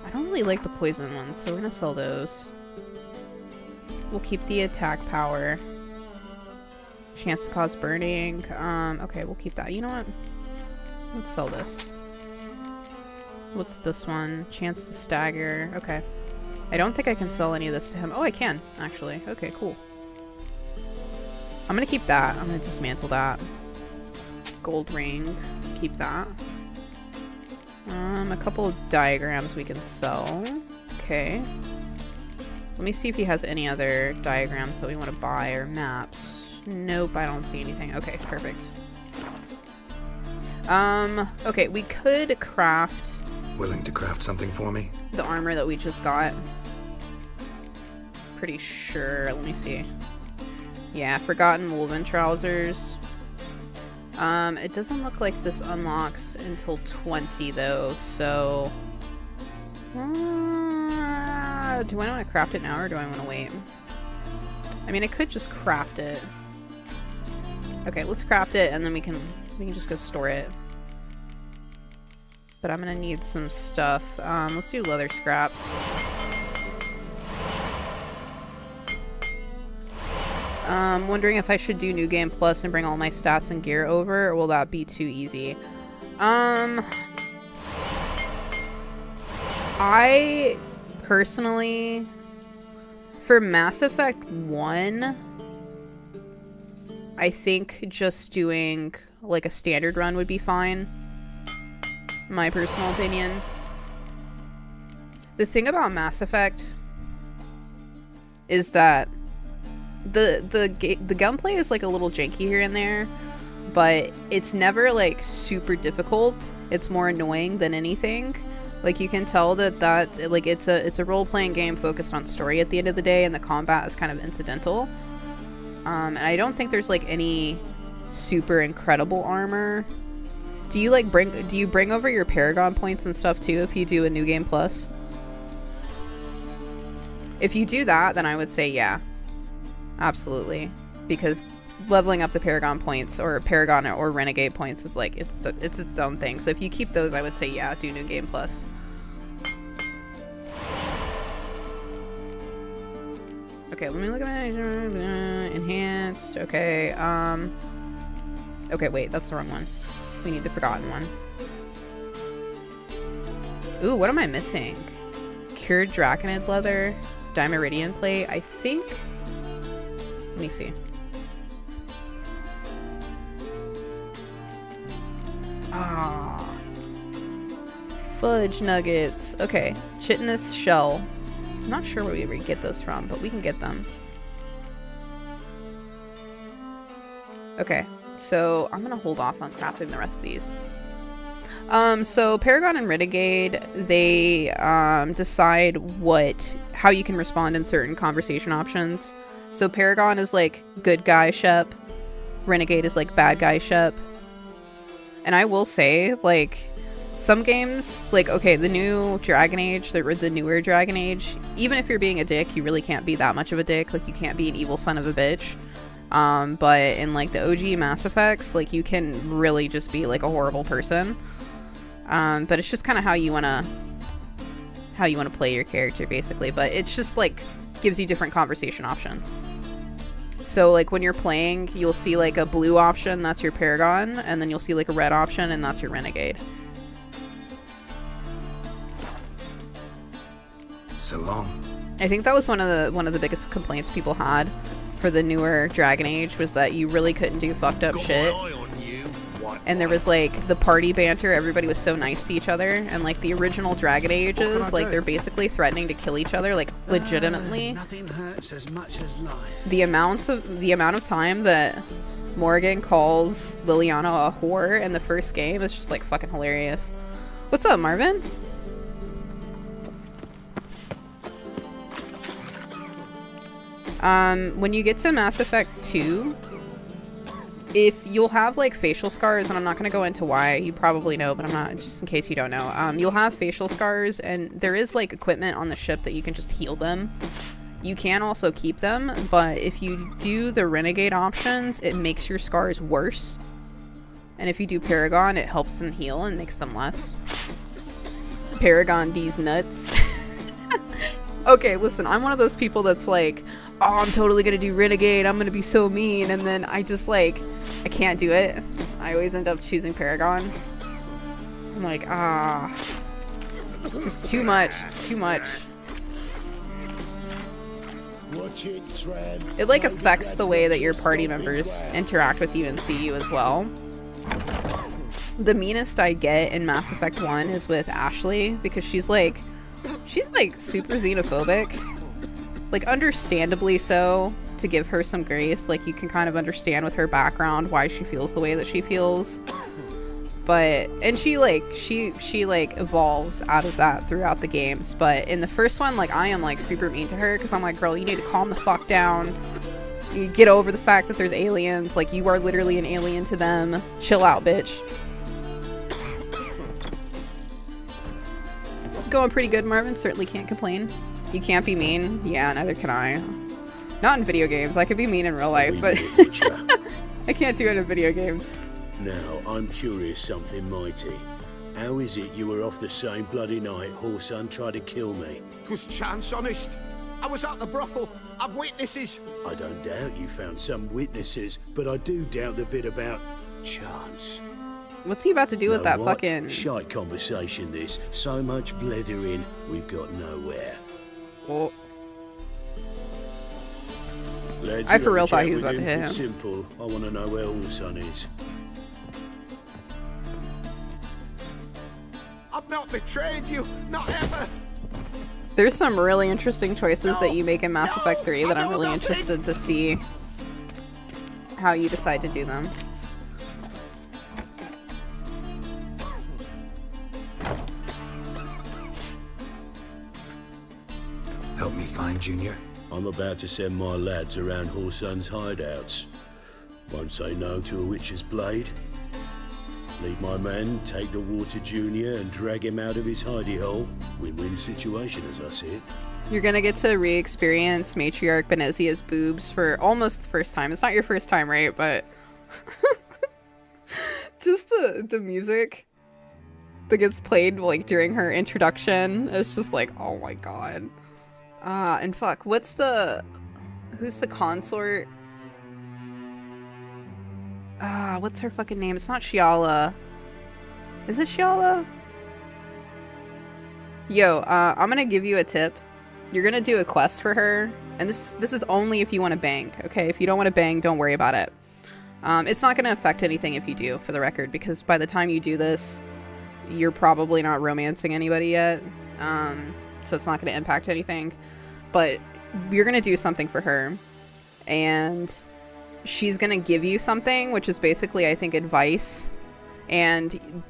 S1: I don't really like the poison ones, so we're gonna sell those. We'll keep the attack power. Chance to cause burning. Okay, we'll keep that. You know what? Let's sell this. What's this one? Chance to stagger. Okay. I don't think I can sell any of this to him. Oh, I can, actually. Okay, cool. I'm gonna keep that. I'm gonna dismantle that. Gold ring. Keep that. A couple of diagrams we can sell. Okay. Let me see if he has any other diagrams that we want to buy or maps. Nope, I don't see anything. Okay, perfect. Okay, we could craft...
S4: Willing to craft something for me?
S1: The armor that we just got. Pretty sure. Let me see. Yeah, Forgotten Woven Trousers. It doesn't look like this unlocks until 20 though, so... do I want to craft it now or do I want to wait? I mean, I could just craft it. Okay, let's craft it and then we can just go store it. But I'm gonna need some stuff. Let's do leather scraps. Wondering if I should do New Game Plus and bring all my stats and gear over, or will that be too easy? I personally, for Mass Effect 1, I think just doing like a standard run would be fine. my personal opinion. The thing about Mass Effect is that the gunplay is like a little janky here and there, but it's never like super difficult. It's more annoying than anything. Like, you can tell that like it's a role-playing game focused on story at the end of the day, and the combat is kind of incidental. And I don't think there's like any super incredible armor. Do you bring over your Paragon points and stuff too if you do a New Game Plus? If you do that, then I would say yeah. Absolutely. Because leveling up the Paragon points or Paragon or Renegade points is like it's its own thing. So if you keep those, I would say yeah, do New Game Plus. Okay, let me look at my enhanced. Okay, okay, wait, that's the wrong one. We need the Forgotten one. Ooh, what am I missing? Cured Draconid leather, Dimeridian plate, I think. Let me see. Ah, fudge nuggets. Okay, chitinous shell. Not sure where we would get those from, but we can get them. Okay, so I'm gonna hold off on crafting the rest of these. So Paragon and Renegade, they decide how you can respond in certain conversation options. So Paragon is like good guy Shep, Renegade is like bad guy Shep. And I will say, like, some games, like, okay, the new Dragon Age, the newer Dragon Age, even if you're being a dick, you really can't be that much of a dick. Like, you can't be an evil son of a bitch. But in, like, the OG Mass Effects, like, you can really just be, like, a horrible person. But it's just kind of how you want to play your character, basically. But it's just, like, gives you different conversation options. So, like, when you're playing, you'll see, like, a blue option, that's your Paragon, and then you'll see, like, a red option, and that's your Renegade.
S4: So long.
S1: I think that was one of the biggest complaints people had for the newer Dragon Age, was that you really couldn't do fucked up shit. And there was like the party banter, everybody was so nice to each other, and like the original Dragon Ages, like they're basically threatening to kill each other, like legitimately.
S16: Nothing hurts as much as life.
S1: The amount of time that Morgan calls Liliana a whore in the first game is just like fucking hilarious. What's up, Marvin? When you get to Mass Effect 2, if you'll have like facial scars, and I'm not going to go into why, you probably know, but I'm not, just in case you don't know, you'll have facial scars, and there is like equipment on the ship that you can just heal them. You can also keep them, but if you do the Renegade options, it makes your scars worse. And if you do Paragon, it helps them heal and makes them less. Paragon D's nuts. Okay, listen, I'm one of those people that's like, oh, I'm totally gonna do Renegade, I'm gonna be so mean, and then I just like, I can't do it. I always end up choosing Paragon. I'm like, just too much, it's too much. It like affects the way that your party members interact with you and see you as well. The meanest I get in Mass Effect 1 is with Ashley, because she's like super xenophobic. Like, understandably so, to give her some grace. Like, you can kind of understand with her background why she feels the way that she feels. But, and she evolves out of that throughout the games. But in the first one, like, I am like super mean to her, because I'm like, girl, you need to calm the fuck down. You get over the fact that there's aliens. Like, you are literally an alien to them. Chill out, bitch. Going pretty good, Marvin. Certainly can't complain. You can't be mean. Yeah, neither can I. Not in video games. I could be mean in real life, but I can't do it in video games.
S5: Now, I'm curious something mighty. How is it you were off the same bloody night Whoreson tried to kill me?
S3: 'Twas chance, honest. I was at the brothel. I've witnesses.
S5: I don't doubt you found some witnesses, but I do doubt the bit about chance.
S1: What's he about to do with that fucking...
S5: Shite conversation this. So much blethering, we've got nowhere.
S1: Well,
S5: Lads,
S1: I for real thought he was about to hit him.
S5: Simple. I want to know where Whoreson is.
S2: not betrayed you, not ever.
S1: There's some really interesting choices that you make in Mass Effect 3 that I'm really interested to see how you decide to do them.
S20: Help me find Junior?
S5: I'm about to send my lads around Horsun's hideouts. Once they know to a witch's blade, lead my men, take the water Junior and drag him out of his hidey hole. Win-win situation, as I see it.
S1: You're gonna get to re-experience Matriarch Benezia's boobs for almost the first time. It's not your first time, right? But just the music that gets played like during her introduction, it's just like, oh my god. And fuck, who's the consort? What's her fucking name? It's not Shiala. Is it Shiala? Yo, I'm gonna give you a tip. You're gonna do a quest for her, and this is only if you want to bang, okay? If you don't want to bang, don't worry about it. It's not gonna affect anything if you do, for the record, because by the time you do this, you're probably not romancing anybody yet, so it's not gonna impact anything. But you're gonna do something for her, and she's gonna give you something, which is basically, I think, advice, and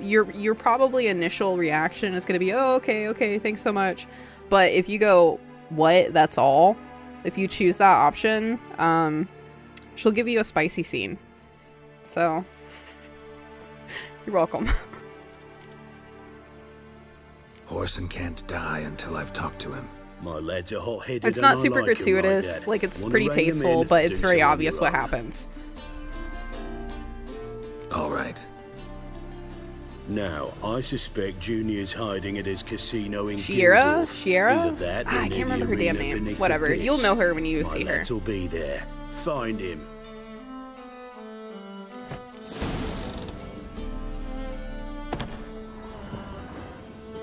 S1: your probably initial reaction is gonna be, oh, okay, thanks so much. But if you go, what, that's all, if you choose that option, she'll give you a spicy scene. So you're welcome.
S20: Horson can't die until I've talked to him.
S5: My lads are hot-headed.
S1: It's not super gratuitous, like it's pretty tasteful, but it's very obvious what happens.
S5: All right. Now, I suspect Junior's hiding at his casino in
S1: Shiera?
S5: Shiera?
S1: I can't remember her damn name. Whatever. You'll know her when you see her.
S5: My lads will be there. Find him.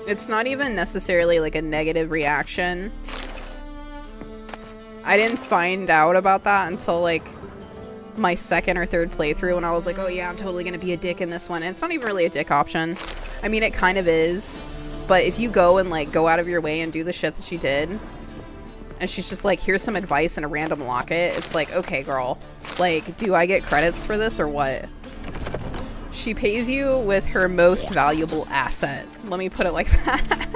S1: It's not even necessarily like a negative reaction. I didn't find out about that until like my second or third playthrough, and I was like, oh yeah, I'm totally gonna be a dick in this one. And it's not even really a dick option. I mean, it kind of is, but if you go and like go out of your way and do the shit that she did, and she's just like, here's some advice and a random locket, it's like, okay girl, like, do I get credits for this or what? She pays you with her most valuable asset. Let me put it like that.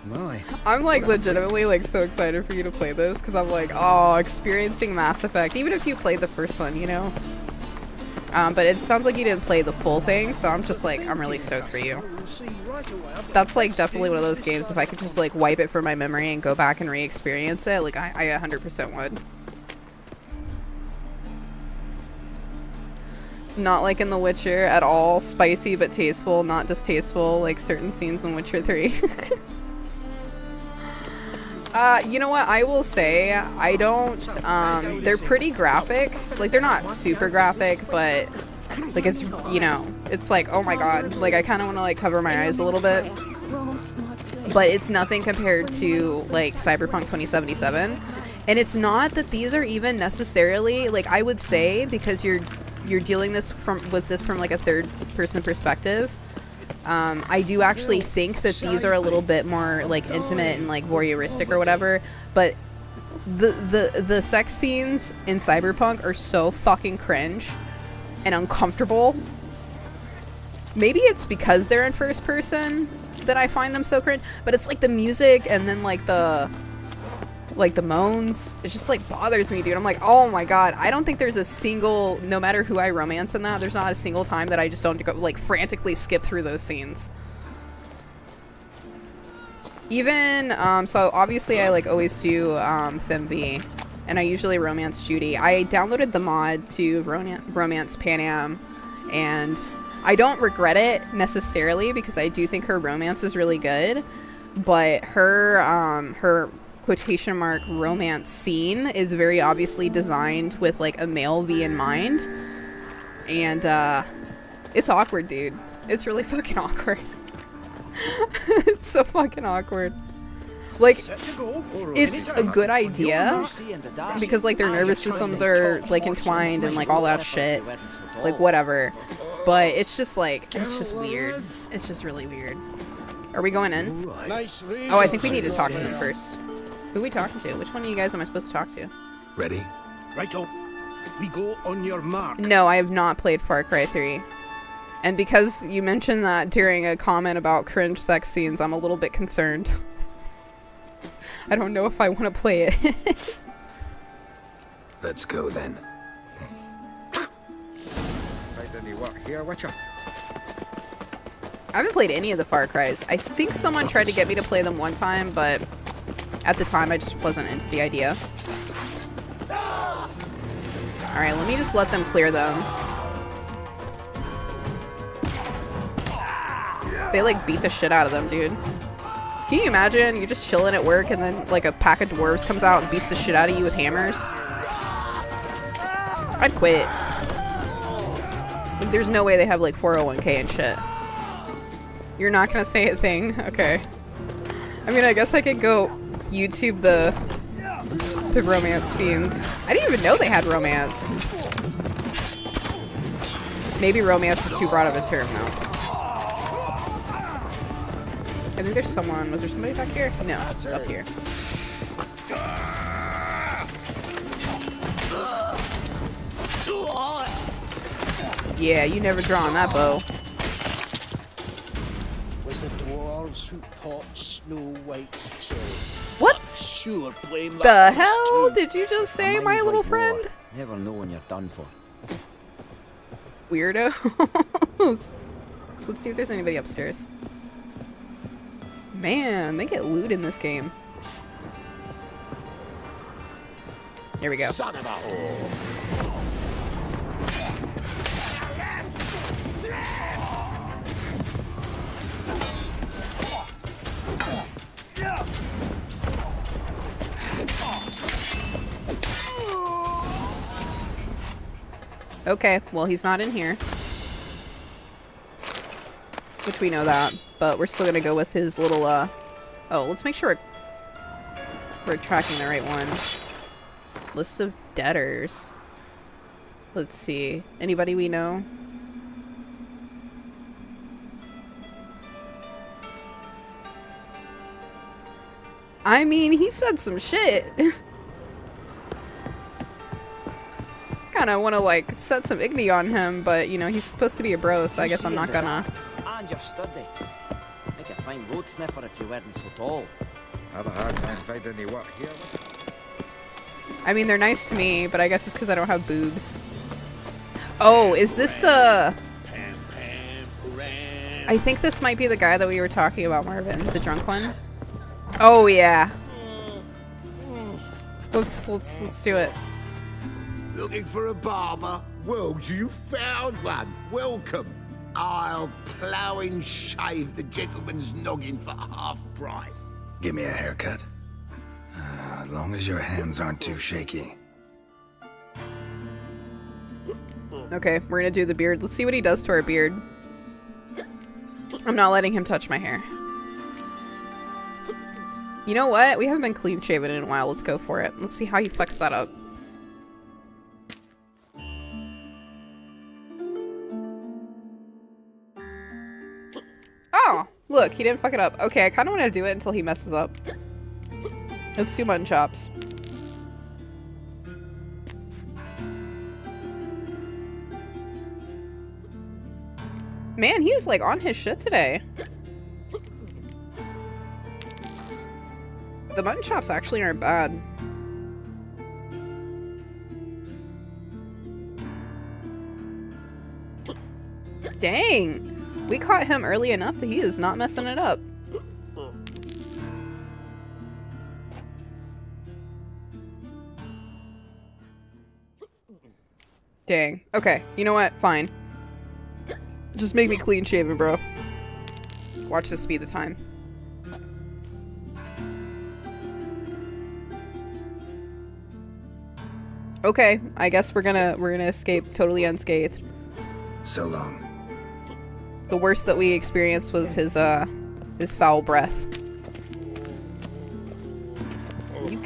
S12: My.
S1: I'm like legitimately like so excited for you to play this, because I'm like, oh, experiencing Mass Effect, even if you played the first one, you know? But it sounds like you didn't play the full thing, so I'm just like, I'm really stoked for you. That's like definitely one of those games, if I could just like wipe it from my memory and go back and re-experience it, like I 100% would. Not like in The Witcher at all. Spicy but tasteful, not distasteful like certain scenes in Witcher 3. You know what? I will say, I don't, they're pretty graphic. Like, they're not super graphic, but, like, it's, you know, it's like, oh my god. Like, I kind of want to, like, cover my eyes a little bit. But it's nothing compared to, like, Cyberpunk 2077. And it's not that these are even necessarily, like, I would say, because you're dealing with this from like a third person perspective. I do actually think that these are a little bit more like intimate and like voyeuristic or whatever, but the sex scenes in Cyberpunk are so fucking cringe and uncomfortable. Maybe it's because they're in first person that I find them so cringe, but it's like the music and then like the moans, it just like bothers me, dude. I'm like, oh my god, I don't think there's a single, no matter who I romance in that, there's not a single time that I just don't go, like, frantically skip through those scenes. Even, so obviously I like always do FemV, and I usually romance Judy. I downloaded the mod to romance Panam, and I don't regret it necessarily because I do think her romance is really good, but her quotation mark romance scene is very obviously designed with like a male V in mind, and it's awkward, dude. It's really fucking awkward. It's so fucking awkward. Like, it's a good idea because like their nervous systems are like entwined and like all that shit, like whatever. But it's just like, it's just weird. It's just really weird. Are we going in? Oh, I think we need to talk to them first. Who are we talking to? Which one of you guys am I supposed to talk to?
S20: Ready?
S2: Righto. We go on your mark.
S1: No, I have not played Far Cry 3. And because you mentioned that during a comment about cringe sex scenes, I'm a little bit concerned. I don't know if I want to play it.
S20: Let's go then.
S1: I haven't played any of the Far Cries. I think someone tried to get me to play them one time, but at the time I just wasn't into the idea. Alright, let me just let them clear them. They like beat the shit out of them, dude. Can you imagine? You're just chilling at work and then like a pack of dwarves comes out and beats the shit out of you with hammers? I'd quit. There's no way they have like 401k and shit. You're not gonna say a thing? Okay. I mean, I guess I could go YouTube the romance scenes. I didn't even know they had romance. Maybe romance is too broad of a term now. I think there's someone. Was there somebody back here? No, it's up here. Yeah, you never draw on that bow.
S2: Was the dwarves who fought Snow White too?
S1: What?
S2: Sure, blame
S1: the hell did you just say, my little friend?
S21: Never know when you're done for.
S1: Weirdos. Let's see if there's anybody upstairs. Man, they get loot in this game. Here we go.
S2: Son of a
S1: Okay, well he's not in here. Which we know that, but we're still gonna go with his little, oh, let's make sure we're tracking the right one. List of debtors. Let's see. Anybody we know? I mean, he said some shit. Kinda wanna, like, set some igni on him, but, you know, he's supposed to be a bro, so I guess I'm not gonna.
S21: And you're sturdy. Make a fine road sniffer if you weren't so tall.
S22: Have a hard time finding any work here.
S1: I mean, they're nice to me, but I guess it's because I don't have boobs. Oh, is this the... I think this might be the guy that we were talking about, Marvin. The drunk one? Oh, yeah. Let's do it.
S3: Looking for a barber? Well, you found one. Welcome. I'll plough and shave the gentleman's noggin for half price.
S20: Give me a haircut. As long as your hands aren't too shaky.
S1: Okay, we're gonna do the beard. Let's see what he does to our beard. I'm not letting him touch my hair. You know what? We haven't been clean shaven in a while. Let's go for it. Let's see how you flex that up. Oh, look, he didn't fuck it up. Okay, I kind of want to do it until he messes up. Let's do mutton chops. Man, he's like on his shit today. The mutton chops actually aren't bad. Dang. We caught him early enough that he is not messing it up. Dang. Okay, you know what? Fine. Just make me clean shaven, bro. Watch this be the time. Okay, I guess we're gonna escape totally unscathed.
S20: So long.
S1: The worst that we experienced was his foul breath.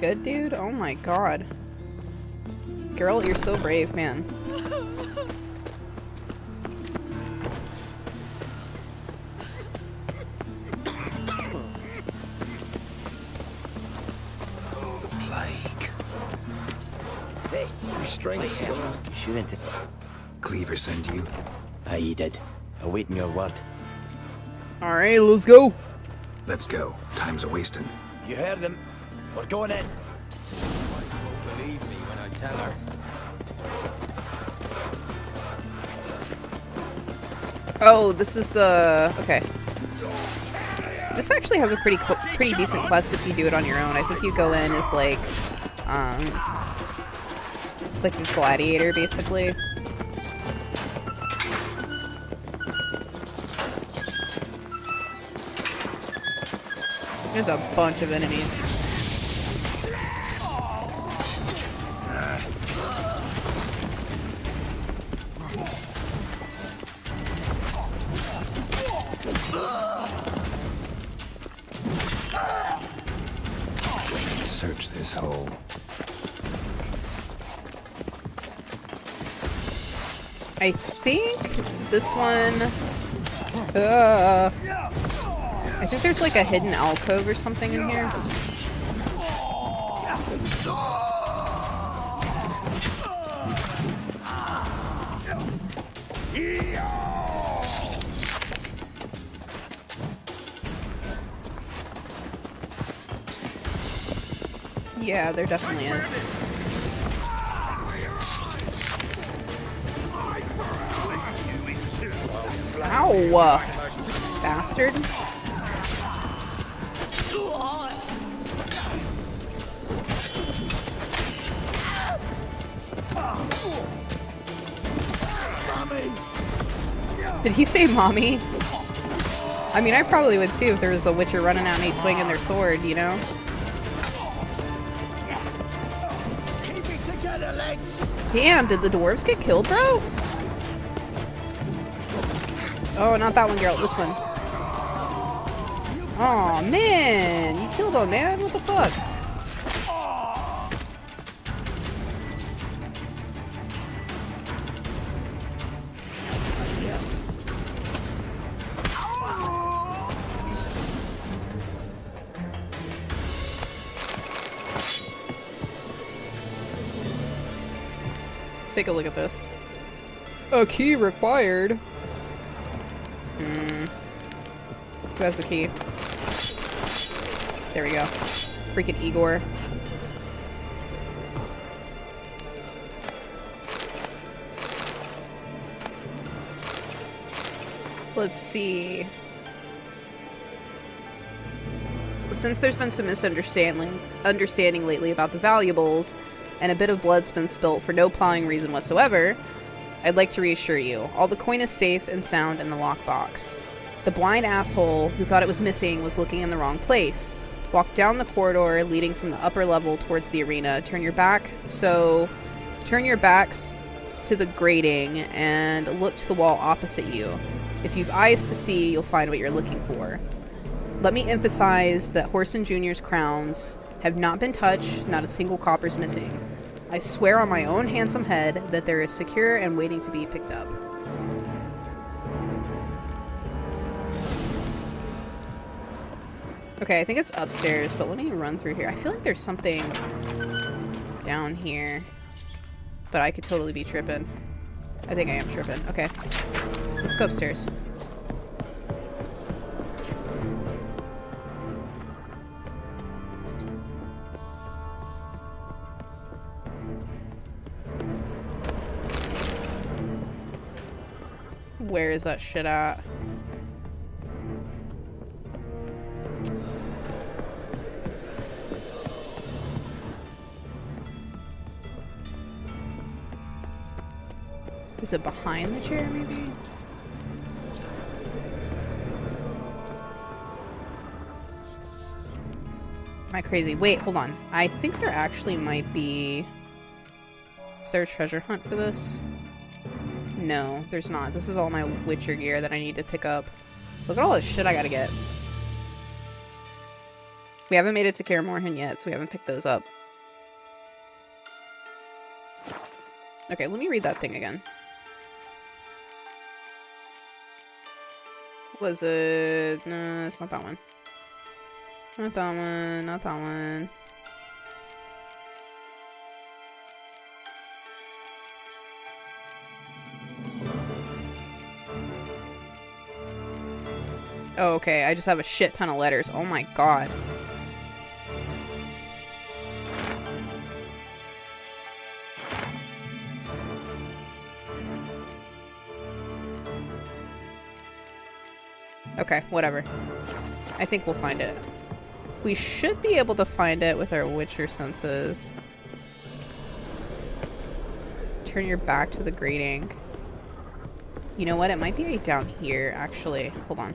S1: good, dude? Oh my god. Girl, you're so brave, man.
S13: Hey, restraints. You shouldn't.
S20: Cleaver send you?
S13: He did. Awaiting your word.
S1: Alright, let's go.
S20: Let's go. Time's a wasting.
S21: You heard them. We're going in. Why won't believe me when I tell her.
S1: Oh, this is the... Okay. This actually has a pretty decent quest if you do it on your own. I think you go in as like a gladiator, basically. There's a bunch of enemies.
S20: Search this hole.
S1: I think this one... I think there's like a hidden alcove or something in here. Yeah, there definitely is. Ow! Bastard. Did he say mommy? I mean, I probably would too if there was a witcher running at me swinging their sword, you know?
S21: Keep it together, lads.
S1: Damn, did the dwarves get killed, bro? Oh, not that one, girl. This one. Oh man, you killed him, man. What the fuck? Let's take a look at this. A key required. Who has the key? There we go. Freaking Igor. Let's see. Since there's been some understanding lately about the valuables, and a bit of blood's been spilt for no plowing reason whatsoever, I'd like to reassure you, all the coin is safe and sound in the lockbox. The blind asshole who thought it was missing was looking in the wrong place. Walk down the corridor leading from the upper level towards the arena. Turn your backs to the grating and look to the wall opposite you. If you've eyes to see, you'll find what you're looking for. Let me emphasize that Whoreson Jr.'s crowns have not been touched, not a single copper's missing. I swear on my own handsome head that there is secure and waiting to be picked up. Okay, I think it's upstairs, but let me run through here. I feel like there's something down here, but I could totally be tripping. I think I am tripping. Okay, let's go upstairs. Where is that shit at? Is it behind the chair, maybe? Am I crazy? Wait, hold on. I think there actually might be... Is there a treasure hunt for this? No, there's not. This is all my Witcher gear that I need to pick up. Look at all this shit I gotta get. We haven't made it to Kaer Morhen yet, so we haven't picked those up. Okay, let me read that thing again. Was it... No, it's not that one. Not that one, not that one. Oh, okay, I just have a shit ton of letters. Oh my god. Okay, whatever. I think we'll find it. We should be able to find it with our Witcher senses. Turn your back to the grating. You know what? It might be right down here, actually. Hold on.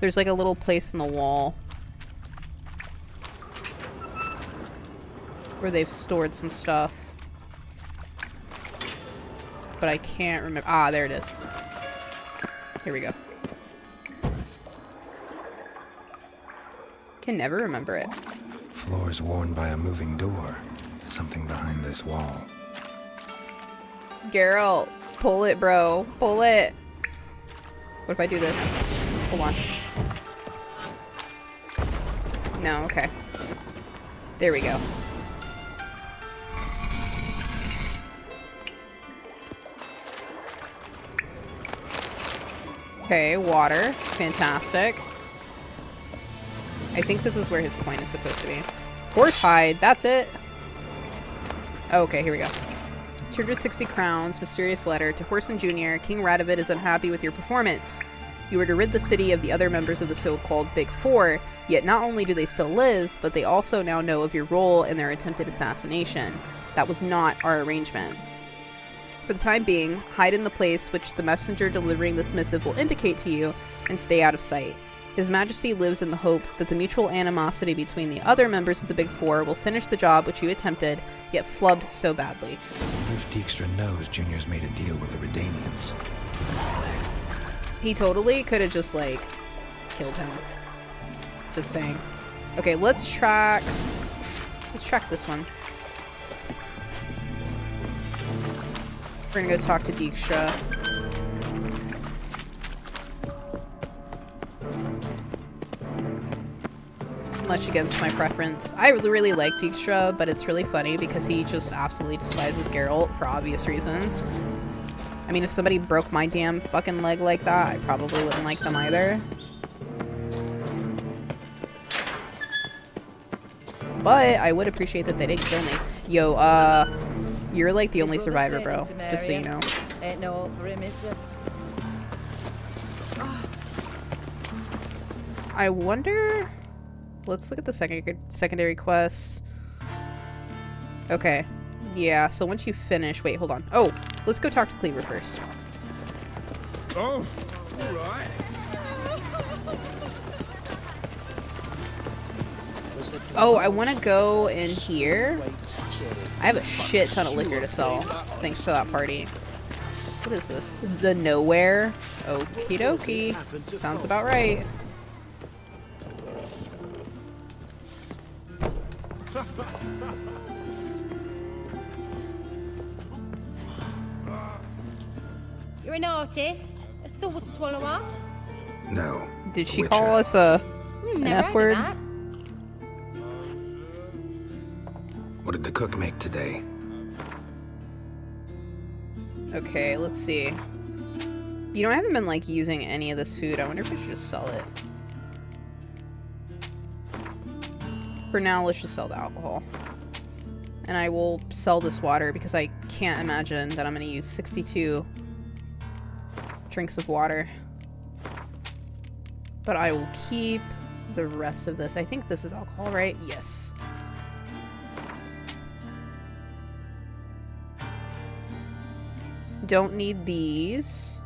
S1: There's like a little place in the wall where they've stored some stuff. But I can't remember. Ah, there it is. Here we go. Can never remember it.
S20: Floor's worn by a moving door. Something behind this wall.
S1: Geralt, pull it, bro. Pull it. What if I do this? Hold on. No, okay. There we go. Okay, water. Fantastic. I think this is where his coin is supposed to be. Horsehide, that's it. Okay, here we go. 260 crowns, mysterious letter. To Whoreson Jr., King Radovid is unhappy with your performance. You were to rid the city of the other members of the so-called Big Four, yet not only do they still live, but they also now know of your role in their attempted assassination. That was not our arrangement. For the time being, hide in the place which the messenger delivering this missive will indicate to you, and stay out of sight. His Majesty lives in the hope that the mutual animosity between the other members of the Big Four will finish the job which you attempted, yet flubbed so badly.
S20: What if Dijkstra knows Junior's made a deal with the Redanians?
S1: He totally could have just, like, killed him. Just saying. Okay, let's track this one. We're gonna go talk to Dijkstra. Much against my preference. I really like Dijkstra, but it's really funny because he just absolutely despises Geralt for obvious reasons. I mean, if somebody broke my damn fucking leg like that, I probably wouldn't like them either. But I would appreciate that they didn't kill me. Yo, you're like the only survivor, bro. Just so you know.
S9: Ain't no hope for him, is there?
S1: I wonder... Let's look at the secondary quests. Okay. Yeah, so once you finish... Wait, hold on. Oh, let's go talk to Cleaver first.
S6: Oh, all right.
S1: Oh, I want to go in here. I have a shit ton of liquor to sell, thanks to that party. What is this? The Nowhere? Okie dokie. Sounds about right.
S17: You're an artist? A sword swallower?
S20: No.
S1: Did she
S20: Witcher.
S1: call us an
S17: Never
S1: F
S17: heard
S1: word?
S17: of that.
S20: What did the cook make today?
S1: Okay, let's see. You know, I haven't been, like, using any of this food. I wonder if we should just sell it. For now, let's just sell the alcohol. And I will sell this water because I can't imagine that I'm going to use 62 drinks of water. But I will keep the rest of this. I think this is alcohol, right? Yes. Don't need these.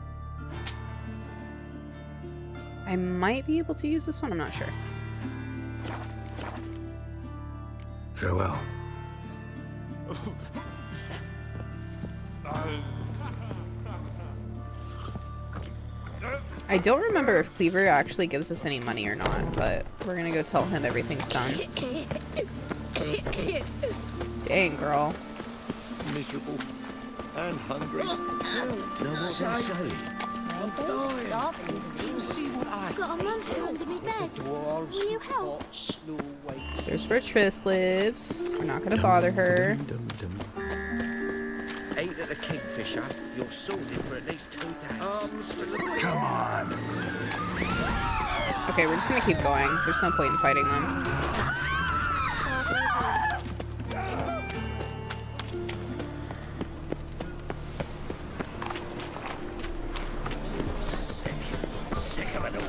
S1: I might be able to use this one. I'm not sure.
S20: Farewell.
S1: I don't remember if Cleaver actually gives us any money or not, but we're gonna go tell him everything's done. Dang, girl.
S22: Miserable and hungry.
S5: No, what they say.
S17: Got a monster under me bed.
S22: Dwarves,
S17: Will you help?
S22: pots, no weights.
S1: There's where Triss lives. We're not gonna bother her.
S22: Ate at the Kingfisher, you're sorted for at least 2 days. Arms for the...
S20: Come on.
S1: Okay, we're just gonna keep going. There's no point in fighting them.
S16: Sick of it all.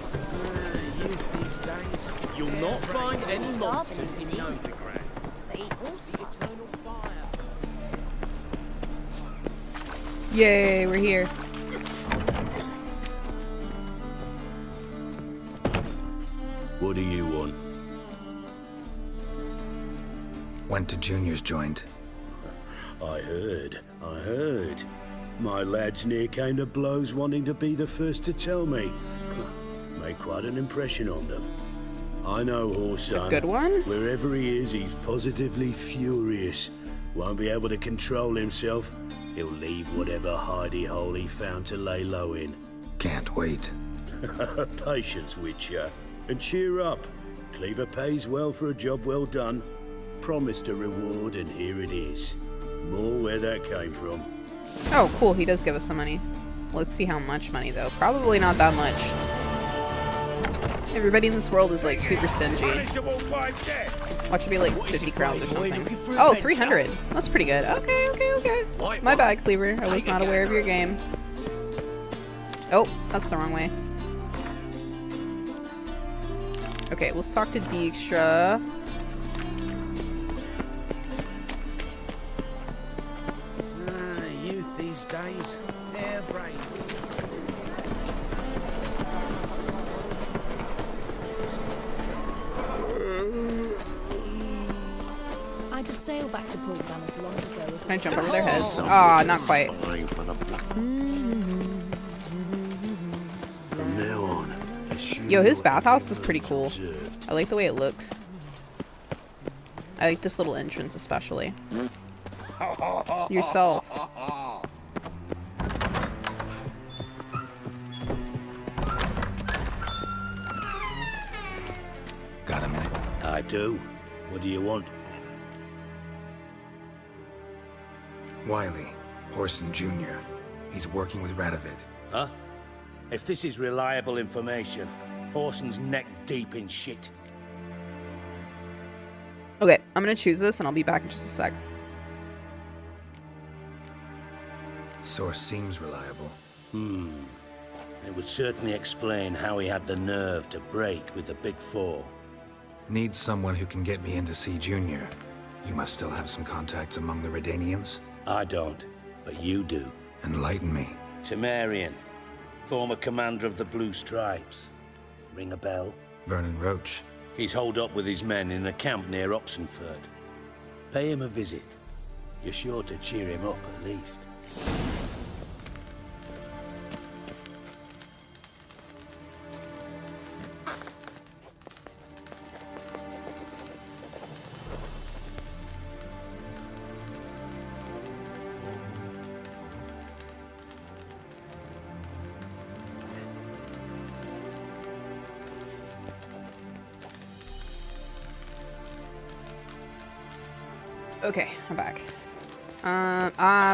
S16: Youth these days. You'll not find any monsters in Novigrad.
S10: They eat horses.
S16: Eternal fire.
S1: Yay, we're here.
S5: What do you want?
S20: Went to Junior's joint.
S5: I heard. My lads near came to blows wanting to be the first to tell me. Made quite an impression on them. I know Horson.
S1: Good one?
S5: Wherever he is, he's positively furious. Won't be able to control himself. He'll leave whatever hidey hole he found to lay low in.
S20: Can't wait.
S5: Patience, Witcher. And cheer up. Cleaver pays well for a job well done. Promised a reward, and here it is. More where that came from.
S1: Oh, cool. He does give us some money. Let's see how much money, though. Probably not that much. Everybody in this world is, like, super stingy. Watch it be, like, 50 crowns or something. Oh, 300. That's pretty good. Okay. My bad, Cleaver. I was not aware of your game. Oh, that's the wrong way. Okay, let's talk to Dijkstra.
S16: Youth these days. They're brave.
S15: I'd have sailed back to Port Venice long ago.
S1: Can I jump over their heads? Ah, not quite.
S5: From now on,
S1: Yo, his bathhouse is pretty cool. I like the way it looks. I like this little entrance especially. Yourself.
S20: Got a minute?
S5: I do. What do you want?
S20: Wiley, Horson Jr. He's working with Radovid.
S16: Huh? If this is reliable information, Horson's neck deep in shit.
S1: Okay, I'm gonna choose this and I'll be back in just a sec.
S20: Source seems reliable.
S5: It would certainly explain how he had the nerve to break with the Big Four.
S20: Need someone who can get me in to see Junior. You must still have some contacts among the Redanians?
S5: I don't, but you do.
S20: Enlighten me.
S5: Temerian, former commander of the Blue Stripes. Ring a bell?
S20: Vernon Roach.
S5: He's holed up with his men in a camp near Oxenford. Pay him a visit. You're sure to cheer him up at least.
S1: Okay, I'm back.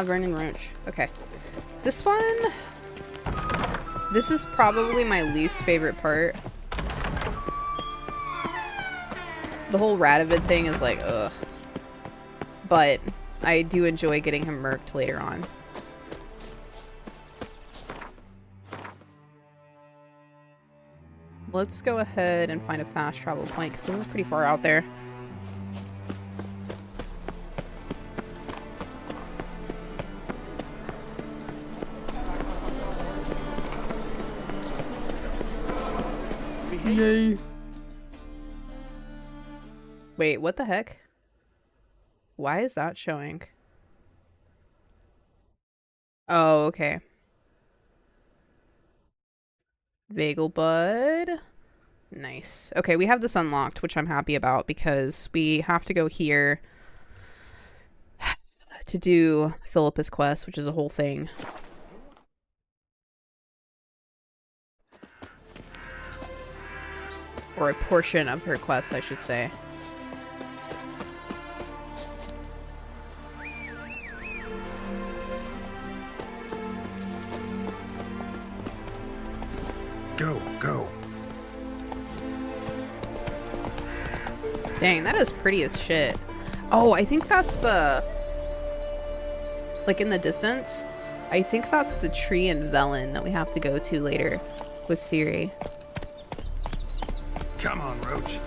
S1: Vernon Roach. Okay. This one... This is probably my least favorite part. The whole Radovid thing is like, ugh. But I do enjoy getting him murked later on. Let's go ahead and find a fast travel point, because this is pretty far out there. Yay. Wait, what the heck? Why is that showing? Oh, okay. Vegelbud. Nice. Okay, we have this unlocked, which I'm happy about because we have to go here to do Philippa's quest, which is a whole thing. Or a portion of her quest, I should say.
S4: Go, go.
S1: Dang, that is pretty as shit. Oh, I think that's the... Like, in the distance, I think that's the tree in Velen that we have to go to later with Ciri.
S4: Come on, Roach.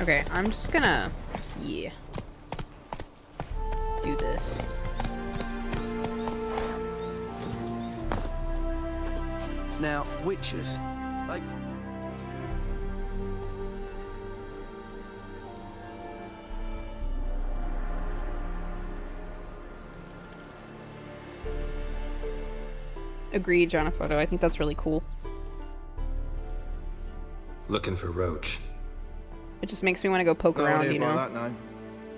S1: Okay, I'm just gonna... Yeah. Do this.
S21: Now, witches, like...
S1: Agreed, Jonaphoto. I think that's really cool.
S20: Looking for Roach.
S1: It just makes me want to go poke around, you know?
S6: That name.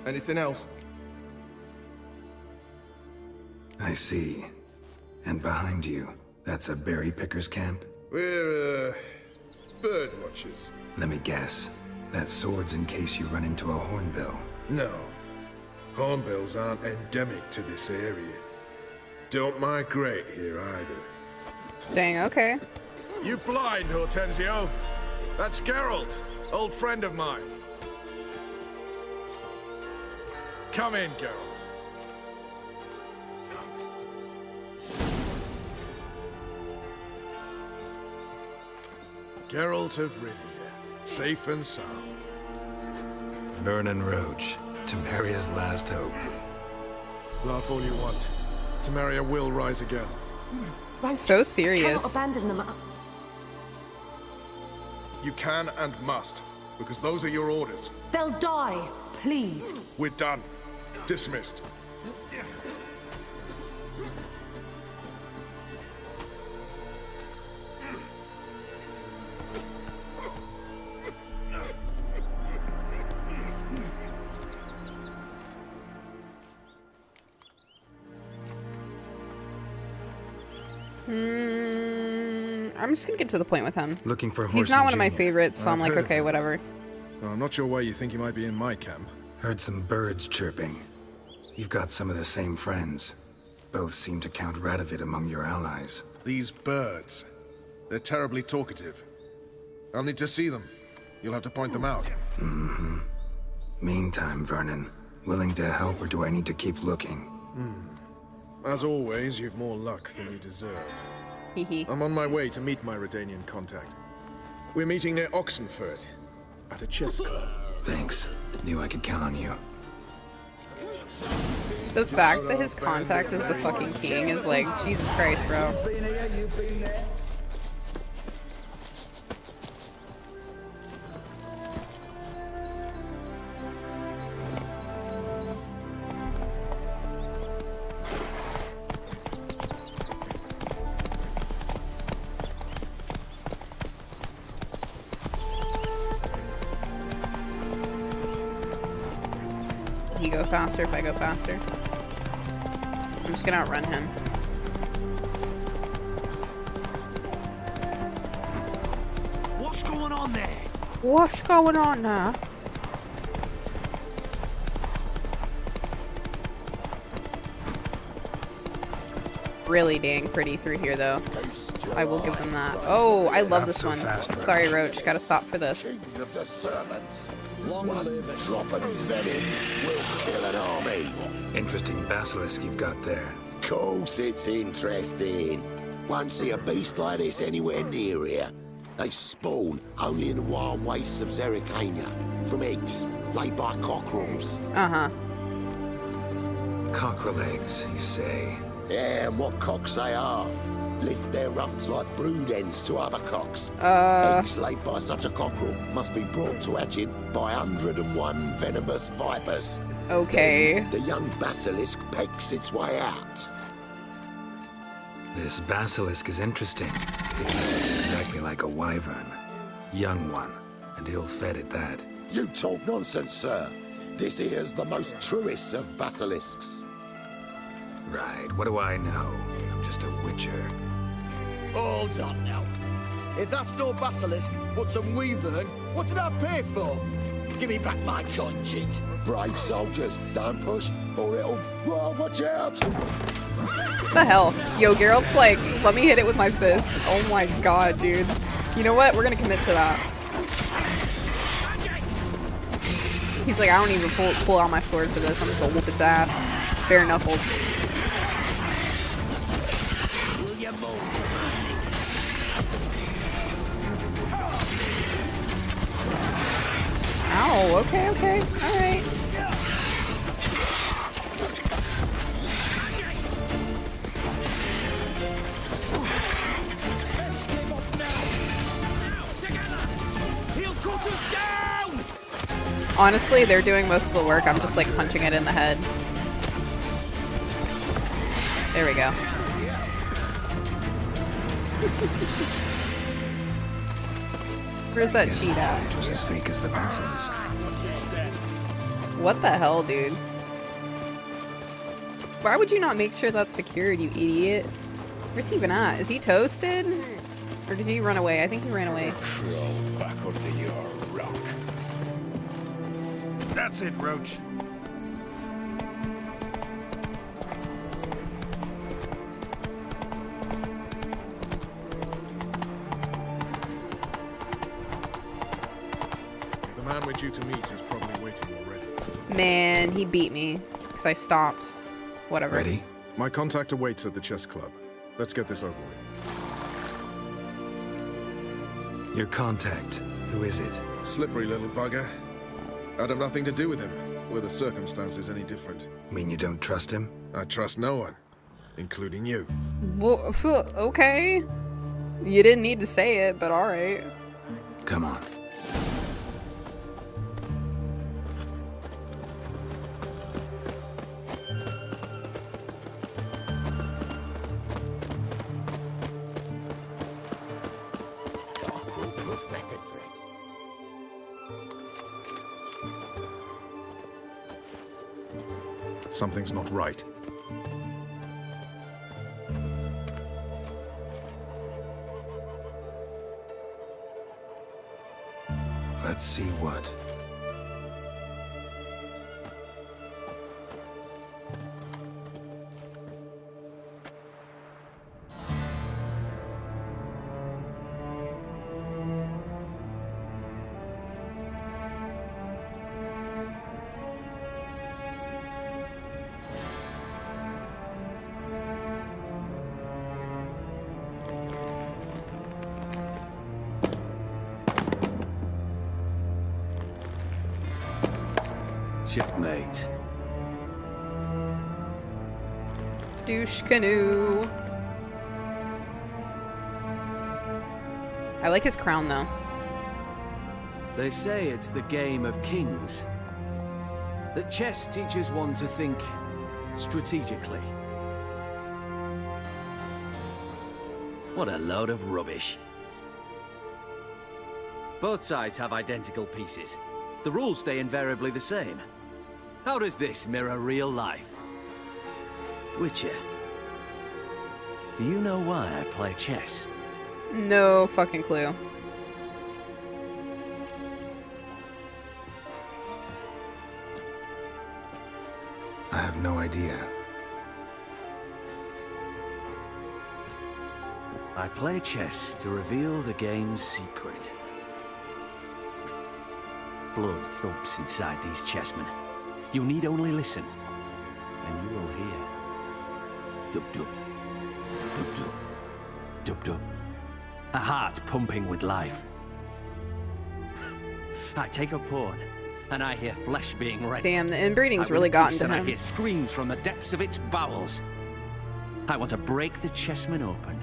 S6: Anything else?
S20: I see. And behind you, that's a berry picker's camp?
S6: We're, bird watchers.
S20: Let me guess. That sword's in case you run into a hornbill.
S6: No. Hornbills aren't endemic to this area. Don't migrate here either.
S1: Dang, okay.
S6: You blind, Hortensio? That's Geralt, old friend of mine. Come in, Geralt. Geralt of Rivia, safe and sound.
S20: Vernon Roach, Temeria's last hope.
S6: Laugh all you want. Temeria will rise again.
S1: Roach, so serious.
S10: Cannot abandon them.
S6: You can and must, because those are your orders.
S10: They'll die, please.
S6: We're done. Dismissed.
S1: I'm just gonna get to the point with him.
S20: Looking for
S1: He's not one of my favorites, so I'm like, okay, whatever.
S6: Well, I'm not sure why you think he might be in my camp.
S20: Heard some birds chirping. You've got some of the same friends. Both seem to count Radovid among your allies.
S6: These birds. They're terribly talkative. I'll need to see them. You'll have to point them out.
S20: Mm-hmm. Meantime, Vernon, willing to help or do I need to keep looking?
S6: As always, you've more luck than you deserve. I'm on my way to meet my Redanian contact. We're meeting near Oxenford, at a chess club.
S20: Thanks. Knew I could count on you.
S1: The fact that his contact is the fucking king is like, Jesus Christ, bro. You go faster if I go faster. I'm just gonna outrun him.
S16: What's going on there?
S1: What's going on now? Really dang pretty through here, though. I will give them that. Oh, I love this one. Sorry, Roach. Gotta stop for this.
S11: Of the servants. One drop of his venom will kill an army.
S20: Interesting basilisk you've got there.
S11: Course it's interesting. Won't see a beast like this anywhere near here. They spawn only in the wild wastes of Zerrikania, from eggs laid by cockerels.
S1: Uh-huh.
S20: cockerel eggs, you say?
S11: Yeah, and what cocks they are. Lift their rumps like brood hens to other cocks. Eggs laid by such a cockerel must be brought to hatching by 101 venomous vipers.
S1: Okay.
S11: Then the young basilisk pecks its way out.
S20: This basilisk is interesting, because it looks exactly like a wyvern. Young one, and ill-fed at that.
S11: You talk nonsense, sir. This here's the most truest of basilisks.
S20: Right, what do I know? I'm just a witcher.
S7: Hold on now. If that's no basilisk, but some wyvern, what did I pay for? Give me back my coin sheet.
S11: Brave soldiers, don't push, or it'll... Whoa, watch out!
S1: The hell? Yo, Geralt's like, let me hit it with my fist. Oh my god, dude. You know what? We're gonna commit to that. He's like, I don't even pull out my sword for this. I'm just gonna whoop its ass. Bare knuckled. Ow, okay, okay. Alright. Honestly, they're doing most of the work. I'm just like punching it in the head. There we go. Where's that cheat at?
S20: It was as fake as the basilisk.
S1: What the hell, dude? Why would you not make sure that's secured, you idiot? Where's he even at? Is he toasted? Or did he run away? I think he ran away.
S19: Crawl back under your rock.
S16: That's it, Roach.
S6: The man we're due to meet is probably waiting already.
S1: Man, he beat me. Because I stopped. Whatever.
S20: Ready?
S6: My contact awaits at the chess club. Let's get this over with.
S20: Your contact, who is it?
S6: Slippery little bugger. I'd have nothing to do with him, were the circumstances any different.
S20: Mean you don't trust him?
S6: I trust no one, including you.
S1: Well, okay. You didn't need to say it, but alright.
S20: Come on.
S6: Something's not right.
S20: Let's see what.
S7: Shipmate.
S1: Douche canoe. I like his crown though.
S7: They say it's the game of kings. That chess teaches one to think strategically. What a load of rubbish. Both sides have identical pieces. The rules stay invariably the same. How does this mirror real life? Witcher, do you know why I play chess?
S1: No fucking clue.
S20: I have no idea.
S7: I play chess to reveal the game's secret. Blood thumps inside these chessmen. You need only listen, and you will hear. Dub-dub, dub-dub, dub-dub. A heart pumping with life. I take a pawn, and I hear flesh being rent.
S1: Damn, the inbreeding's
S7: I will
S1: really gotten
S7: kiss
S1: to
S7: and I
S1: him.
S7: hear screams from the depths of its bowels. I want to break the chessmen open,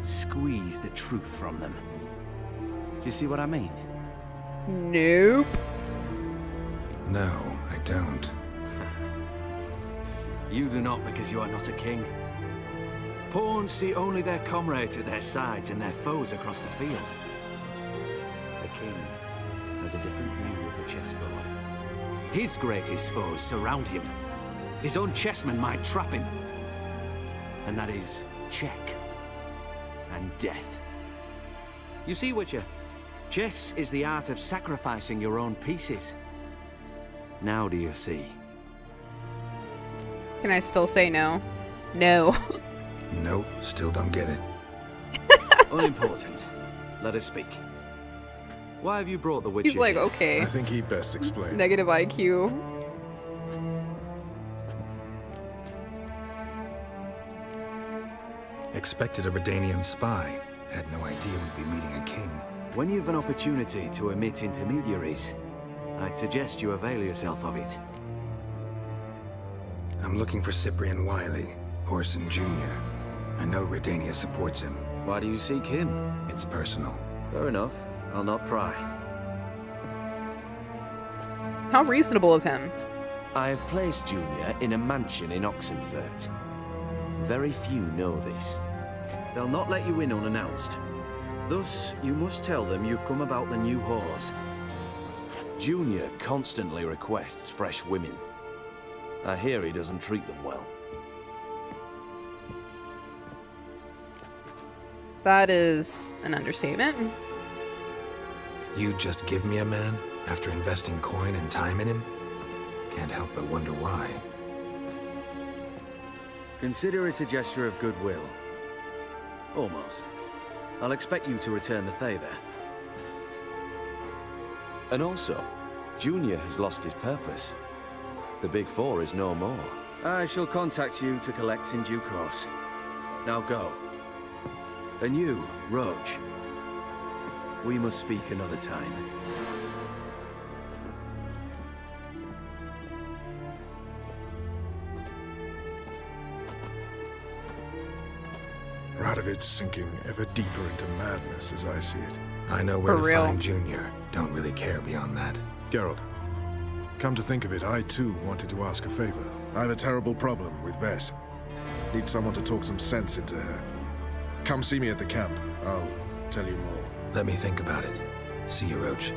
S7: squeeze the truth from them. Do you see what I mean?
S1: Nope.
S20: No, I don't.
S7: You do not, because you are not a king. Pawns see only their comrades at their sides and their foes across the field. A king has a different view of the chessboard. His greatest foes surround him. His own chessmen might trap him. And that is check and death. You see, Witcher? Chess is the art of sacrificing your own pieces. Now do you see?
S1: Can I still say no? No.
S20: Nope, still don't get it.
S7: Unimportant. Let us speak. Why have you brought the Witcher
S1: He's like,
S7: here?
S1: okay.
S6: I think he'd best explain.
S1: Negative IQ.
S20: Expected a Redanian spy. Had no idea we'd be meeting a king.
S7: When you've an opportunity to omit intermediaries, I'd suggest you avail yourself of it.
S20: I'm looking for Cyprian Wiley, Horson Jr. I know Redania supports him.
S7: Why do you seek him?
S20: It's personal.
S7: Fair enough. I'll not pry.
S1: How reasonable of him.
S7: I have placed Junior in a mansion in Oxenfurt. Very few know this. They'll not let you in unannounced. Thus, you must tell them you've come about the new whores. Junior constantly requests fresh women. I hear he doesn't treat them well.
S1: That is an understatement.
S20: You just give me a man after investing coin and time in him? Can't help but wonder why.
S7: Consider it a gesture of goodwill. Almost. I'll expect you to return the favor. And also, Junior has lost his purpose. The Big Four is no more. I shall contact you to collect in due course. Now go. And you, Roach. We must speak another time.
S6: Radovid's sinking ever deeper into madness as I see it.
S20: I know where
S1: For
S20: to
S1: real.
S20: find Junior. Don't really care beyond that.
S6: Geralt, come to think of it, I too wanted to ask a favor. I have a terrible problem with Vess. Need someone to talk some sense into her. Come see me at the camp. I'll tell you more.
S20: Let me think about it. See you, Roach.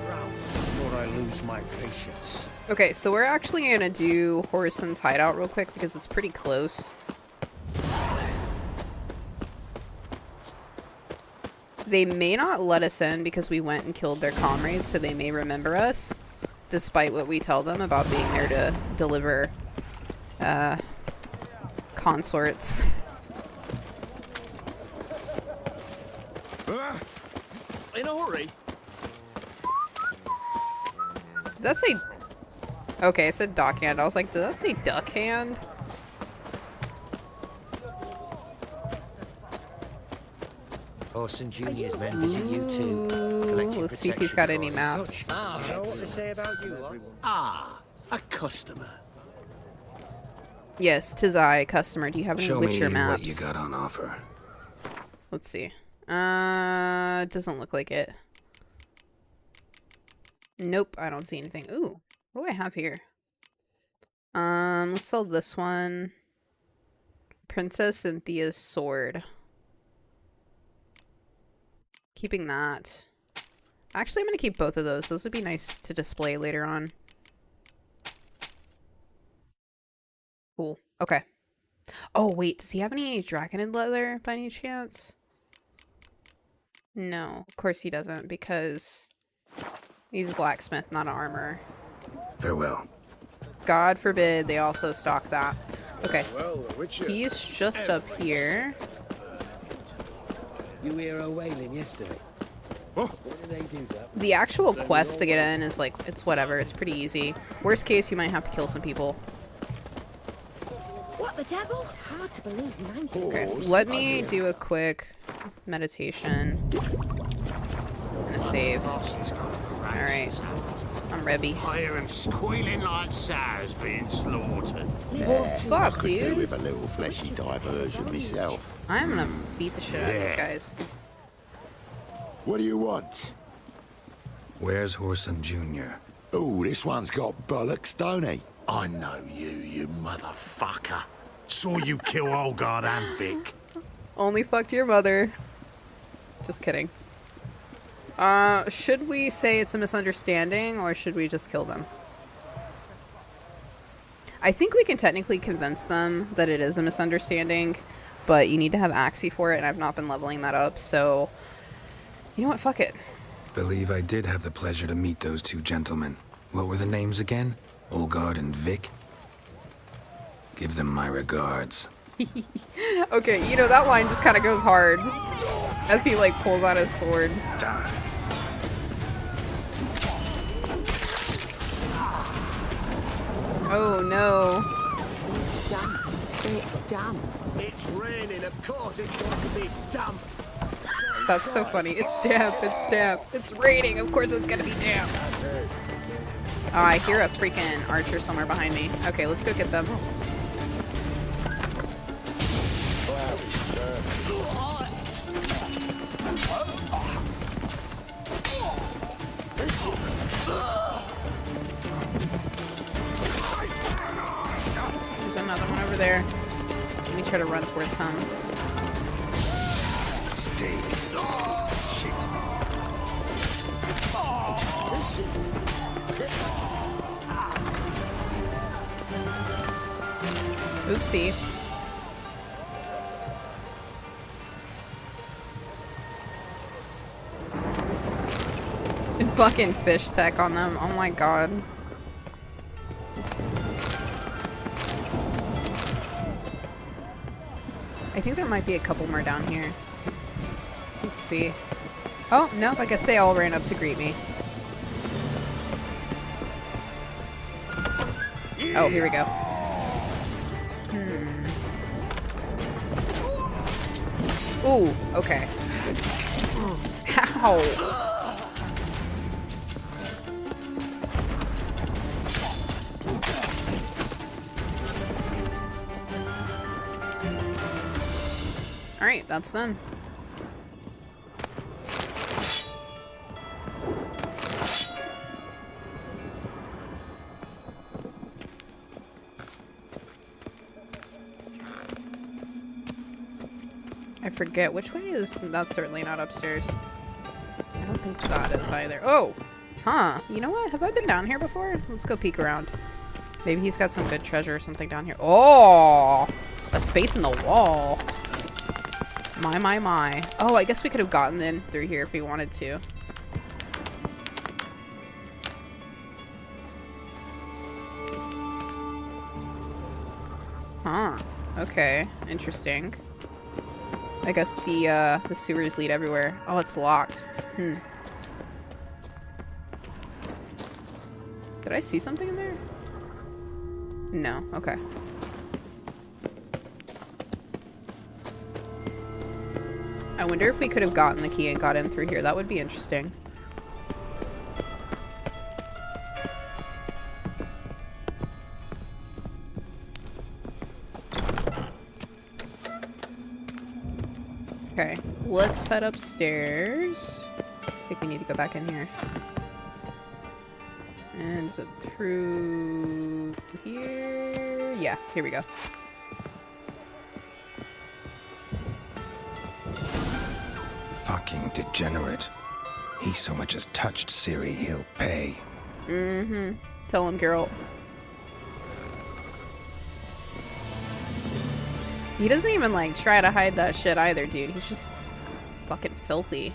S3: Before I lose my patience.
S1: Okay, so we're actually gonna do Horson's hideout real quick because it's pretty close. They may not let us in because we went and killed their comrades, so they may remember us, despite what we tell them about being there to deliver consorts.
S16: In a hurry.
S1: Did that say... Okay, it said dockhand. I was like, did that say duckhand?
S13: Orson Jr.'s meant to see you too. Collecting
S1: Let's see if he's got any
S13: protection
S1: maps.
S13: costs. You know what they say about you lot?
S16: Ah, a customer.
S1: Yes, 'tis I, customer. Do you have any
S20: Show me
S1: Witcher maps?
S20: what you got on offer.
S1: Let's see. It doesn't look like it. Nope, I don't see anything. Ooh, what do I have here? Let's sell this one. Princess Cynthia's sword. Keeping that. Actually, I'm gonna keep both of those. Those would be nice to display later on. Cool. Okay. Oh, wait. Does he have any dragonid leather by any chance? No, of course he doesn't, because he's a blacksmith, not an armorer.
S20: Farewell.
S1: God forbid they also stock that. Okay.
S6: Well, Witcher.
S1: He's just up here.
S21: You hear her wailing yesterday? What do they do to that?
S1: The actual quest to get in is like, it's whatever. It's pretty easy. Worst case, you might have to kill some people.
S10: What the devil? It's hard to believe.
S1: Okay, let me do a quick meditation and a save. Alright. I'm ready.
S2: I hear him squealing like sows being slaughtered.
S1: Well, fuck,
S11: I could do
S1: dude.
S11: with a little fleshy diversion myself.
S1: I'm gonna beat the shit out of these guys.
S11: What do you want?
S20: Where's Horson Jr.?
S11: Oh, this one's got bollocks, don't he? I know you motherfucker. Saw you kill Olgard and Vic.
S1: Only fucked your mother. Just kidding. Should we say it's a misunderstanding, or should we just kill them? I think we can technically convince them that it is a misunderstanding, but you need to have Axie for it, and I've not been leveling that up, so... You know what? Fuck it.
S20: Believe I did have the pleasure to meet those two gentlemen. What were the names again? Olgard and Vic? Give them my regards.
S1: Okay, you know, that line just kind of goes hard as he, like, pulls out his sword. Oh, no.
S13: It's done. It's done. It's raining, of course it's going to be damp.
S1: That's so funny. It's damp, it's damp. It's raining, of course it's gonna be damp. Oh, I hear a freaking archer somewhere behind me. Okay, let's go get them. There's another one over there. Let me try to run towards him.
S20: Stay. Shit.
S1: Oopsie. And fucking fish tech on them. Oh my god. I think there might be a couple more down here. Let's see. Oh, no, I guess they all ran up to greet me. Oh, here we go. Ooh, okay. Ow. Alright, that's them. I forget which way is. That's certainly not upstairs. I don't think that is either. Oh! Huh. You know what? Have I been down here before? Let's go peek around. Maybe he's got some good treasure or something down here. Oh! A space in the wall. My, my, my. Oh, I guess we could have gotten in through here if we wanted to. Huh. Okay. Interesting. I guess the sewers lead everywhere. Oh, it's locked. Did I see something in there? No. Okay. I wonder if we could have gotten the key and got in through here. That would be interesting. Okay, let's head upstairs. I think we need to go back in here. And is it through here? Yeah, here we go.
S20: Fucking degenerate. He so much as touched Ciri, he'll pay.
S1: Mm-hmm. Tell him, Geralt. He doesn't even, like, try to hide that shit either, dude. He's just fucking filthy.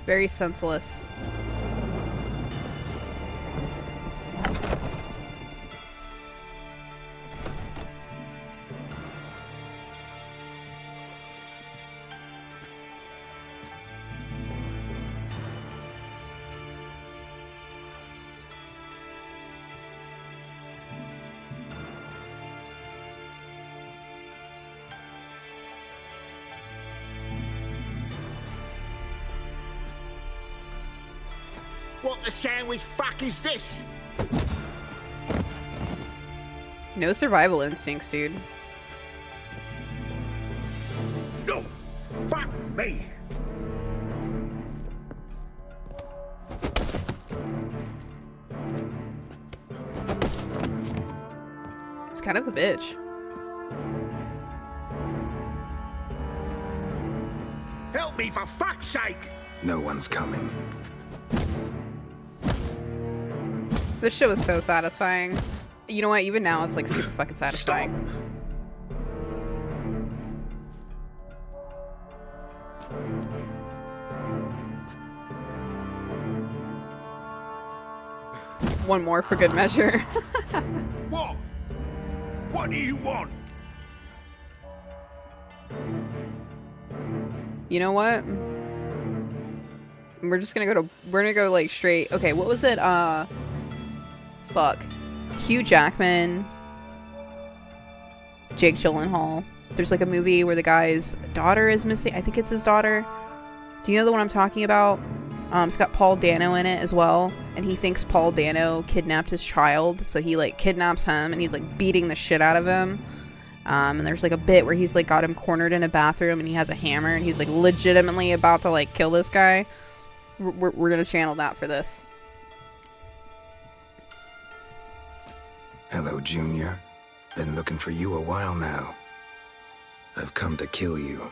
S1: Very senseless.
S3: What the sandwich fuck is this?
S1: No survival instincts, dude.
S3: No, fuck me.
S1: It's kind of a bitch.
S3: Help me, for fuck's sake!
S20: No one's coming.
S1: This shit was so satisfying. You know what? Even now, it's like super fucking satisfying. One more for good measure.
S3: What? What do you want?
S1: You know what? We're gonna go like straight. Okay, what was it? Fuck. Hugh Jackman, Jake Gyllenhaal. There's like a movie where the guy's daughter is missing. I think it's his daughter. Do you know the one I'm talking about? It's got Paul Dano in it as well, and he thinks Paul Dano kidnapped his child, so he like kidnaps him and he's like beating the shit out of him. And there's like a bit where he's like got him cornered in a bathroom and he has a hammer and he's like legitimately about to like kill this guy. We're gonna channel that for this.
S20: Hello, Junior. Been looking for you a while now. I've come to kill you.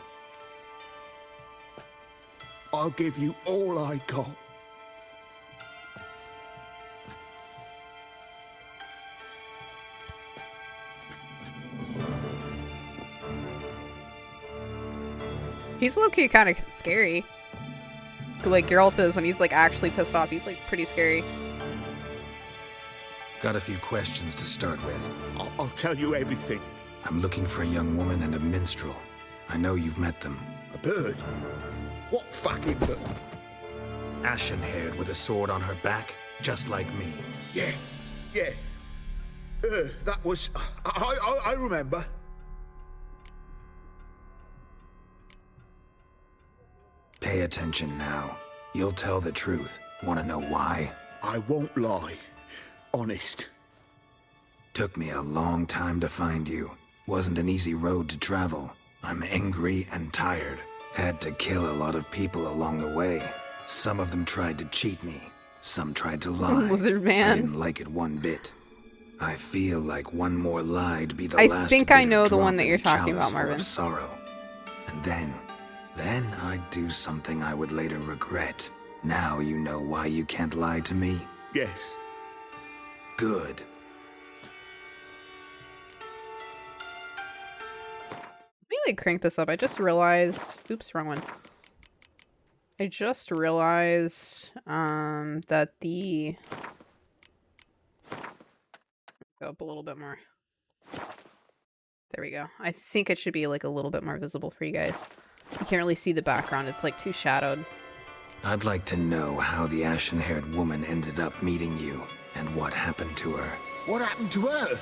S3: I'll give you all I got.
S1: He's low-key kind of scary. Like Geralt is when he's like actually pissed off. He's like pretty scary.
S20: Got a few questions to start with.
S3: I'll tell you everything.
S20: I'm looking for a young woman and a minstrel. I know you've met them.
S3: A bird? What fucking bird?
S20: Ashen-haired with a sword on her back, just like me.
S3: Yeah. That was... I remember.
S20: Pay attention now. You'll tell the truth. Want to know why?
S3: I won't lie. Honest.
S20: Took me a long time to find you. Wasn't an easy road to travel. I'm angry and tired. Had to kill a lot of people along the way. Some of them tried to cheat me. Some tried to lie.
S1: Lizard man.
S20: I didn't like it one bit. I feel like one more lie'd be the
S1: I
S20: last
S1: think I
S20: bitter
S1: know the
S20: drop
S1: one that
S20: in
S1: you're
S20: a
S1: talking
S20: chalice
S1: about,
S20: full of
S1: Marvin.
S20: sorrow. And then I'd do something I would later regret. Now you know why you can't lie to me?
S3: Yes.
S20: Good.
S1: Let me like crank this up. I just realized... Oops, wrong one. I just realized that the... Go up a little bit more. There we go. I think it should be like a little bit more visible for you guys. You can't really see the background. It's like too shadowed.
S20: I'd like to know how the ashen-haired woman ended up meeting you and what happened to her.
S3: What happened to her?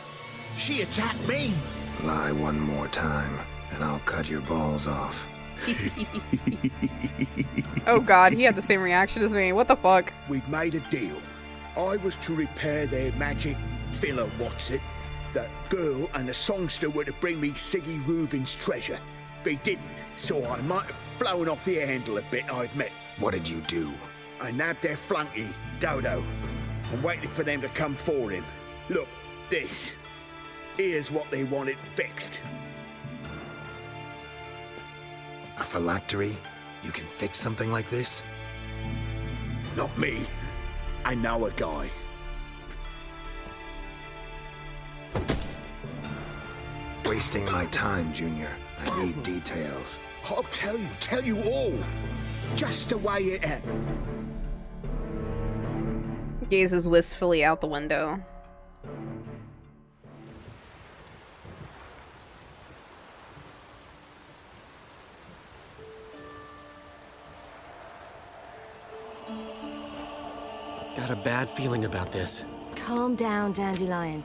S3: She attacked me.
S20: Lie one more time, and I'll cut your balls off.
S1: Oh god, he had the same reaction as me. What the fuck?
S3: We'd made a deal. I was to repair their magic villa, what's it? That girl and the songster were to bring me Siggy Reuven's treasure. They didn't, so I might have flown off the handle a bit, I admit.
S20: What did you do?
S3: I nabbed their flunky, Dodo, and waited for them to come for him. Look, this. Here's what they wanted fixed.
S20: A phylactery? You can fix something like this?
S3: Not me. I know a guy.
S20: Wasting my time, Junior. I need details.
S3: I'll tell you all. Just the way it happened.
S1: Gazes wistfully out the window.
S8: Got a bad feeling about this.
S10: Calm down, Dandelion.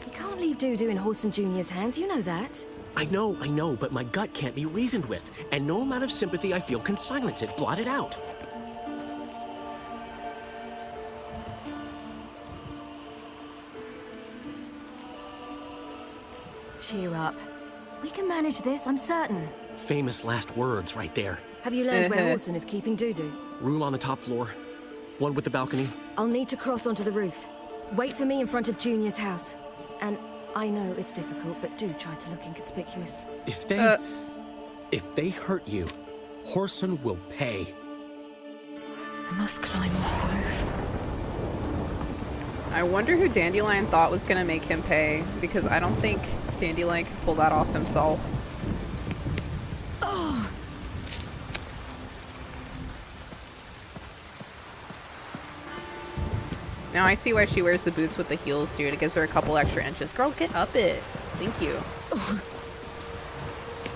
S10: You can't leave Dudu in Horson Jr.'s hands, you know that.
S8: I know, but my gut can't be reasoned with, and no amount of sympathy I feel can silence it, blot it out.
S10: Cheer up. We can manage this, I'm certain.
S8: Famous last words right there.
S10: Have you learned where Orson is keeping Dudu?
S8: Room on the top floor. One with the balcony.
S10: I'll need to cross onto the roof. Wait for me in front of Junior's house. And I know it's difficult, but do try to look inconspicuous.
S8: If they hurt you, Horson will pay.
S10: I must climb onto the roof.
S1: I wonder who Dandelion thought was gonna make him pay, because I don't think Dandelion could pull that off himself.
S10: Oh.
S1: Now I see why she wears the boots with the heels, dude. It gives her a couple extra inches. Girl, get up it. Thank you.
S10: Oh.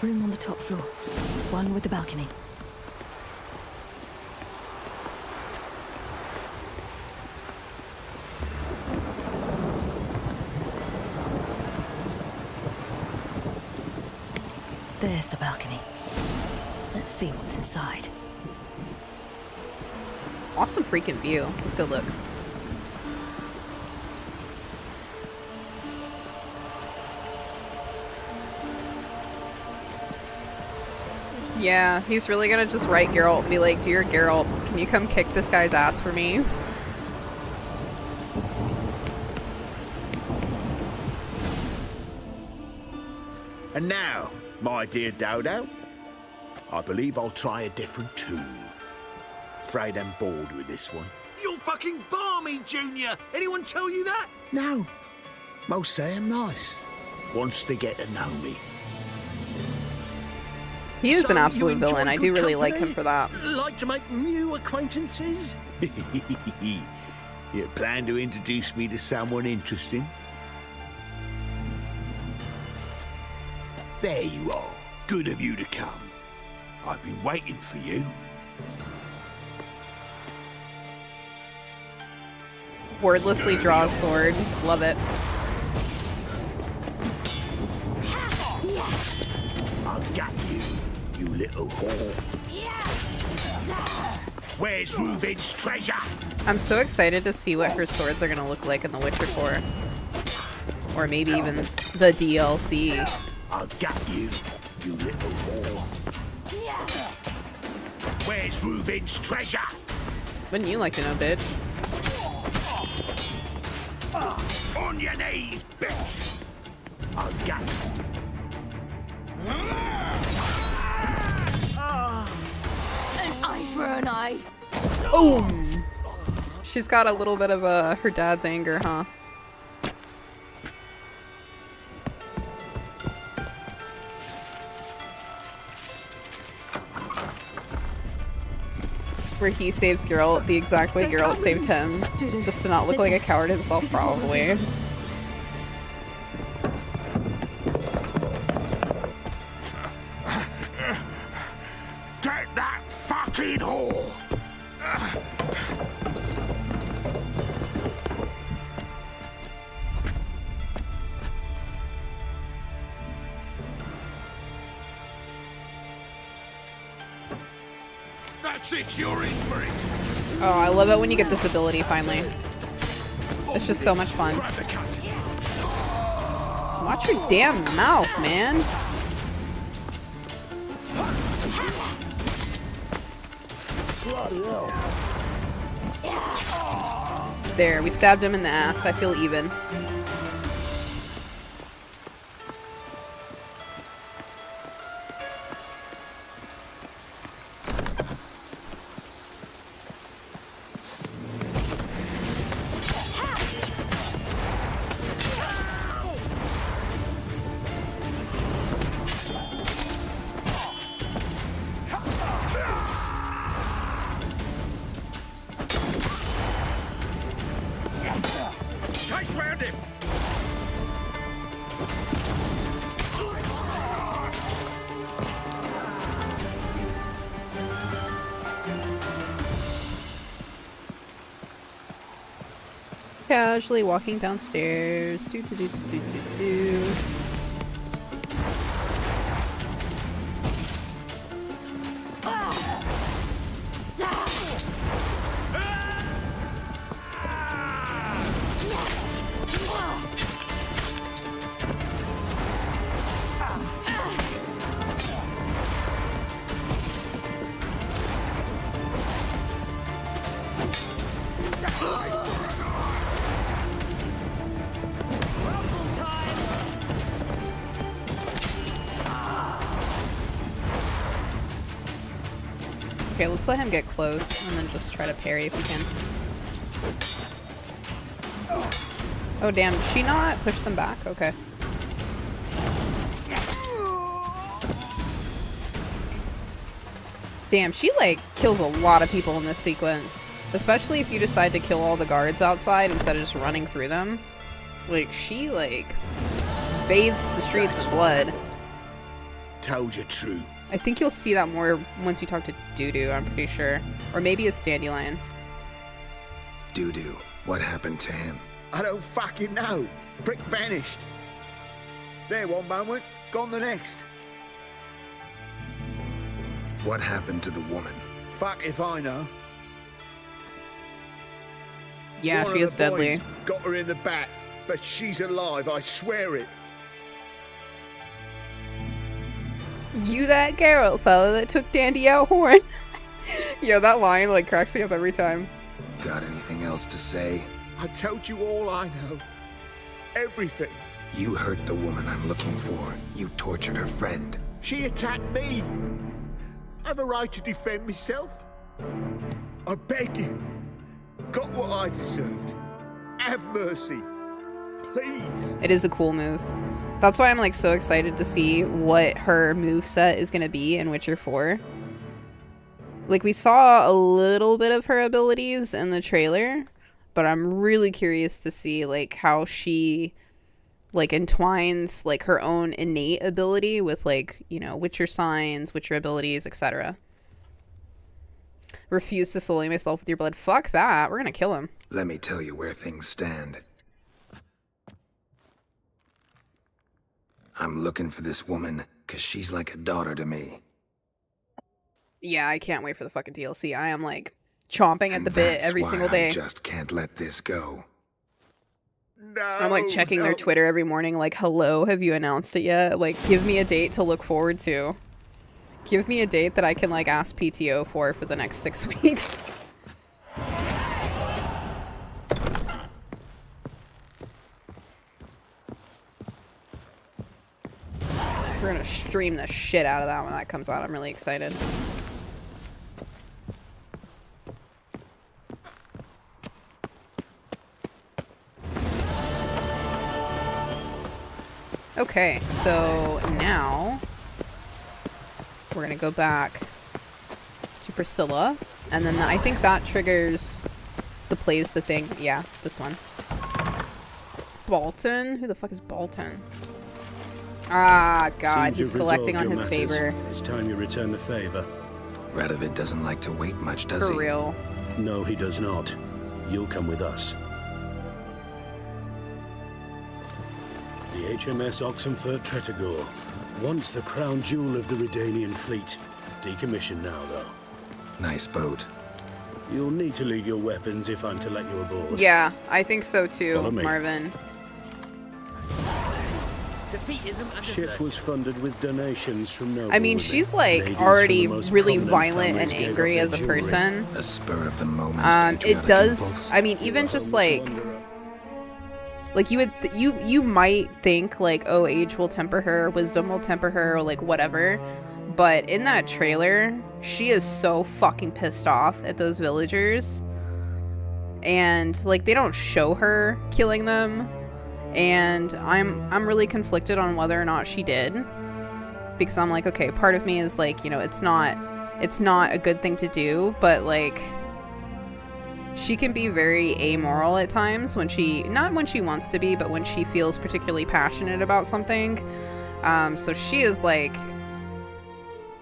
S10: Room on the top floor. One with the balcony. There's the balcony. Let's see what's inside.
S1: Awesome freaking view. Let's go look. Yeah, he's really gonna just write Geralt and be like, "Dear Geralt, can you come kick this guy's ass for me?"
S11: And now, my dear Dodo, I believe I'll try a different tune. Afraid I'm bored with this one.
S3: You're fucking balmy, Junior! Anyone tell you that?
S11: No. Most say I'm nice. Wants to get to know me.
S1: He is
S11: So
S1: an absolute
S11: you enjoy
S1: villain. I do
S11: good
S1: really like him
S11: company?
S1: for that.
S3: Like to make new acquaintances?
S11: You plan to introduce me to someone interesting? There you are. Good of you to come. I've been waiting for you.
S1: Wordlessly draws sword. Love it.
S11: I've got you, you little whore. Where's Reuven's treasure?
S1: I'm so excited to see what her swords are gonna look like in The Witcher 4. Or maybe even the DLC.
S11: I've got you, you little whore. Where's Reuven's treasure?
S1: Wouldn't you like to know, bitch?
S11: On your knees, bitch! I've got you.
S10: An eye for an eye.
S1: Boom! She's got a little bit of her dad's anger, huh? Where he saves Geralt the exact way Geralt saved him. Just to not look like a coward himself, probably.
S11: Get that fucking whore! That's it, you're in for it!
S1: Oh, I love it when you get this ability, finally. It's just so much fun. Watch your damn mouth, man. There, we stabbed him in the ass. I feel even.
S11: Chase round him!
S1: Casually walking downstairs. Do do do do do do. Okay, let's let him get close and then just try to parry if we can. Oh damn, did she not push them back? Okay. Damn, she like kills a lot of people in this sequence. Especially if you decide to kill all the guards outside instead of just running through them. Like, she like bathes the streets in blood.
S11: Told you true.
S1: I think you'll see that more once you talk to Dudu, I'm pretty sure. Or maybe it's Dandelion.
S20: Dudu, what happened to him?
S14: I don't fucking know. Brick vanished. There one moment, gone the next.
S20: What happened to the woman?
S14: Fuck if I know.
S1: Yeah,
S14: One
S1: she
S14: of
S1: is
S14: the
S1: deadly.
S14: boys got her in the back, but she's alive, I swear it.
S1: You that Geralt fella that took Dandy out horn. Yo, that line like cracks me up every time.
S20: Got anything else to say?
S14: I've told you all I know. Everything.
S20: You hurt the woman I'm looking for. You tortured her friend.
S14: She attacked me. I have a right to defend myself. I beg you. Got what I deserved. Have mercy. Please.
S1: It is a cool move. That's why I'm like so excited to see what her moveset is gonna be in Witcher 4. Like, we saw a little bit of her abilities in the trailer, but I'm really curious to see like how she like entwines like her own innate ability with like, you know, Witcher signs, Witcher abilities, etc. Refuse to sully myself with your blood. Fuck that. We're gonna kill him.
S20: Let me tell you where things stand. I'm looking for this woman, 'cause she's like a daughter to me.
S1: Yeah, I can't wait for the fucking DLC. I am like chomping at the bit every single day.
S20: I just can't let this go.
S14: No.
S1: I'm like checking their Twitter every morning like, hello, have you announced it yet? Like, give me a date to look forward to. Give me a date that I can like ask PTO for the next 6 weeks. We're gonna stream the shit out of that when that comes out. I'm really excited. Okay, so now we're gonna go back to Priscilla, and then I think that triggers the plays the thing. Yeah, this one. Bolton? Who the fuck is Bolton? Ah, God,
S5: Seems
S1: he's
S5: you've
S1: collecting on
S5: resolved
S1: his
S5: your matters.
S1: favor.
S5: It's time you return the favor.
S20: Radovid doesn't like to wait much, does
S1: For
S20: he?
S1: real.
S5: No, he does not. You'll come with us. The HMS Oxenfurt Tretogor, once the crown jewel of the Redanian fleet. Decommissioned now, though.
S20: Nice boat.
S5: You'll need to leave your weapons if I'm to let you aboard.
S1: Yeah, I think so too,
S5: Follow me.
S1: Marvin.
S5: Ship was funded with donations from noble
S1: I mean,
S5: women,
S1: she's like
S5: ladies
S1: already
S5: from the most
S1: really
S5: prominent
S1: violent and
S5: families gave
S1: angry
S5: up
S1: as a
S5: their jewelry.
S1: person.
S20: A spur of the moment.
S1: It
S20: patriotic
S1: does.
S20: impulse.
S1: I mean, even just like you would you might think like, oh, age will temper her, wisdom will temper her, or like whatever. But in that trailer, she is so fucking pissed off at those villagers, and like they don't show her killing them. And I'm really conflicted on whether or not she did, because I'm like, okay, part of me is like, you know, it's not a good thing to do, but like she can be very amoral at times when not when she wants to be, but when she feels particularly passionate about something. So she is like,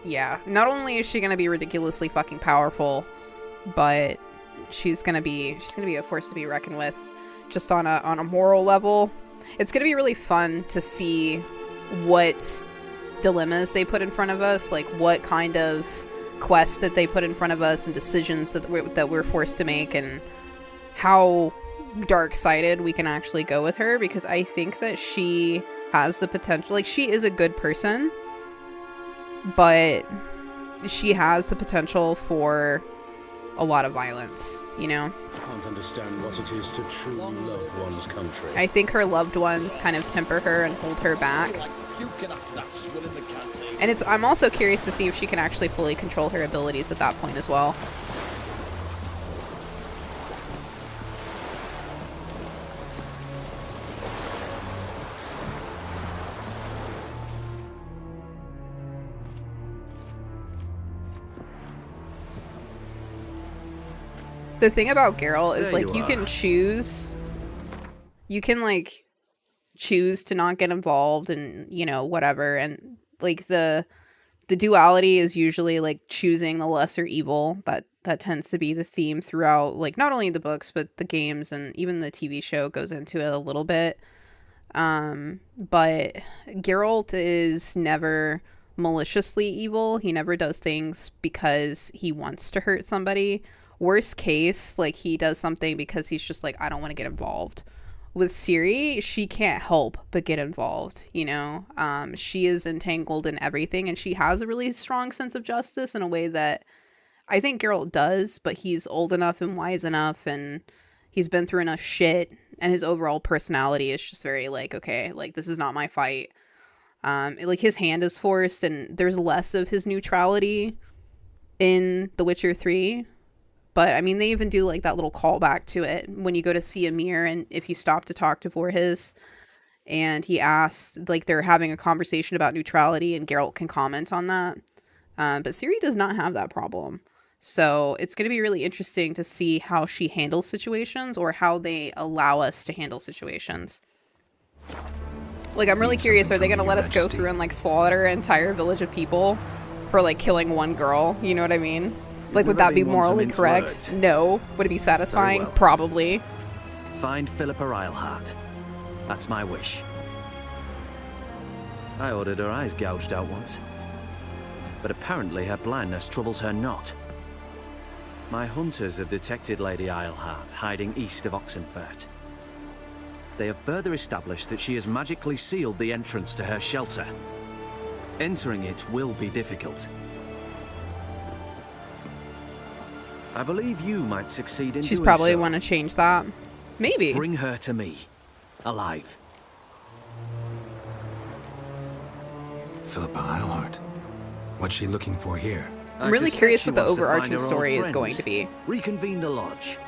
S1: yeah, not only is she gonna be ridiculously fucking powerful, but she's gonna be a force to be reckoned with, just on a moral level. It's gonna be really fun to see what dilemmas they put in front of us, like what kind of quests that they put in front of us and decisions that we're forced to make, and how dark-sided we can actually go with her, because I think that she has the potential. Like, she is a good person, but she has the potential for a lot of violence, you know?
S5: Can't understand what it is to truly love one's country.
S1: I think her loved ones kind of temper her and hold her back.
S8: puking after that swill in the canteen.
S1: And I'm also curious to see if she can actually fully control her abilities at that point as well. The thing about Geralt is, like, you can choose. You can, like, choose to not get involved and, you know, whatever. And, like, the duality is usually, like, choosing the lesser evil. That tends to be the theme throughout, like, not only the books, but the games, and even the TV show goes into it a little bit. But Geralt is never maliciously evil. He never does things because he wants to hurt somebody. Worst case, like, he does something because he's just like, I don't want to get involved. With Ciri, she can't help but get involved, you know? She is entangled in everything, and she has a really strong sense of justice in a way that I think Geralt does, but he's old enough and wise enough, and he's been through enough shit, and his overall personality is just very, like, okay, like, this is not my fight. Like, his hand is forced, and there's less of his neutrality in The Witcher 3. But, I mean, they even do, like, that little callback to it when you go to see Emir, and if you stop to talk to Voorhis, and he asks, like, they're having a conversation about neutrality, and Geralt can comment on that. But Ciri does not have that problem. So it's going to be really interesting to see how she handles situations, or how they allow us to handle situations. Like, I'm really curious, are they going to let us go through and, like, slaughter an entire village of people for, like, killing one girl? You know what I mean? Like, would that be morally correct? No. Would it be satisfying?
S7: Well.
S1: Probably.
S7: Find Philippa Eilhart. That's my wish. I ordered her eyes gouged out once. But apparently her blindness troubles her not. My hunters have detected Lady Eilhart hiding east of Oxenfurt. They have further established that she has magically sealed the entrance to her shelter. Entering it will be difficult. I believe you might succeed in
S1: She's
S7: doing
S1: probably
S7: so.
S1: want to change that. Maybe.
S7: Bring her to me. Alive.
S20: Philippa Eilhart. What's she looking for here?
S1: I'm really curious what the overarching story is going to be.
S7: Reconvene the lodge.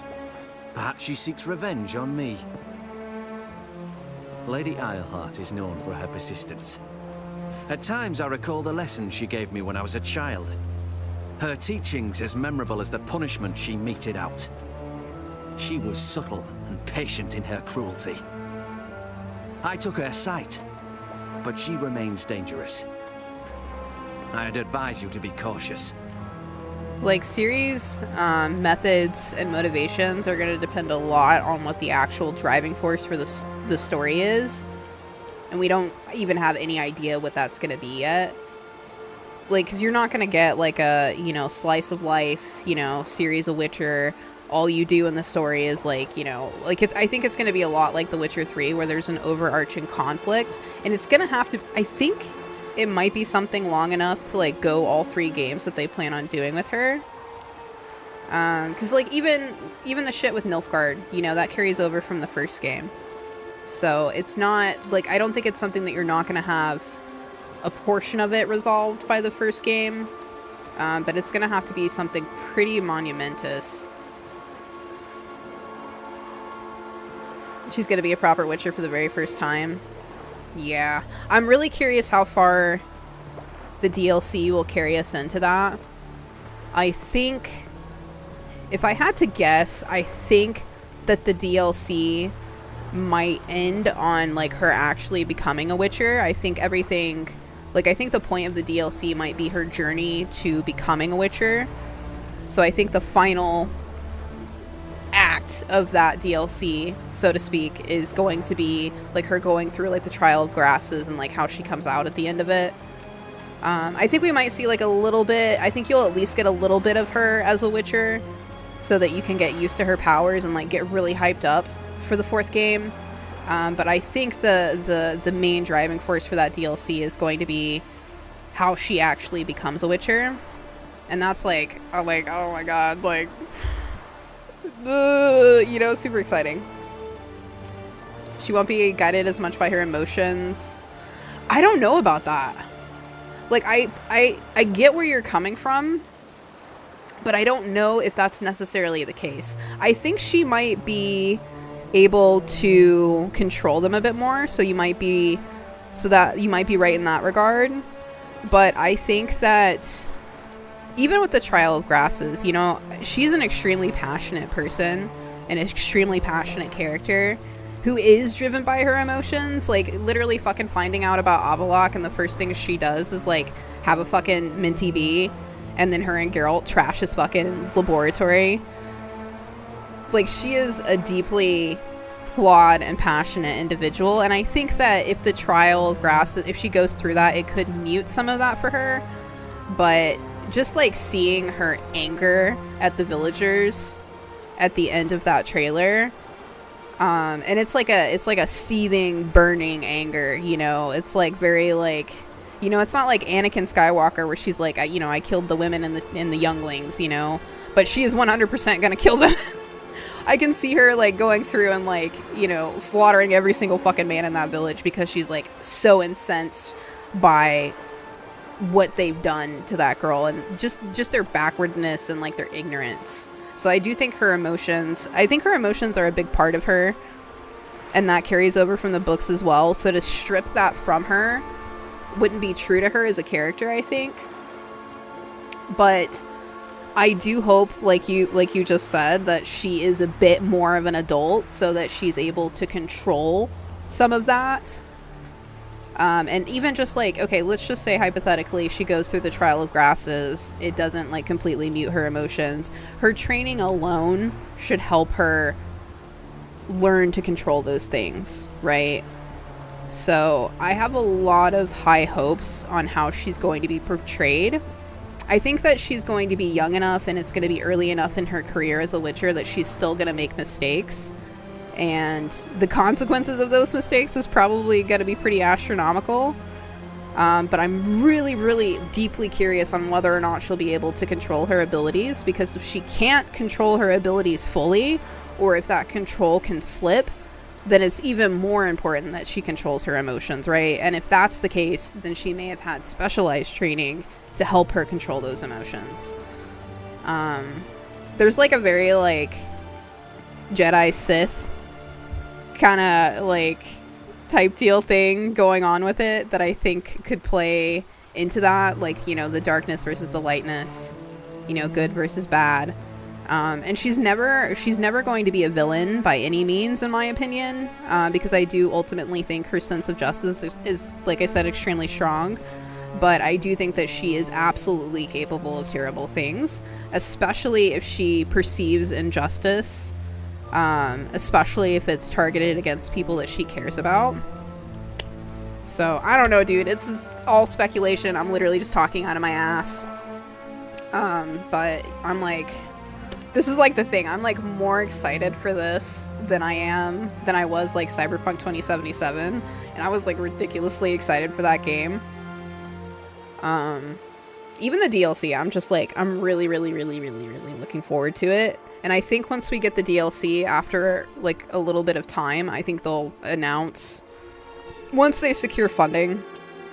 S7: Perhaps she seeks revenge on me. Lady Eilhart is known for her persistence. At times I recall the lessons she gave me when I was a child. Her teachings as memorable as the punishment she meted out. She was subtle and patient in her cruelty. I took her sight, but she remains dangerous. I'd advise you to be cautious.
S1: Like, Ciri's methods and motivations are going to depend a lot on what the actual driving force for the story is. And we don't even have any idea what that's going to be yet. Like, because you're not going to get, like, a, you know, slice of life, you know, series of Witcher. All you do in the story is, like, you know, like, I think it's going to be a lot like The Witcher 3, where there's an overarching conflict. And it's going to have to, I think it might be something long enough to, like, go all 3 games that they plan on doing with her. Because, like, even the shit with Nilfgaard, you know, that carries over from the first game. So it's not, like, I don't think it's something that you're not going to have a portion of it resolved by the first game, but it's gonna have to be something pretty monumentous. She's gonna be a proper Witcher for the very first time. Yeah, I'm really curious how far the DLC will carry us into that. I think, if I had to guess, I think that the DLC might end on, like, her actually becoming a Witcher. I think everything, like, I think the point of the DLC might be her journey to becoming a Witcher. So I think the final act of that DLC, so to speak, is going to be, like, her going through, like, the Trial of Grasses and, like, how she comes out at the end of it. I think we might see, like, a little bit, I think you'll at least get a little bit of her as a Witcher, so that you can get used to her powers and, like, get really hyped up for the 4th game. But I think the main driving force for that DLC is going to be how she actually becomes a Witcher. And that's, like, I'm like, oh my god, like, you know, super exciting. She won't be guided as much by her emotions. I don't know about that. Like, I get where you're coming from, but I don't know if that's necessarily the case. I think she might be able to control them a bit more, so you might be right in that regard. But I think that even with the Trial of Grasses, you know, she's an extremely passionate person, an extremely passionate character who is driven by her emotions. Like, literally fucking finding out about Avallac'h, and the first thing she does is, like, have a fucking minty bee, and then her and Geralt trash his fucking laboratory. Like, she is a deeply flawed and passionate individual, and I think that if the Trial of Grasses, if she goes through that, it could mute some of that for her. But just, like, seeing her anger at the villagers at the end of that trailer, and it's like a seething, burning anger, you know. It's like very, like, you know, it's not like Anakin Skywalker where she's like, you know, I killed the women and the younglings, you know, but she is 100% gonna kill them. I can see her, like, going through and, like, you know, slaughtering every single fucking man in that village because she's, like, so incensed by what they've done to that girl, and just their backwardness and, like, their ignorance. So I do think her emotions are a big part of her, and that carries over from the books as well. So to strip that from her wouldn't be true to her as a character, I think. But I do hope, like you just said, that she is a bit more of an adult so that she's able to control some of that. And even just, like, okay, let's just say hypothetically she goes through the Trial of Grasses, it doesn't, like, completely mute her emotions. Her training alone should help her learn to control those things, right? So I have a lot of high hopes on how she's going to be portrayed. I think that she's going to be young enough and it's going to be early enough in her career as a Witcher that she's still going to make mistakes. And the consequences of those mistakes is probably going to be pretty astronomical. But I'm really, really deeply curious on whether or not she'll be able to control her abilities, because if she can't control her abilities fully, or if that control can slip, then it's even more important that she controls her emotions, right? And if that's the case, then she may have had specialized training to help her control those emotions. There's, like, a very, like, Jedi Sith kind of, like, type deal thing going on with it that I think could play into that, like, you know, the darkness versus the lightness, you know, good versus bad. And she's never going to be a villain by any means, in my opinion, because I do ultimately think her sense of justice is, like I said, extremely strong. But I do think that she is absolutely capable of terrible things, especially if she perceives injustice, especially if it's targeted against people that she cares about. So I don't know, dude, it's all speculation. I'm literally just talking out of my ass. But I'm like, this is, like, the thing. I'm, like, more excited for this than I was, like, Cyberpunk 2077. And I was, like, ridiculously excited for that game. Even the DLC, I'm just, like, I'm really, really, really, really, really looking forward to it. And I think once we get the DLC after, like, a little bit of time, I think they'll announce, once they secure funding,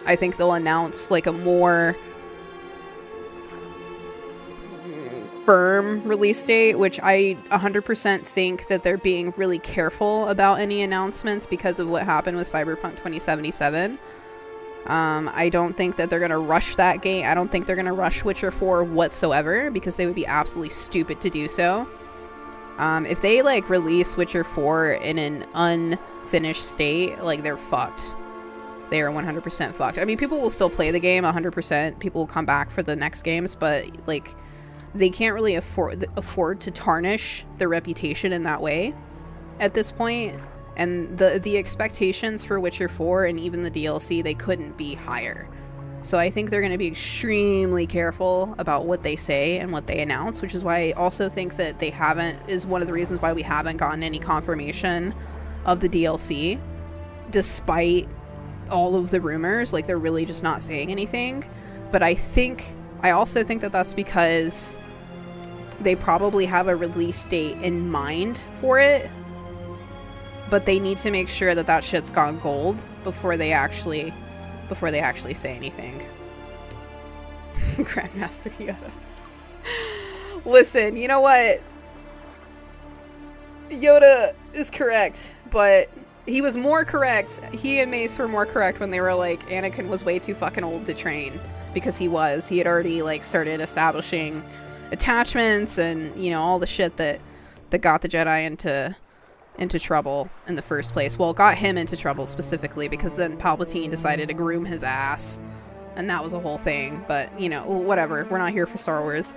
S1: I think they'll announce, like, a more firm release date, which I 100% think that they're being really careful about any announcements because of what happened with Cyberpunk 2077. I don't think that they're going to rush that game. I don't think they're going to rush Witcher 4 whatsoever, because they would be absolutely stupid to do so. If they, like, release Witcher 4 in an unfinished state, like, they're fucked. They are 100% fucked. I mean, people will still play the game 100%. People will come back for the next games, but, like, they can't really afford to tarnish their reputation in that way at this point. And the expectations for Witcher 4 and even the DLC, they couldn't be higher. So I think they're going to be extremely careful about what they say and what they announce, which is why I also think that is one of the reasons why we haven't gotten any confirmation of the DLC, despite all of the rumors. Like, they're really just not saying anything. But I also think that that's because they probably have a release date in mind for it, but they need to make sure that that shit's gone gold before they actually before they actually say anything. Grandmaster Yoda. Listen, you know what? Yoda is correct, but he was more correct. He and Mace were more correct when they were like, Anakin was way too fucking old to train. Because he had already, like, started establishing attachments and, you know, all the shit that got the Jedi into trouble in the first place. Well, got him into trouble specifically because then Palpatine decided to groom his ass. And that was a whole thing. But, you know, whatever. We're not here for Star Wars.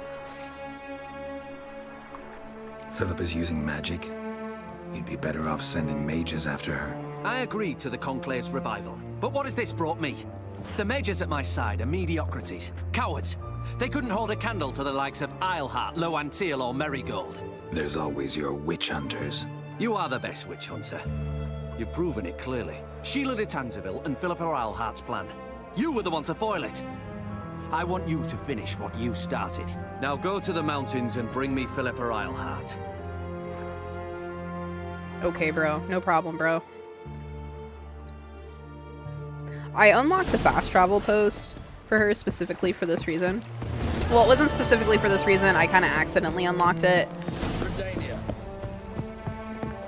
S20: Philip is using magic. You'd be better off sending mages after her.
S7: I agreed to the Conclave's revival. But what has this brought me? The mages at my side are mediocrities. Cowards. They couldn't hold a candle to the likes of Islehart, Loantil, or Merigold.
S20: There's always your witch hunters.
S7: You are the best witch hunter. You've proven it clearly. Sheila de Tanzaville and Philippa Eilhart's plan. You were the one to foil it. I want you to finish what you started. Now go to the mountains and bring me Philippa Eilhart.
S1: Okay, bro. No problem, bro. I unlocked the fast travel post for her specifically for this reason. Well, it wasn't specifically for this reason. I kind of accidentally unlocked it.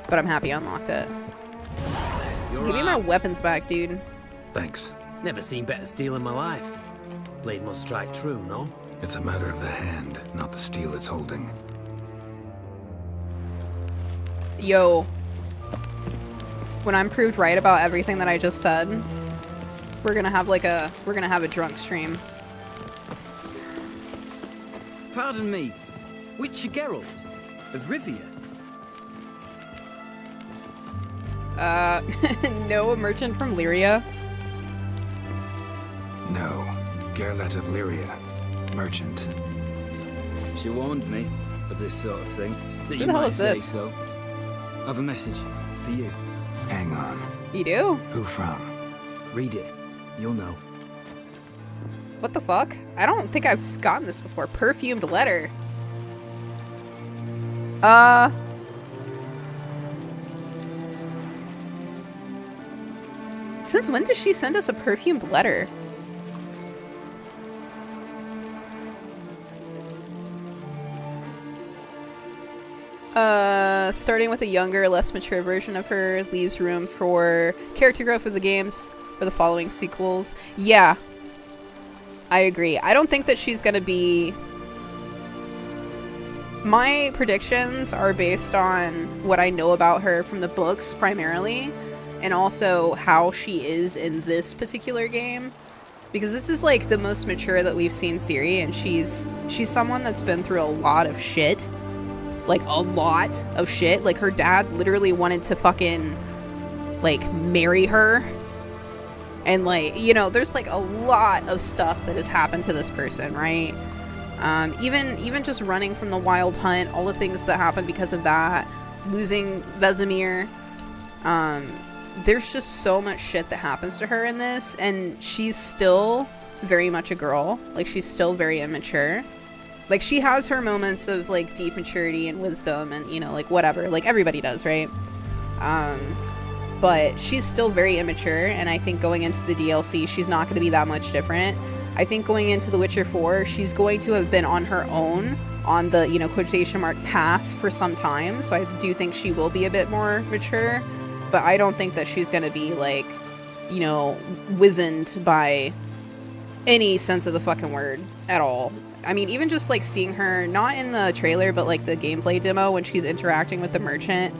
S1: But I'm happy I unlocked it. Give me my weapons back, dude.
S20: Thanks.
S12: Never seen better steel in my life. Blade must strike true, no?
S20: It's a matter of the hand, not the steel it's holding.
S1: Yo. When I'm proved right about everything that I just said, we're gonna have a drunk stream.
S18: Pardon me, Witcher Geralt of Rivia.
S1: No, a merchant from Lyria.
S20: No, Geralt of Lyria, merchant.
S18: She warned me of this sort of thing. That
S1: Who
S18: you
S1: the hell
S18: might
S1: is
S18: say
S1: this?
S18: so. I've a message for you.
S20: Hang on.
S1: You do?
S20: Who from?
S18: Read it. You'll know.
S1: What the fuck? I don't think I've gotten this before. Perfumed letter. Since when does she send us a perfumed letter? Starting with a younger, less mature version of her leaves room for character growth of the games for the following sequels. Yeah. I agree. I don't think that she's gonna be... My predictions are based on what I know about her from the books, primarily, and also how she is in this particular game. Because this is, like, the most mature that we've seen Ciri, and she's someone that's been through a lot of shit. Like, a lot of shit. Like, her dad literally wanted to fucking, like, marry her. And, like, you know, there's, like, a lot of stuff that has happened to this person, right? Even just running from the Wild Hunt, all the things that happened because of that, losing Vesemir, there's just so much shit that happens to her in this, and she's still very much a girl. Like, she's still very immature. Like, she has her moments of, like, deep maturity and wisdom and, you know, like, whatever. Like, everybody does, right? But she's still very immature, and I think going into the DLC, she's not going to be that much different. I think going into The Witcher 4, she's going to have been on her own on the, you know, quotation mark path for some time, so I do think she will be a bit more mature, but I don't think that she's going to be, like, you know, wizened by any sense of the fucking word at all. I mean, even just, like, seeing her, not in the trailer, but, like, the gameplay demo when she's interacting with the merchant,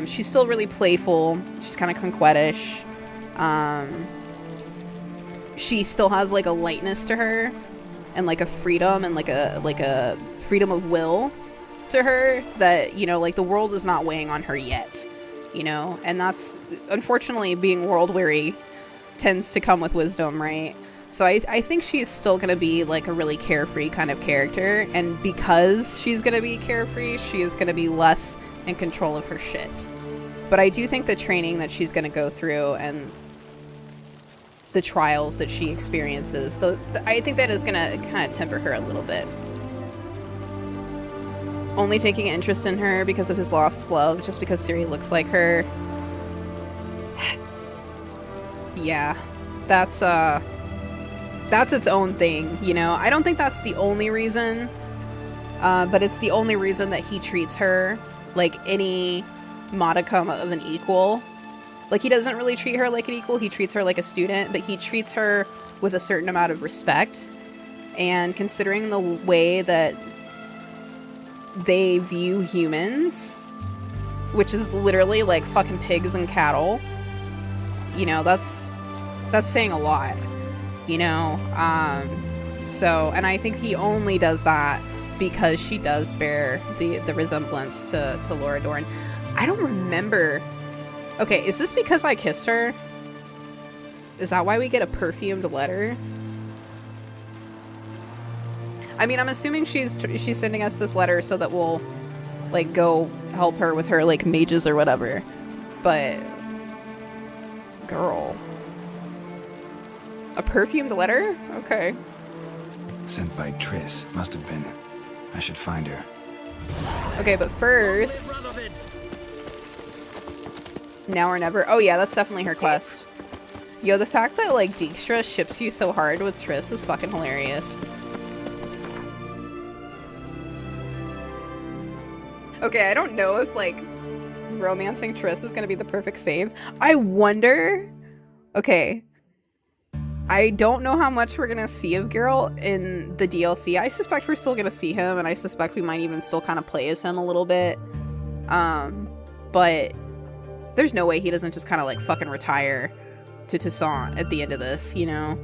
S1: she's still really playful. She's kind of conquetish. She still has, like, a lightness to her and, like, a freedom and, like a freedom of will to her that, you know, like, the world is not weighing on her yet, you know? And that's, unfortunately, being world weary tends to come with wisdom, right? So I think she's still going to be, like, a really carefree kind of character, and because she's going to be carefree, she is going to be less in control of her shit. But I do think the training that she's going to go through and the trials that she experiences, I think that is going to kind of temper her a little bit. Only taking interest in her because of his lost love, just because Ciri looks like her. Yeah. that's its own thing, you know? I don't think that's the only reason, but it's the only reason that he treats her like any modicum of an equal. Like, he doesn't really treat her like an equal, he treats her like a student, but he treats her with a certain amount of respect. And considering the way that they view humans, which is literally like fucking pigs and cattle, you know, that's saying a lot, you know? So, and I think he only does that because she does bear the resemblance to Laura Dorn. I don't remember. Okay, is this because I kissed her? Is that why we get a perfumed letter? I mean, I'm assuming she's sending us this letter so that we'll, like, go help her with her, like, mages or whatever. But, girl. A perfumed letter? Okay.
S20: Sent by Triss. Must have been. I should find her.
S1: Okay, but first... Now or never. Oh yeah, that's definitely her quest. Yo, the fact that, like, Dijkstra ships you so hard with Triss is fucking hilarious. Okay, I don't know if, like, romancing Triss is gonna be the perfect save. I wonder... Okay. I don't know how much we're gonna see of Geralt in the DLC. I suspect we're still gonna see him, and I suspect we might even still kind of play as him a little bit. But there's no way he doesn't just kind of, like, fucking retire to Toussaint at the end of this, you know?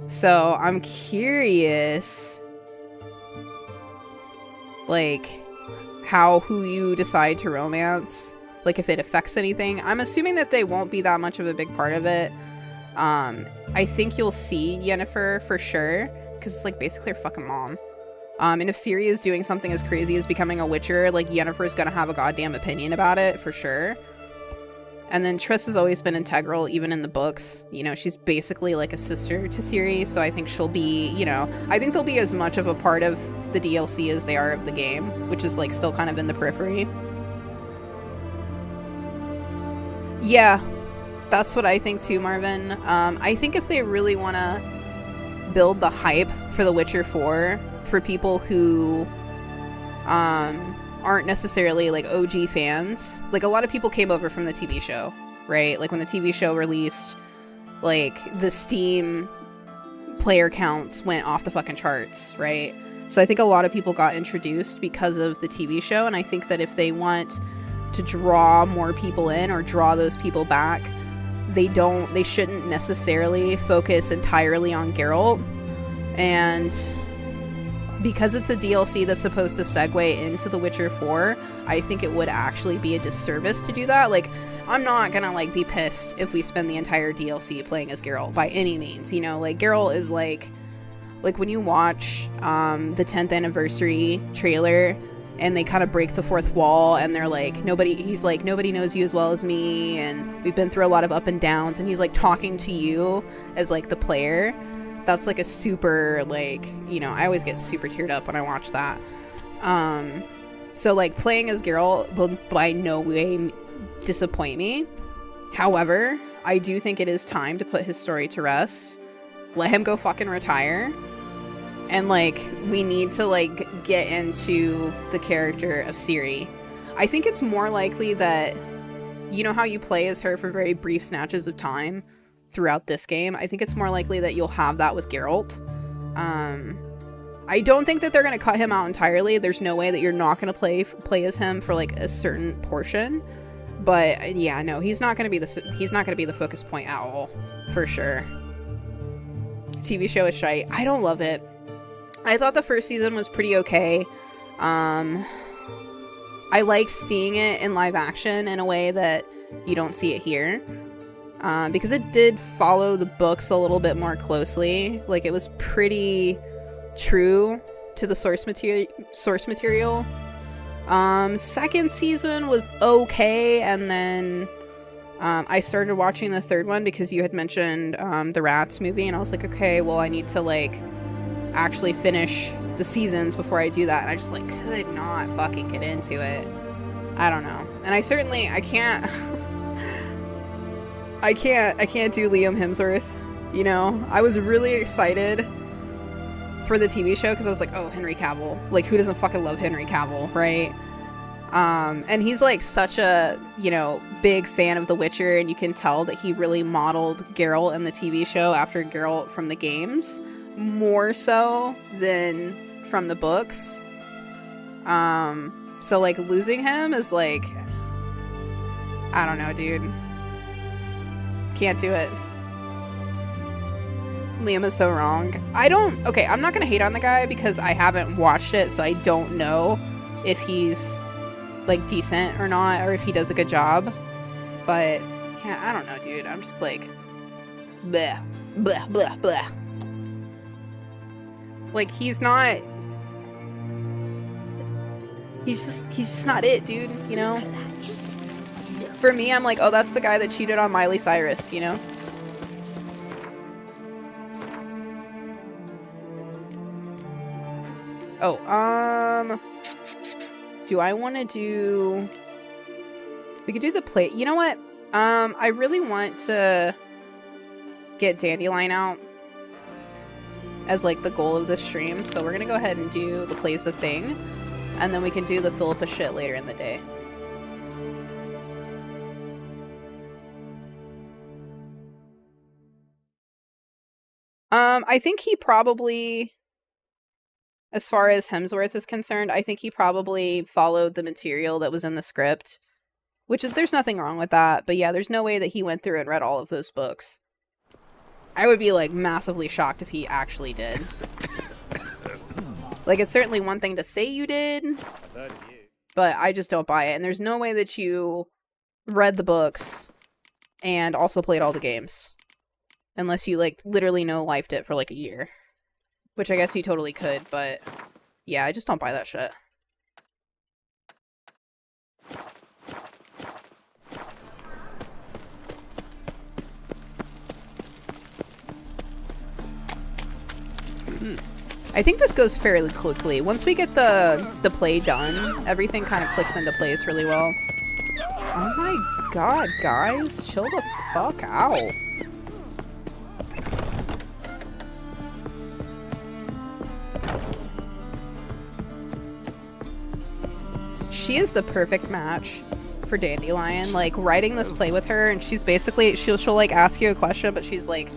S1: So, I'm curious, like, who you decide to romance, like, if it affects anything. I'm assuming that they won't be that much of a big part of it. I think you'll see Yennefer for sure, because it's, like, basically her fucking mom. And if Ciri is doing something as crazy as becoming a Witcher, like, Yennefer's gonna have a goddamn opinion about it, for sure. And then Triss has always been integral, even in the books. You know, she's basically like a sister to Ciri, so I think she'll be, you know, I think they'll be as much of a part of the DLC as they are of the game, which is, like, still kind of in the periphery. Yeah, that's what I think too, Marvin. I think if they really want to build the hype for The Witcher 4 for people who aren't necessarily, like, OG fans, like, a lot of people came over from the TV show, right? Like, when the TV show released, like, the Steam player counts went off the fucking charts, right? So I think a lot of people got introduced because of the TV show, and I think that if they want to draw more people in or draw those people back, they shouldn't necessarily focus entirely on Geralt. And because it's a DLC that's supposed to segue into The Witcher 4, I think it would actually be a disservice to do that. Like, I'm not gonna, like, be pissed if we spend the entire DLC playing as Geralt by any means, you know? Like, Geralt is, like when you watch the 10th anniversary trailer and they kind of break the fourth wall and they're like, he's like, nobody knows you as well as me, and we've been through a lot of up and downs, and he's, like, talking to you as, like, the player. That's, like, a super, like, you know, I always get super teared up when I watch that. So, like, playing as Geralt will by no way disappoint me. However, I do think it is time to put his story to rest. Let him go fucking retire. And, like, we need to, like, get into the character of Ciri. I think it's more likely that, you know how you play as her for very brief snatches of time throughout this game? I think it's more likely that you'll have that with Geralt. I don't think that they're going to cut him out entirely. There's no way that you're not going to play as him for, like, a certain portion. But yeah, no, he's not going to be the focus point at all, for sure. TV show is shite. I don't love it. I thought the first season was pretty okay. I like seeing it in live action in a way that you don't see it here. Because it did follow the books a little bit more closely. Like, it was pretty true to the source material. Second season was okay, and then I started watching the third one because you had mentioned the Rats movie, and I was like, okay, well, I need to, like, actually finish the seasons before I do that, and I just, like, could not fucking get into it. I don't know. And I can't I can't do Liam Hemsworth You know, I was really excited for the TV show because I was like, oh, Henry Cavill. Like, who doesn't fucking love Henry Cavill, right? And he's like such a, you know, big fan of The Witcher, and you can tell that he really modeled Geralt in the TV show after Geralt from the games, more so than from the books. So like losing him is like, I don't know, dude. Can't do it. Liam is so wrong. Okay, I'm not gonna hate on the guy because I haven't watched it, so I don't know if he's like decent or not, or if he does a good job. But yeah, I don't know, dude. I'm just like, bleh, bleh, bleh, bleh. Like, he's just not it, dude, you know? For me, I'm like, oh, that's the guy that cheated on Miley Cyrus, you know? Oh, do I want to do... We could do the play... You know what? I really want to get Dandelion out as, like, the goal of this stream. So we're gonna go ahead and do the plays the thing. And then we can do the Philippa shit later in the day. I think he probably... As far as Hemsworth is concerned, I think he probably followed the material that was in the script. Which is, there's nothing wrong with that. But yeah, there's no way that he went through and read all of those books. I would be, like, massively shocked if he actually did. Like, it's certainly one thing to say you did, but I just don't buy it. And there's no way that you read the books and also played all the games. Unless you, like, literally no-lifed it for, like, a year. Which I guess you totally could, but yeah, I just don't buy that shit. I think this goes fairly quickly. Once we get the play done, everything kind of clicks into place really well. Oh my god, guys, chill the fuck out. She is the perfect match for Dandelion. Like, writing this play with her, and she's basically, she'll like ask you a question, but she's like,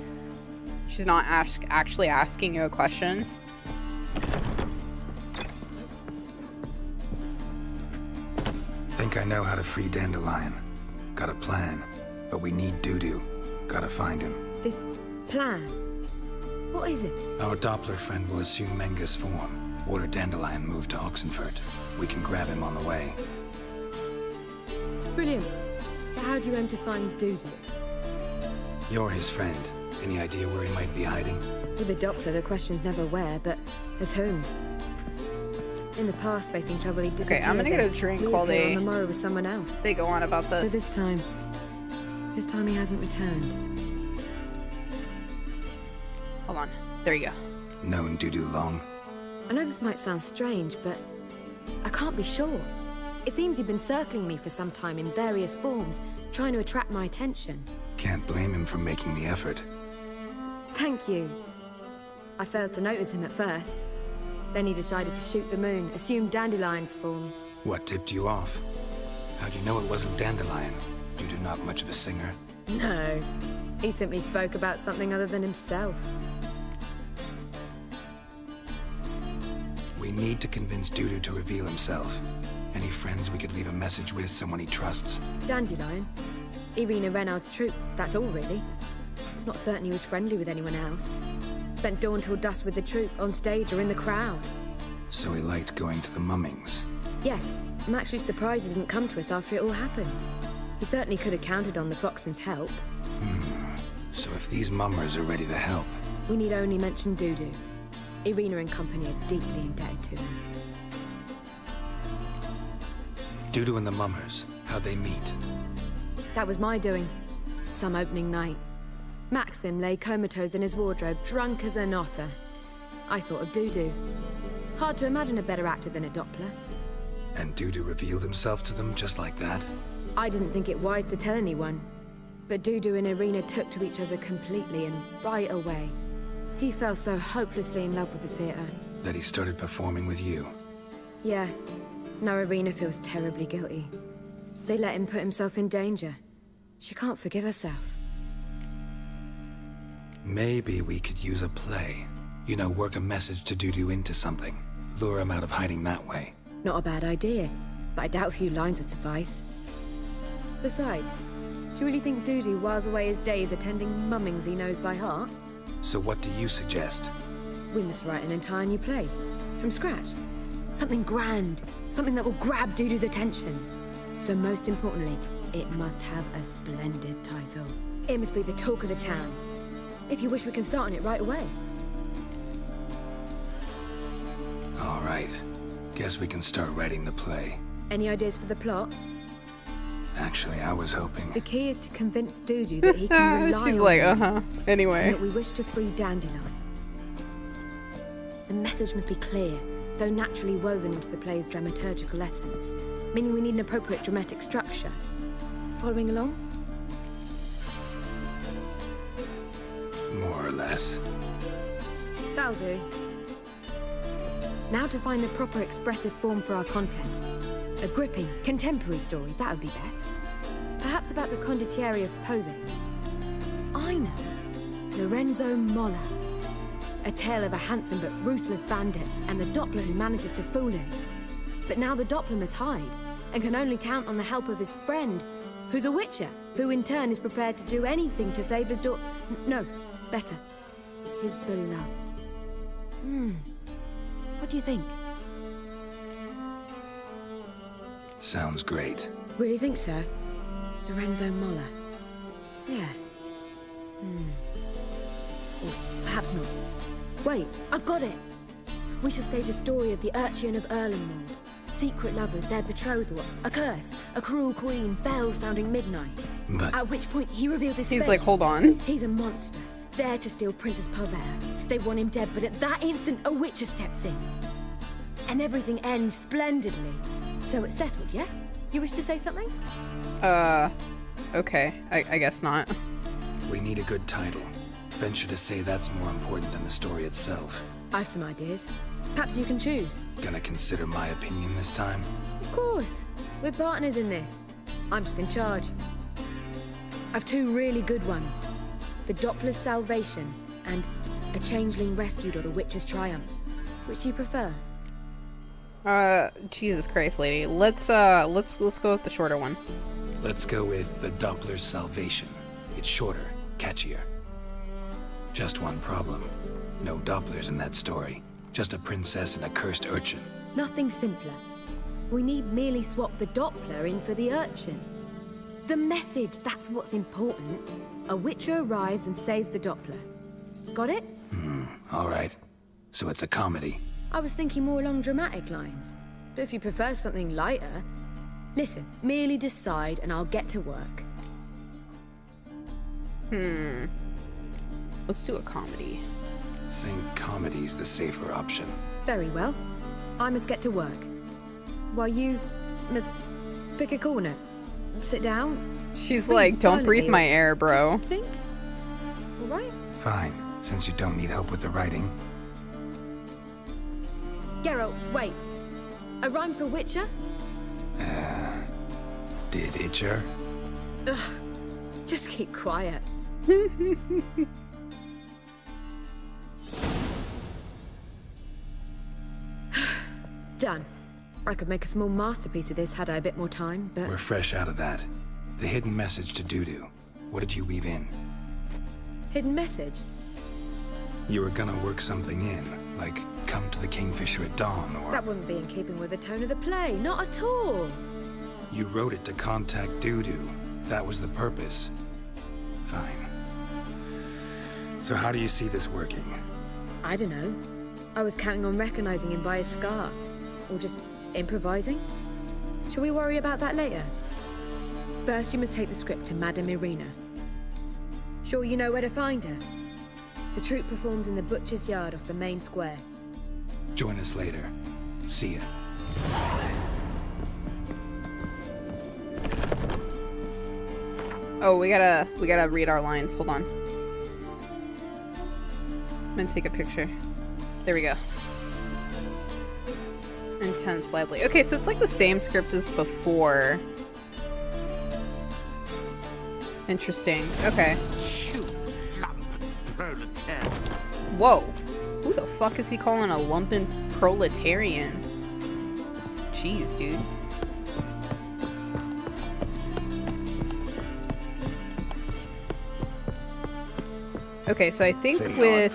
S1: she's not actually asking you a question.
S20: Think I know how to free Dandelion. Got a plan, but we need Dudu. Gotta find him.
S10: This plan? What is it?
S20: Our Doppler friend will assume Menga's form. Order Dandelion moved to Oxenfurt. We can grab him on the way.
S10: Brilliant. But how do you aim to find Dudu?
S20: You're his friend. Any idea where he might be hiding?
S10: With the Doppler, the question's never where, but as whom? In the past, facing trouble, he disappeared.
S1: Okay, I'm gonna get a drink while they...
S10: on the morrow with someone else.
S1: They go on about this.
S10: But this time he hasn't returned.
S1: Hold on. There you go.
S20: Known Dudu long?
S10: I know this might sound strange, but I can't be sure. It seems he'd been circling me for some time in various forms, trying to attract my attention.
S20: Can't blame him for making the effort.
S10: Thank you. I failed to notice him at first. Then he decided to shoot the moon, assume Dandelion's form.
S20: What tipped you off? How'd you know it wasn't Dandelion? Dudu not much of a singer.
S10: No. He simply spoke about something other than himself.
S20: We need to convince Dudu to reveal himself. Any friends we could leave a message with, someone he trusts?
S10: Dandelion. Irina Reynard's troupe, that's all really. Not certain he was friendly with anyone else. Spent dawn till dusk with the troupe, on stage or in the crowd.
S20: So he liked going to the mummings?
S10: Yes. I'm actually surprised he didn't come to us after it all happened. He certainly could have counted on the Foxen's help.
S20: So if these mummers are ready to help...
S10: We need only mention Dudu. Irina and company are deeply indebted to him.
S20: Dudu and the mummers, how'd they meet?
S10: That was my doing. Some opening night. Maxim lay comatose in his wardrobe, drunk as an otter. I thought of Dudu. Hard to imagine a better actor than a Doppler.
S20: And Dudu revealed himself to them just like that?
S10: I didn't think it wise to tell anyone. But Dudu and Irina took to each other completely and right away. He fell so hopelessly in love with the theater.
S20: That he started performing with you.
S10: Yeah. Now Irina feels terribly guilty. They let him put himself in danger. She can't forgive herself.
S20: Maybe we could use a play. You know, work a message to Dudu into something. Lure him out of hiding that way.
S10: Not a bad idea, but I doubt a few lines would suffice. Besides, do you really think Dudu whiles away his days attending mummings he knows by heart?
S20: So what do you suggest?
S10: We must write an entire new play. From scratch. Something grand. Something that will grab Dudu's attention. So most importantly, it must have a splendid title. It must be the talk of the town. If you wish, we can start on it right away.
S20: All right. Guess we can start writing the play.
S10: Any ideas for the plot?
S20: Actually, I was hoping...
S10: The key is to convince Dudu that he can rely
S1: She's
S10: on
S1: like,
S10: him,
S1: anyway.
S10: and that we wish to free Dandelion. The message must be clear, though naturally woven into the play's dramaturgical essence, meaning we need an appropriate dramatic structure. Following along?
S20: More or less.
S10: That'll do. Now to find the proper expressive form for our content. A gripping, contemporary story, that would be best. Perhaps about the condottieri of Povis. I know. Lorenzo Molla. A tale of a handsome but ruthless bandit and the Doppler who manages to fool him. But now the Doppler must hide and can only count on the help of his friend, who's a witcher, who in turn is prepared to do anything to save his no, better, his beloved. What do you think?
S20: Sounds great.
S10: Really think so? Lorenzo Molla. Yeah. Or perhaps not. Wait, I've got it! We shall stage a story of the Urchin of Erlenmold. Secret lovers, their betrothal, a curse, a cruel queen, bells sounding midnight.
S20: But...
S10: At which point he reveals his face.
S1: He's like, hold on.
S10: He's a monster, there to steal Princess Pavere. They want him dead, but at that instant a witcher steps in. And everything ends splendidly. So it's settled, yeah? You wish to say something?
S1: Okay. I guess not.
S20: We need a good title. Venture to say that's more important than the story itself.
S10: I've some ideas. Perhaps you can choose.
S20: Gonna consider my opinion this time?
S10: Of course. We're partners in this. I'm just in charge. I've two really good ones. The Doppler's Salvation and A Changeling Rescued or the Witch's Triumph. Which do you prefer?
S1: Jesus Christ, lady. Let's go with the shorter one.
S20: Let's go with The Doppler's Salvation. It's shorter, catchier. Just one problem. No Dopplers in that story. Just a princess and a cursed urchin.
S10: Nothing simpler. We need merely swap the Doppler in for the urchin. The message, that's what's important. A witcher arrives and saves the Doppler. Got it?
S20: All right. So it's a comedy.
S10: I was thinking more along dramatic lines. But if you prefer something lighter... Listen, merely decide and I'll get to work.
S1: Let's do a comedy.
S20: Think comedy's the safer option.
S10: Very well. I must get to work. While you must pick a corner. Sit down.
S1: She's like, don't breathe my air, bro.
S10: Just think. All right?
S20: Fine, since you don't need help with the writing.
S10: Geralt, wait. A rhyme for Witcher?
S20: Did Itcher?
S10: Ugh. Just keep quiet. Done. I could make a small masterpiece of this had I a bit more time, but...
S20: We're fresh out of that. The hidden message to Dudu. What did you weave in?
S10: Hidden message?
S20: You were gonna work something in, like come to the Kingfisher at dawn, or...
S10: That wouldn't be in keeping with the tone of the play, not at all.
S20: You wrote it to contact Dudu. That was the purpose. Fine. So how do you see this working?
S10: I don't know. I was counting on recognizing him by his scar. Or just improvising? Shall we worry about that later? First, you must take the script to Madame Irina. Sure you know where to find her? The troupe performs in the butcher's yard off the main square.
S20: Join us later. See ya.
S1: Oh, we gotta read our lines. Hold on. I'm gonna take a picture. There we go. Intense, lively. Okay, so it's like the same script as before. Interesting. Okay. Whoa. Who the fuck is he calling a lumpen proletarian? Jeez, dude. Okay, so I think with...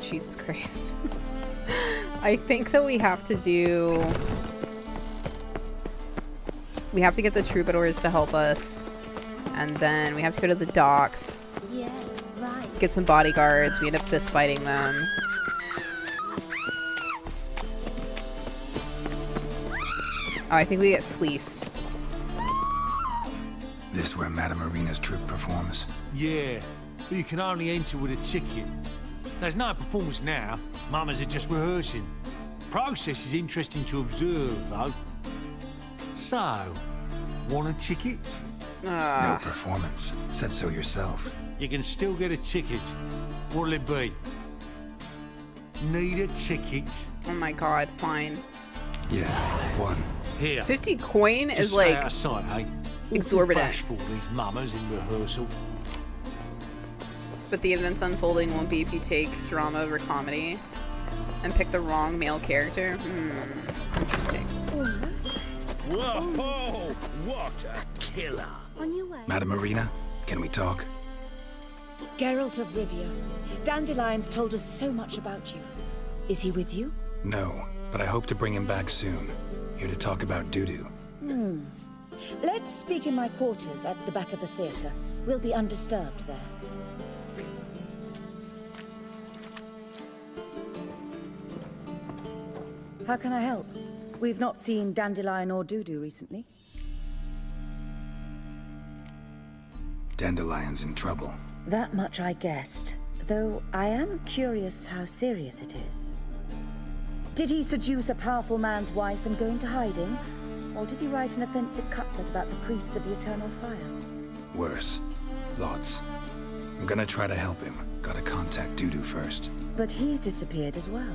S1: Jesus Christ. I think that we have to do... We have to get the troubadours to help us. And then we have to go to the docks.
S15: Yeah, right.
S1: Get some bodyguards. We end up fist fighting them. Oh, I think we get fleeced.
S20: This where Madame Marina's troupe performs?
S9: Yeah, but you can only enter with a ticket. There's no performance now. Mamas are just rehearsing. Process is interesting to observe, though. So, want a ticket?
S20: No performance. Said so yourself.
S9: You can still get a ticket. What'll it be? Need a ticket?
S1: Oh my god, fine.
S20: Yeah, one.
S9: Here.
S1: 50 coin
S9: Just
S1: is
S9: stay
S1: like
S9: out of sight, eh?
S1: exorbitant.
S9: Bashful, these mamas in rehearsal.
S1: But the events unfolding won't be if you take drama over comedy and pick the wrong male character. Interesting.
S15: Almost.
S5: Whoa! What a killer!
S15: On your way.
S20: Madame Marina, can we talk?
S17: Geralt of Rivia. Dandelion's told us so much about you. Is he with you?
S20: No, but I hope to bring him back soon. Here to talk about Dudu.
S17: Let's speak in my quarters at the back of the theater. We'll be undisturbed there. How can I help? We've not seen Dandelion or Dudu recently.
S20: Dandelion's in trouble.
S17: That much I guessed, though I am curious how serious it is. Did he seduce a powerful man's wife and go into hiding? Or did he write an offensive couplet about the priests of the eternal fire?
S20: Worse. Lots. I'm gonna try to help him. Gotta contact Dudu first.
S17: But he's disappeared as well.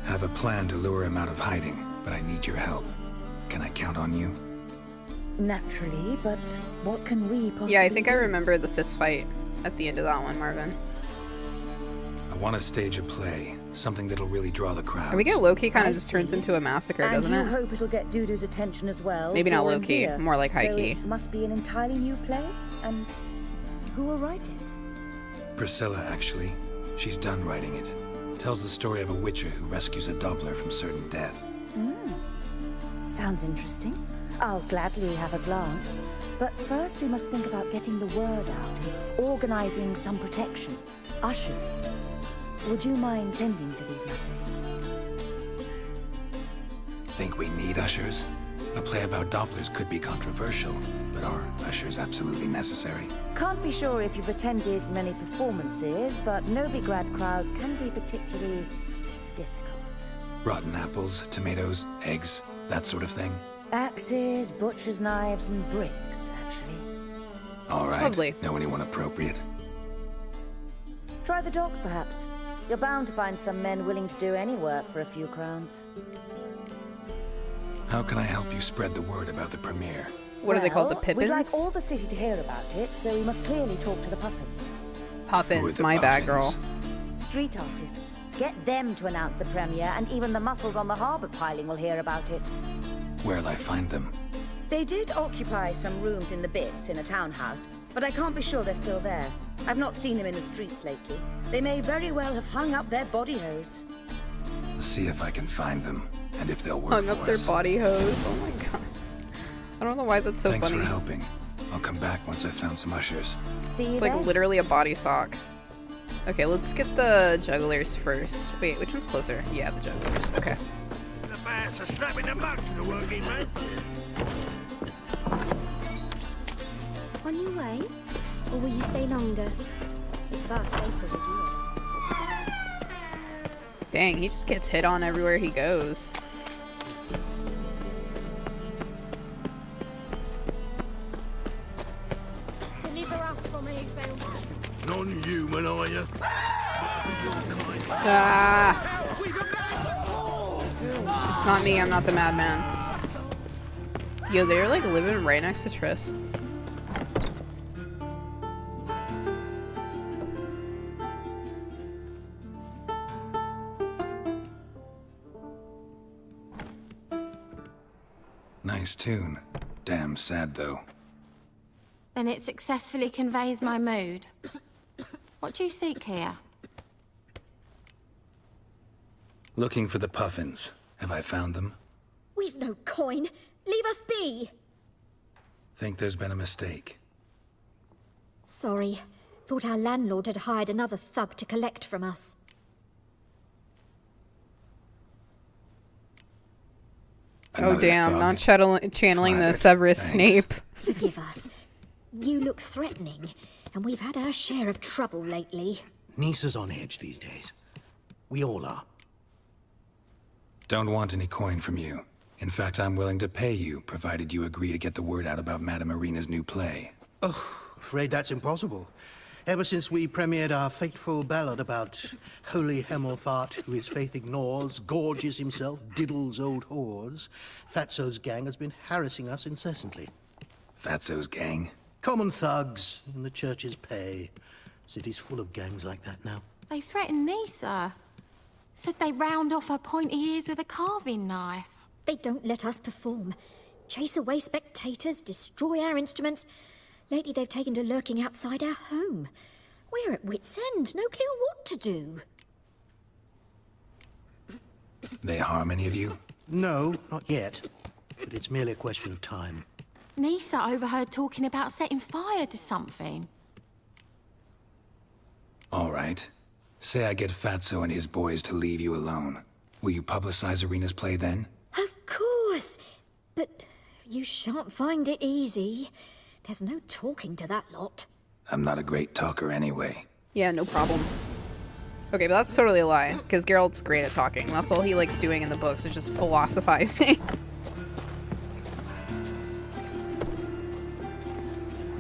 S20: Have a plan to lure him out of hiding, but I need your help. Can I count on you?
S17: Naturally, but what can we possibly
S1: Yeah, I think
S17: do?
S1: I remember the fist fight at the end of that one, Marvin.
S20: I want to stage a play. Something that'll really draw the crowd.
S1: I think it low-key kind of just turns into a massacre, doesn't
S17: And
S1: it?
S17: you hope it'll get Dudu's attention as well.
S1: Maybe not
S17: draw him
S1: low-key,
S17: here.
S1: more like high-key.
S17: So it must be an entirely new play? And who will write it?
S20: Priscilla, actually. She's done writing it. Tells the story of a witcher who rescues a Doppler from certain death.
S17: Sounds interesting. I'll gladly have a glance. But first we must think about getting the word out and organizing some protection. Ushers. Would you mind tending to these matters?
S20: Think we need ushers? A play about Dopplers could be controversial, but are ushers absolutely necessary?
S17: Can't be sure if you've attended many performances, but Novigrad crowds can be particularly difficult.
S20: Rotten apples, tomatoes, eggs, that sort of thing?
S17: Axes, butcher's knives, and bricks, actually.
S20: All right.
S1: Lovely.
S20: Know anyone appropriate?
S17: Try the docks, perhaps. You're bound to find some men willing to do any work for a few crowns.
S20: How can I help you spread the word about the premiere?
S1: What are they called, the
S17: Well,
S1: Pippins?
S17: We'd like all the city to hear about it, so we must clearly talk to the Puffins.
S1: Puffins,
S20: the
S1: my bad, girl.
S20: Puffins?
S17: Street artists. Get them to announce the premiere, and even the muscles on the harbour piling will hear about it.
S20: Where'll I find them?
S17: They did occupy some rooms in the Bits in a townhouse, but I can't be sure they're still there. I've not seen them in the streets lately. They may very well have hung up their body hose.
S20: See if I can find them, and if they'll work
S1: Hung
S20: for
S1: up their
S20: us.
S1: body hose. Oh my god. I don't know why that's so
S20: Thanks
S1: funny.
S20: for helping. I'll come back once I've found some ushers.
S17: See you
S1: It's like
S17: there.
S1: literally a body sock. Okay, let's get the jugglers first. Wait, which one's closer? Yeah, the jugglers. Okay.
S5: The bats are strapping them back to the working man.
S15: On your way? Or will you stay longer? It's far safer with you.
S1: Dang, he just gets hit on everywhere he goes.
S11: Non-human, are you?
S1: Ah. It's not me, I'm not the madman. Yo, they're like living right next to Triss.
S20: Nice tune. Damn sad, though.
S4: Then it successfully conveys my mood. What do you seek here?
S20: Looking for the puffins. Have I found them?
S22: We've no coin. Leave us be.
S20: Think there's been a mistake.
S22: Sorry. Thought our landlord had hired another thug to collect from us.
S1: Oh damn, not channeling the Severus Snape.
S22: Forgive us. You look threatening, and we've had our share of trouble lately.
S3: Nisa's on edge these days. We all are.
S20: Don't want any coin from you. In fact, I'm willing to pay you, provided you agree to get the word out about Madame Irina's new play.
S3: Oh, afraid that's impossible. Ever since we premiered our fateful ballad about holy Hemelfart, who his faith ignores, gorges himself, diddles old whores, Fatso's gang has been harassing us incessantly.
S20: Fatso's gang?
S3: Common thugs in the church's pay. City's full of gangs like that now.
S4: They threatened Nisa. Said they round off her pointy ears with a carving knife.
S22: They don't let us perform. Chase away spectators, destroy our instruments. Lately they've taken to lurking outside our home. We're at wit's end, no clue what to do.
S20: They harm any of you?
S3: No, not yet. But it's merely a question of time.
S4: Nisa overheard talking about setting fire to something.
S20: All right. Say I get Fatso and his boys to leave you alone. Will you publicize Irina's play then?
S22: Of course. But you shan't find it easy. There's no talking to that lot.
S20: I'm not a great talker anyway.
S1: Yeah, no problem. Okay, but that's totally a lie, because Geralt's great at talking. That's all he likes doing in the books, is just philosophizing.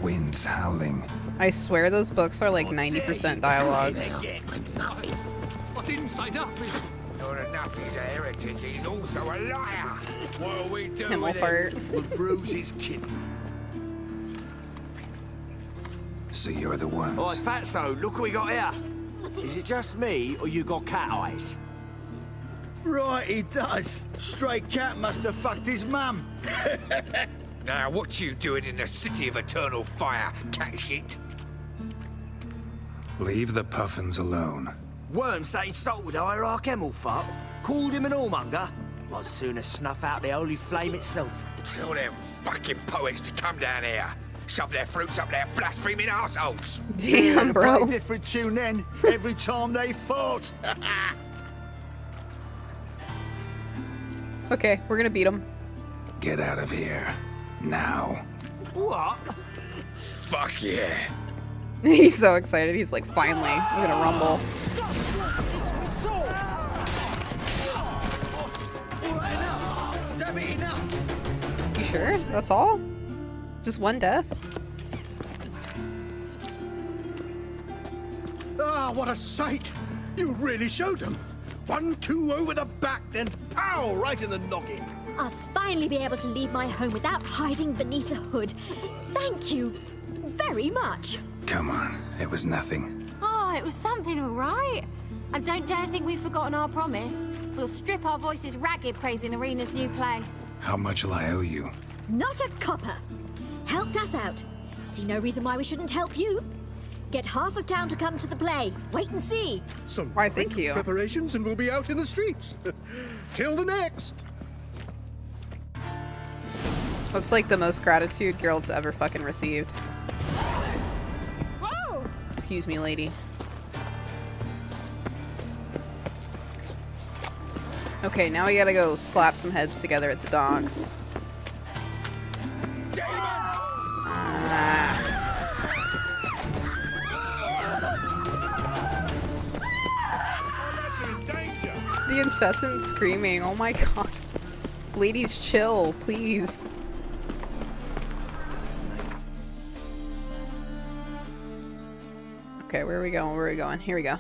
S20: Wind's howling.
S1: I swear those books are like 90% dialogue.
S23: I didn't say nothing. Not enough, he's a heretic, he's also a liar. What are we doing with him?
S11: We'll bruise his kitten.
S20: So you're the ones.
S21: Oi, Fatso, look what we got here. Is it just me, or you got cat eyes?
S14: Right, he does. Stray cat must have fucked his mum.
S23: Now, what you doing in the city of eternal fire, cat shit?
S20: Leave the puffins alone.
S21: Worms that insulted Hierarch Hemelfart, called him an whoremonger. I'd sooner snuff out the holy flame itself.
S23: Tell them fucking poets to come down here. Shove their fruits up their blaspheming arseholes.
S1: Damn, bro.
S14: Play a different tune then, every time they fought.
S1: Okay, we're gonna beat him.
S20: Get out of here. Now.
S21: What?
S23: Fuck yeah.
S1: He's so excited. He's like, finally, I'm gonna rumble. You sure? That's all? Just one death?
S3: Ah, what a sight! You really showed them. 1-2 over the back, then pow, right in the noggin.
S22: I'll finally be able to leave my home without hiding beneath the hood. Thank you very much.
S20: Come on, it was nothing.
S4: Oh, it was something, all right. And don't dare think we've forgotten our promise. We'll strip our voices ragged praising Irina's new play.
S20: How much will I owe you?
S22: Not a copper. Helped us out. See no reason why we shouldn't help you. Get half of town to come to the play. Wait and see.
S3: Some
S1: Why, thank you.
S3: preparations and we'll be out in the streets. Till the next.
S1: That's like the most gratitude Geralt's ever fucking received.
S22: Whoa!
S1: Excuse me, lady. Okay, now we gotta go slap some heads together at the docks. The incessant screaming, oh my god. Ladies, chill, please. Okay, where are we going? Where are we going? Here we go.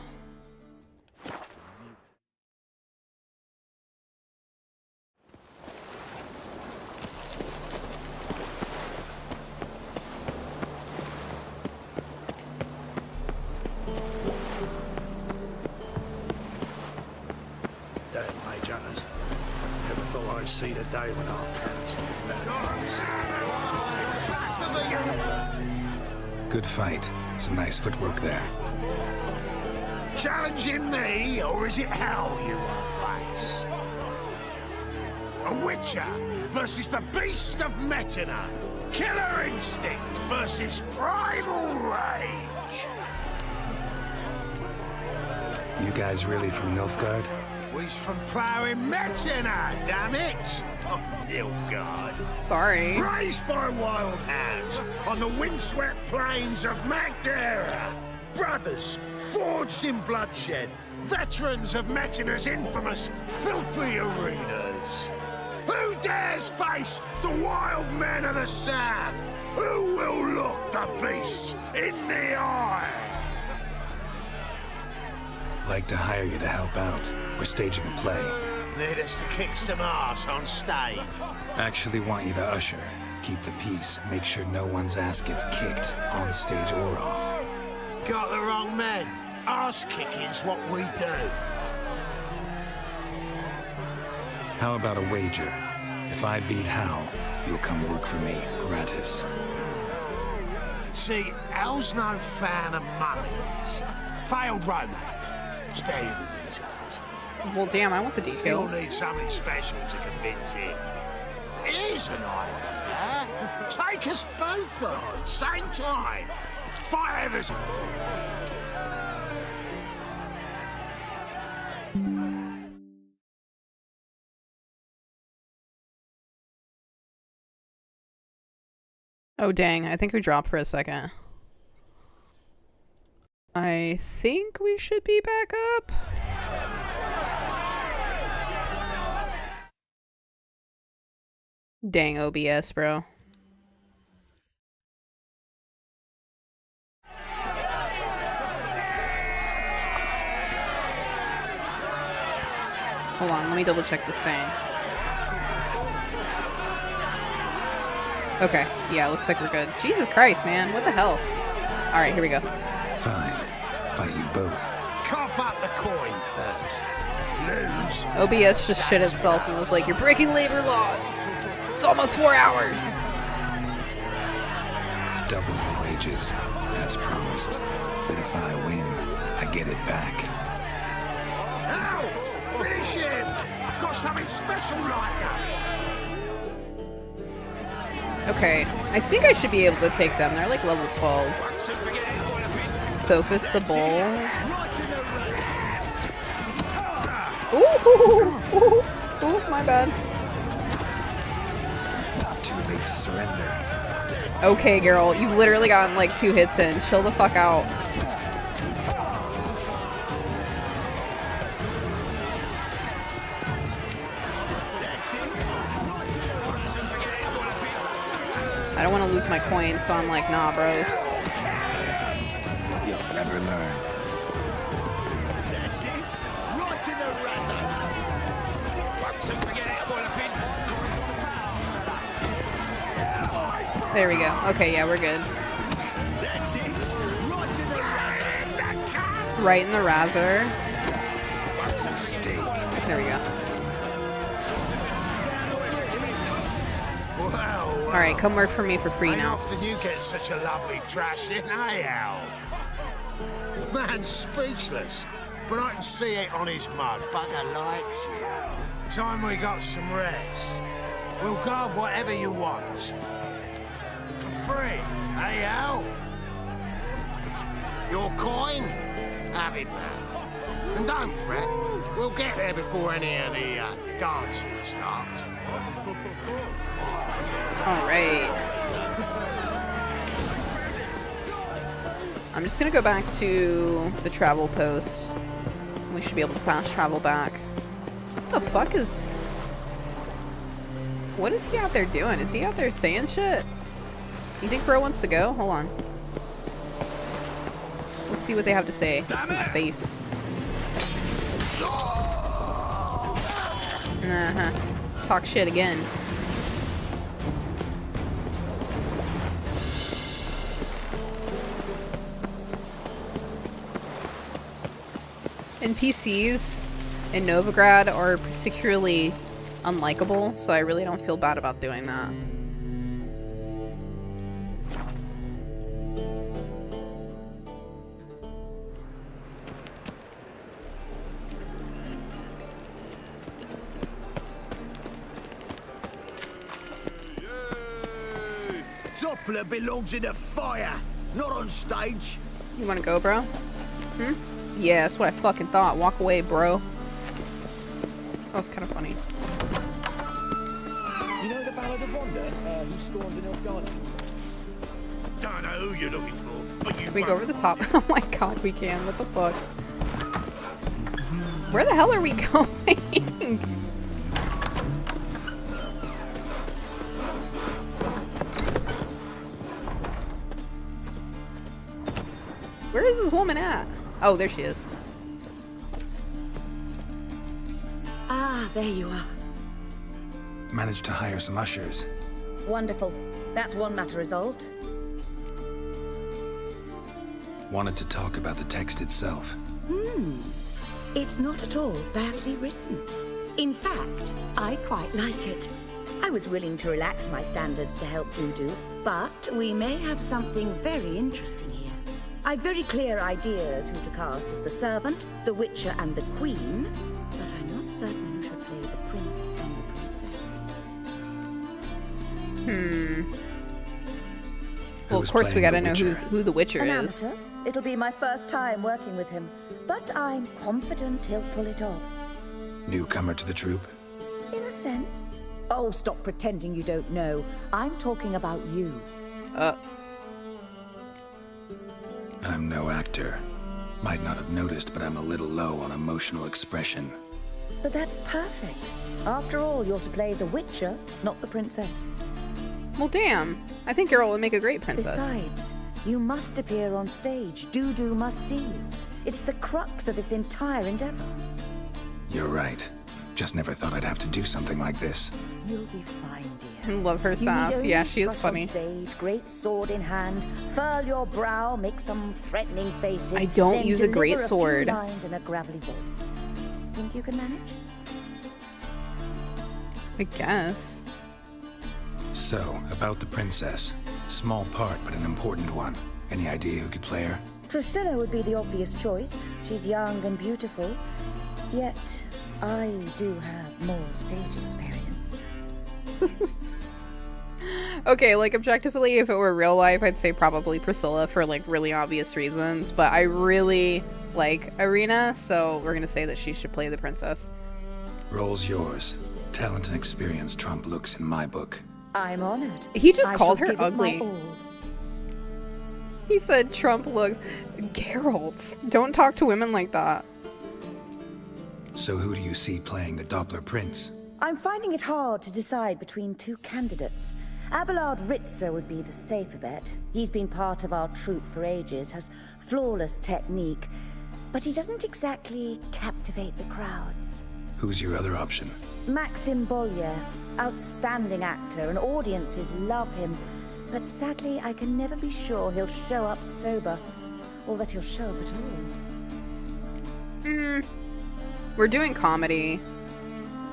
S6: Damn mage hunters. Never thought I'd see the day when our cannons.
S20: Good fight. Some nice footwork there.
S3: Challenging me, or is it hell you want to face? A witcher versus the beast of Metina. Killer instinct versus primal rage.
S20: You guys really from Nilfgaard?
S3: We's from ploughing Metina, damn it! Oh, Nilfgaard.
S1: Sorry.
S3: Raised by wild hounds on the windswept plains of Magdera. Brothers, forged in bloodshed. Veterans of Metina's infamous, filthy arenas. Who dares face the wild men of the south? Who will look the beasts in the eye?
S20: Like to hire you to help out. We're staging a play.
S3: Need us to kick some ass on stage.
S20: Actually want you to usher. Keep the peace. Make sure no one's ass gets kicked, on stage or off.
S3: Got the wrong men. Ass kicking's what we do.
S20: How about a wager? If I beat Hal, you'll come work for me, gratis.
S3: See, Hal's no fan of mummies. Failed romance. Spare you the details.
S1: Well, damn, I want the details.
S3: Still need something special to convince him. Here's an idea. Take us both on, same time. Fire the...
S1: Oh, dang. I think we dropped for a second. I think we should be back up. Dang OBS, bro. Hold on, let me double check this thing. Okay, yeah, looks like we're good. Jesus Christ, man, what the hell? Alright, here we go.
S20: Fine. Fight you both.
S3: Cough up the coin first. Lose.
S1: OBS just shit itself and was like, you're breaking labor laws. It's almost 4 hours.
S20: Double the wages, as promised. But if I win, I get it back.
S3: Ow! Finish him! Got something special like that. Okay, I think I should be able to take them. They're like level 12s. Sophist the Bull. Ooh, my bad.
S20: Not too late to surrender.
S1: Okay, girl, you've literally gotten like 2 hits in. Chill the fuck out. I don't want to lose my coin, so I'm like, nah, bros.
S20: You'll never learn.
S3: That's it. Right in the razor. Won't soon forget it,
S1: There we go. Okay, yeah, we're good.
S3: That's it. Right in the razor.
S1: Right in the razor.
S20: Mistake.
S1: There we go.
S3: Well,
S1: Alright, come work for me for free
S3: ain't
S1: now.
S3: often you get such a lovely thrashing, eh, Al? Man's speechless, but I can see it on his mug. Bugger likes it. Time we got some rest. We'll guard whatever you want. For free, eh, Al? Your coin? Have it now. And don't fret, we'll get there before any of the dancing starts.
S1: Alright. I'm just gonna go back to the travel post. We should be able to fast travel back. What the fuck is... What is he out there doing? Is he out there saying shit? You think bro wants to go? Hold on. Let's see what they have to say to my face. Talk shit again. NPCs in Novigrad are particularly unlikable, so I really don't feel bad about doing that.
S3: Doppler belongs in a fire, not on stage.
S1: You wanna go, bro? Hmm? Yeah, that's what I fucking thought. Walk away, bro. That was kind of funny.
S8: You know the Ballad of Wanda, who scorned the North Garden?
S6: Don't know who you're looking for, but you
S1: Can we go over the top? Oh my god, we can. What the fuck? Where the hell are we going? Where is this woman at? Oh, there she is.
S17: Ah, there you are.
S20: Managed to hire some ushers.
S17: Wonderful. That's one matter resolved.
S20: Wanted to talk about the text itself.
S17: It's not at all badly written. In fact, I quite like it. I was willing to relax my standards to help Dudu, but we may have something very interesting here. I've very clear ideas who to cast as the servant, the witcher, and the queen, but I'm not certain who should play the prince and the princess.
S1: Well, of course we gotta know who the witcher
S17: An
S1: is.
S17: amateur. It'll be my first time working with him, but I'm confident he'll pull it off.
S20: Newcomer to the troupe?
S17: In a sense. Oh, stop pretending you don't know. I'm talking about you.
S20: I'm no actor. Might not have noticed, but I'm a little low on emotional expression.
S17: But that's perfect. After all, you're to play the witcher, not the princess.
S1: Well, damn. I think Geralt would make a great princess.
S17: Besides, you must appear on stage. Dudu must see you. It's the crux of this entire endeavor.
S20: You're right. Just never thought I'd have to do something like this.
S17: You'll be fine,
S1: I love her sass. Yeah, she is funny.
S17: On stage, great sword in hand, furl your brow, make some threatening faces.
S1: I don't
S17: then
S1: use a great
S17: deliver
S1: sword.
S17: A few lines in a gravelly voice. Think you can manage?
S1: I guess.
S20: So, about the princess. Small part, but an important one. Any idea who could play her?
S17: Priscilla would be the obvious choice. She's young and beautiful. Yet, I do have more stage experience.
S1: Okay, like objectively, if it were real life, I'd say probably Priscilla for like really obvious reasons, but I really like Irina, so we're gonna say that she should play the princess.
S20: Role's yours. Talent and experience trump looks in my book.
S17: I'm honored.
S1: He just
S17: I
S1: called
S17: shall
S1: her
S17: give it my
S1: ugly.
S17: all.
S1: He said Trump looks... Geralt, don't talk to women like that.
S20: So who do you see playing the Doppler Prince?
S17: I'm finding it hard to decide between two candidates. Abelard Ritzer would be the safer bet. He's been part of our troupe for ages, has flawless technique, but he doesn't exactly captivate the crowds.
S20: Who's your other option?
S17: Maxim Bollier, outstanding actor, and audiences love him, but sadly I can never be sure he'll show up sober, or that he'll show up at all.
S1: We're doing comedy,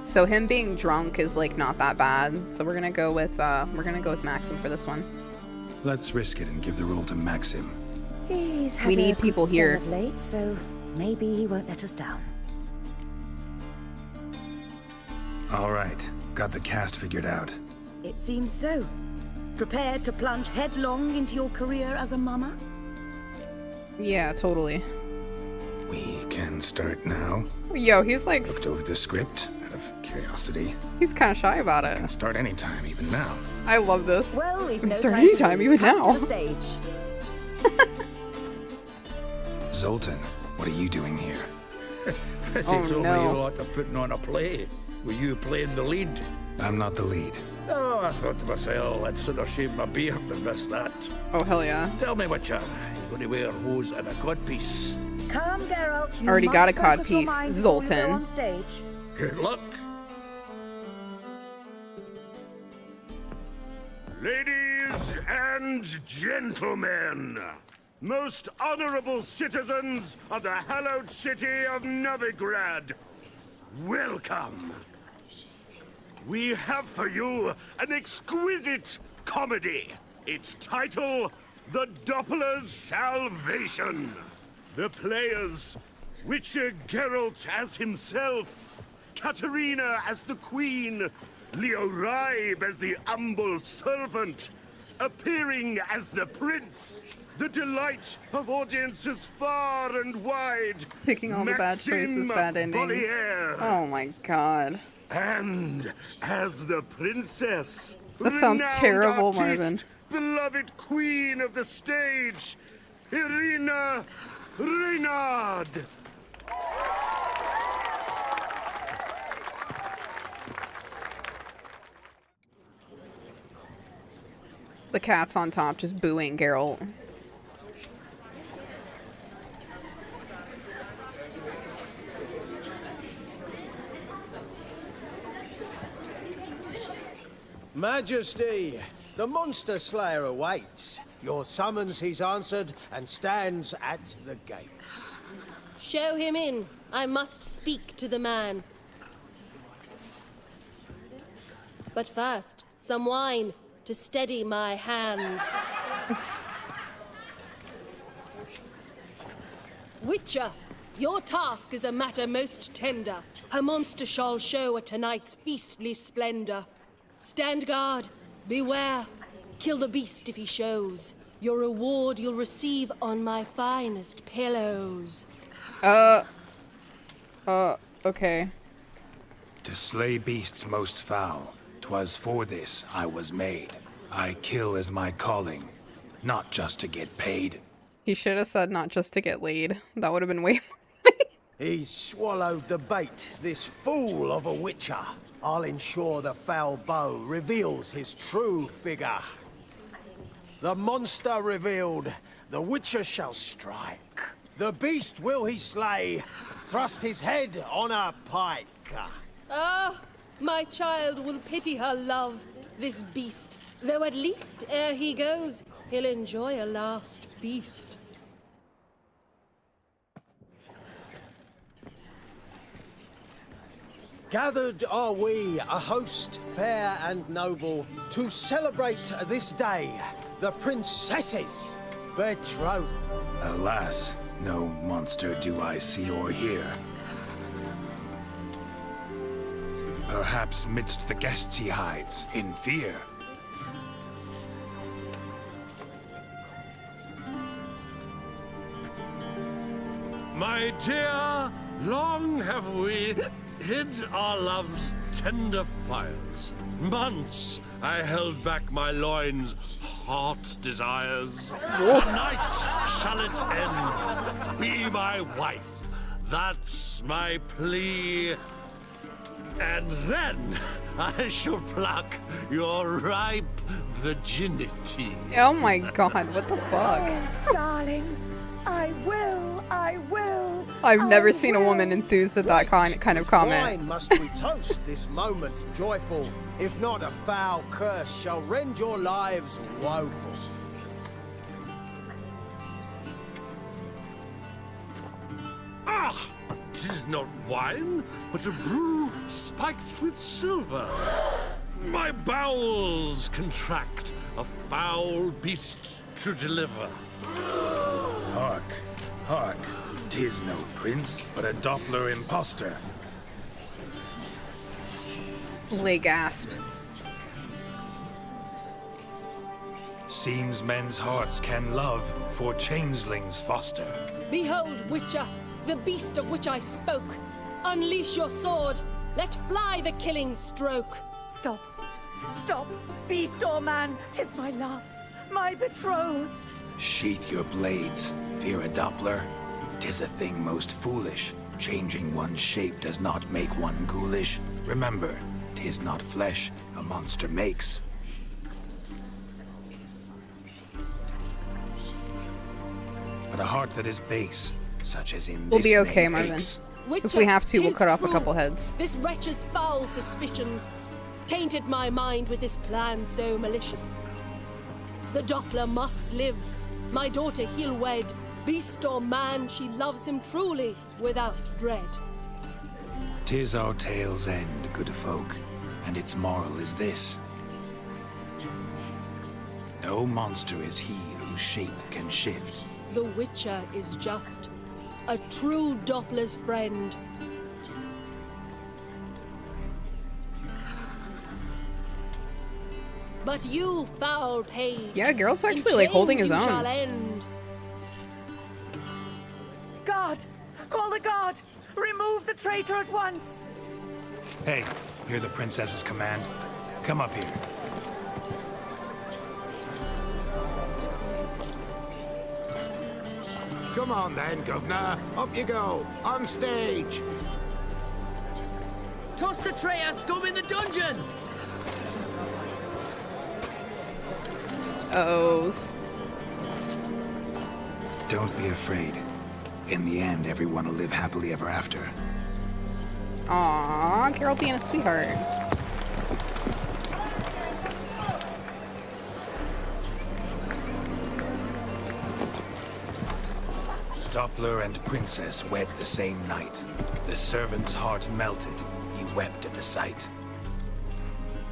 S1: so him being drunk is like not that bad. So we're gonna go with Maxim for this one.
S20: Let's risk it and give the role to Maxim.
S17: He's had
S1: We need
S17: a good
S1: people
S17: spell
S1: here.
S17: of late, so maybe he won't let us down.
S20: All right, got the cast figured out.
S17: It seems so. Prepared to plunge headlong into your career as a mama?
S1: Yeah, totally.
S20: We can start now.
S1: Yo, he's like...
S20: Looked over the script out of curiosity.
S1: He's kind of shy about it.
S20: Can start anytime, even now.
S1: I love this.
S17: Well, we've
S1: We
S17: no
S1: start
S17: time to
S1: anytime,
S17: lose.
S1: even
S17: Cut
S1: now.
S17: to the stage.
S20: Zoltan, what are you doing here?
S6: They
S1: Oh,
S6: told
S1: no.
S6: me you like to putting on a play. Were you playing the lead?
S20: I'm not the lead.
S6: Oh, I thought to myself, I'd sooner shave my beard than miss that.
S1: Oh, hell yeah.
S6: Tell me, Witcher, you going to wear hose and a codpiece?
S17: Come, Geralt. You
S1: Already got a
S17: must focus your
S1: codpiece,
S17: mind before you
S1: Zoltan.
S17: go on stage.
S6: Good luck. Ladies and gentlemen, most honorable citizens of the hallowed city of Novigrad, welcome. We have for you an exquisite comedy. Its title, The Doppler's Salvation. The players, Witcher Geralt as himself, Katerina as the Queen, Leo Ribe as the humble servant, appearing as the Prince, the delight of audiences far and wide.
S1: Picking all the bad choices, bad endings.
S6: Bollier.
S1: Oh my god.
S6: And as the Princess,
S1: That sounds
S6: renowned
S1: terrible,
S6: artiste,
S1: Marvin.
S6: beloved queen of the stage, Irina Reynard.
S1: The cat's on top just booing Geralt.
S2: Majesty, the monster slayer awaits. Your summons he's answered and stands at the gates.
S16: Show him in. I must speak to the man. But first, some wine to steady my hand. Witcher, your task is a matter most tender. A monster shall show at tonight's feastly splendor. Stand guard, beware. Kill the beast if he shows. Your reward you'll receive on my finest pillows.
S1: Okay.
S20: To slay beasts most foul, 'twas for this I was made. I kill as my calling, not just to get paid.
S1: He should have said not just to get laid. That would have been way
S2: He's swallowed the bait, this fool of a witcher. I'll ensure the foul bow reveals his true figure. The monster revealed, the witcher shall strike. The beast will he slay, thrust his head on a pike.
S16: Ah, my child will pity her love, this beast. Though at least, ere he goes, he'll enjoy a last feast.
S2: Gathered are we, a host fair and noble, to celebrate this day, the princess's betrothal.
S20: Alas, no monster do I see or hear. Perhaps midst the guests he hides, in fear.
S19: My dear, long have we hid our love's tender fires. Months I held back my loins' hot desires. Tonight shall it end. Be my wife. That's my plea. And then I shall pluck your ripe virginity.
S1: Oh my god, what the fuck?
S17: Oh, darling, I will.
S1: I've never seen a woman enthused at that kind of comment.
S2: Wine must we toast this moment joyful, if not a foul curse shall rend your lives woeful.
S19: Ah! 'Tis not wine, but a brew spiked with silver. My bowels contract, a foul beast to deliver.
S20: Hark, hark. 'Tis no prince, but a Doppler impostor.
S1: Lay gasp.
S20: Seems men's hearts can love, for changelings foster.
S16: Behold, Witcher, the beast of which I spoke. Unleash your sword. Let fly the killing stroke.
S17: Stop. Stop. Beast or man, 'tis my love, my betrothed.
S20: Sheath your blades, fear a Doppler. 'Tis a thing most foolish. Changing one's shape does not make one ghoulish. Remember, 'tis not flesh a monster makes. But a heart that is base, such as in
S1: We'll
S20: this
S1: be okay,
S20: knave
S1: Marvin.
S20: aches.
S1: If we have to, we'll
S16: 'Tis
S1: cut off a
S16: true.
S1: couple heads.
S16: This wretch's foul suspicions tainted my mind with this plan so malicious. The Doppler must live. My daughter he'll wed. Beast or man, she loves him truly, without dread.
S20: 'Tis our tale's end, good folk, and its moral is this. No monster is he whose shape can shift.
S16: The Witcher is just a true Doppler's friend. But you, foul page,
S1: Yeah, Geralt's
S16: in
S1: actually, like, holding
S16: chains
S1: his
S16: you
S1: own.
S16: shall end.
S17: Guard! Call the guard! Remove the traitor at once!
S20: Hey, hear the princess's command? Come up here.
S11: Come on then, Governor. Up you go. On stage.
S7: Toss the traitor scum in the dungeon!
S1: Uh-ohs.
S20: Don't be afraid. In the end, everyone will live happily ever after.
S1: Aww, Geralt being a sweetheart.
S20: Doppler and Princess wed the same night. The servant's heart melted. He wept at the sight.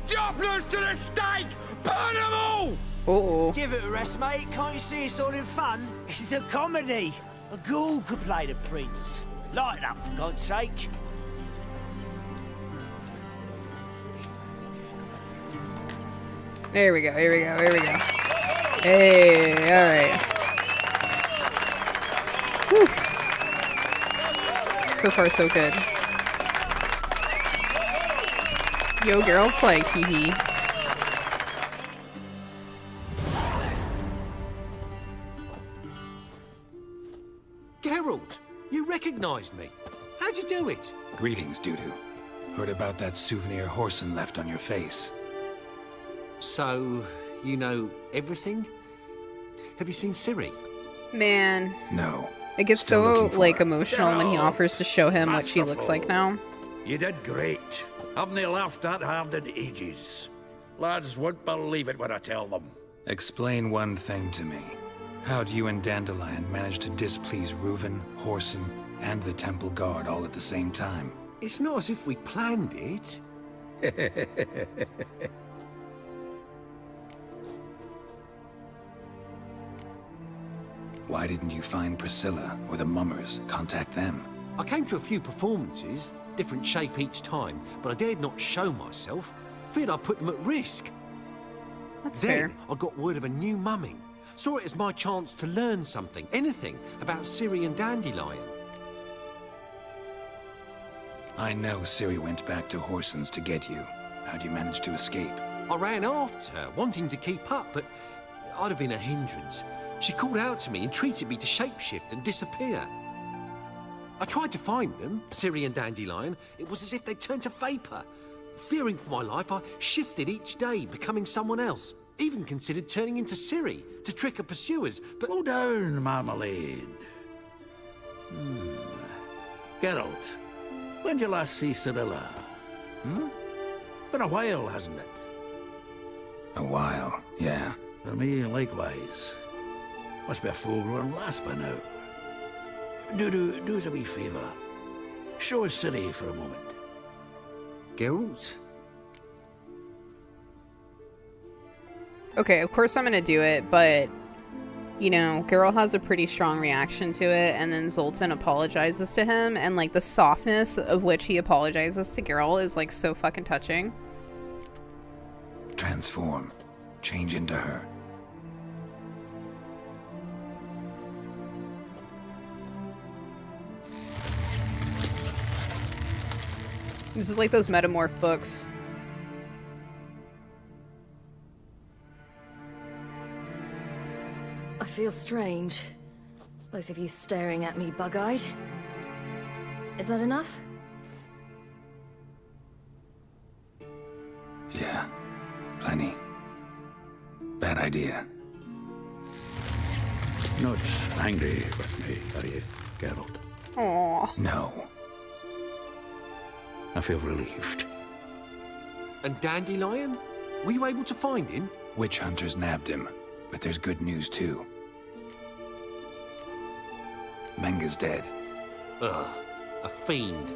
S23: Dopplers to the stake! Burn them all!
S1: Uh-oh.
S21: Give it a rest, mate. Can't you see it's all in fun? This is a comedy. A ghoul could play the prince. Lighten up, for God's sake.
S1: There we go, here we go, here we go. Hey, alright. Whew. So far, so good. Yo, Geralt's like, hee hee.
S9: Geralt, you recognized me. How'd you do it?
S20: Greetings, Dudu. Heard about that souvenir Horson left on your face.
S9: So, you know everything? Have you seen Ciri?
S1: Man.
S20: No.
S1: It gets
S20: Still
S1: so,
S20: looking for
S1: like,
S20: her.
S1: emotional when he offers to show him what she looks like now.
S5: You did great. Haven't they laughed that hard in ages? Lads won't believe it when I tell them.
S20: Explain one thing to me. How'd you and Dandelion manage to displease Reuven, Horson, and the Temple Guard all at the same time?
S9: It's not as if we planned it.
S20: Why didn't you find Priscilla or the Mummers? Contact them.
S9: I came to a few performances, different shape each time, but I dared not show myself. Feared I'd put them at risk.
S1: That's
S9: then
S1: fair.
S9: I got word of a new mumming. Saw it as my chance to learn something, anything, about Ciri and Dandelion.
S20: I know Ciri went back to Horson's to get you. How'd you manage to escape?
S9: I ran after her, wanting to keep up, but I'd have been a hindrance. She called out to me, entreated me to shapeshift and disappear. I tried to find them, Ciri and Dandelion. It was as if they'd turned to vapor. Fearing for my life, I shifted each day, becoming someone else. Even considered turning into Ciri to trick her pursuers, but...
S5: Slow down, Marmalade. Geralt, when did you last see Cyrilla? Been a while, hasn't it?
S20: A while, yeah.
S5: For me, likewise. Must be a full-grown lass by now. Do us a wee favour. Show us Ciri for a moment.
S9: Geralt?
S1: Okay, of course I'm gonna do it, but, you know, Geralt has a pretty strong reaction to it, and then Zoltan apologizes to him, and, like, the softness of which he apologizes to Geralt is, like, so fucking touching.
S20: Transform. Change into her.
S1: This is like those Metamorph books.
S12: I feel strange. Both of you staring at me bug-eyed. Is that enough?
S20: Yeah, plenty. Bad idea.
S5: Not angry with me, are you, Geralt?
S1: Aww.
S20: No.
S5: I feel relieved.
S8: And Dandelion? Were you able to find him?
S20: Witch hunters nabbed him, but there's good news too. Menga's dead.
S8: Ugh, a fiend.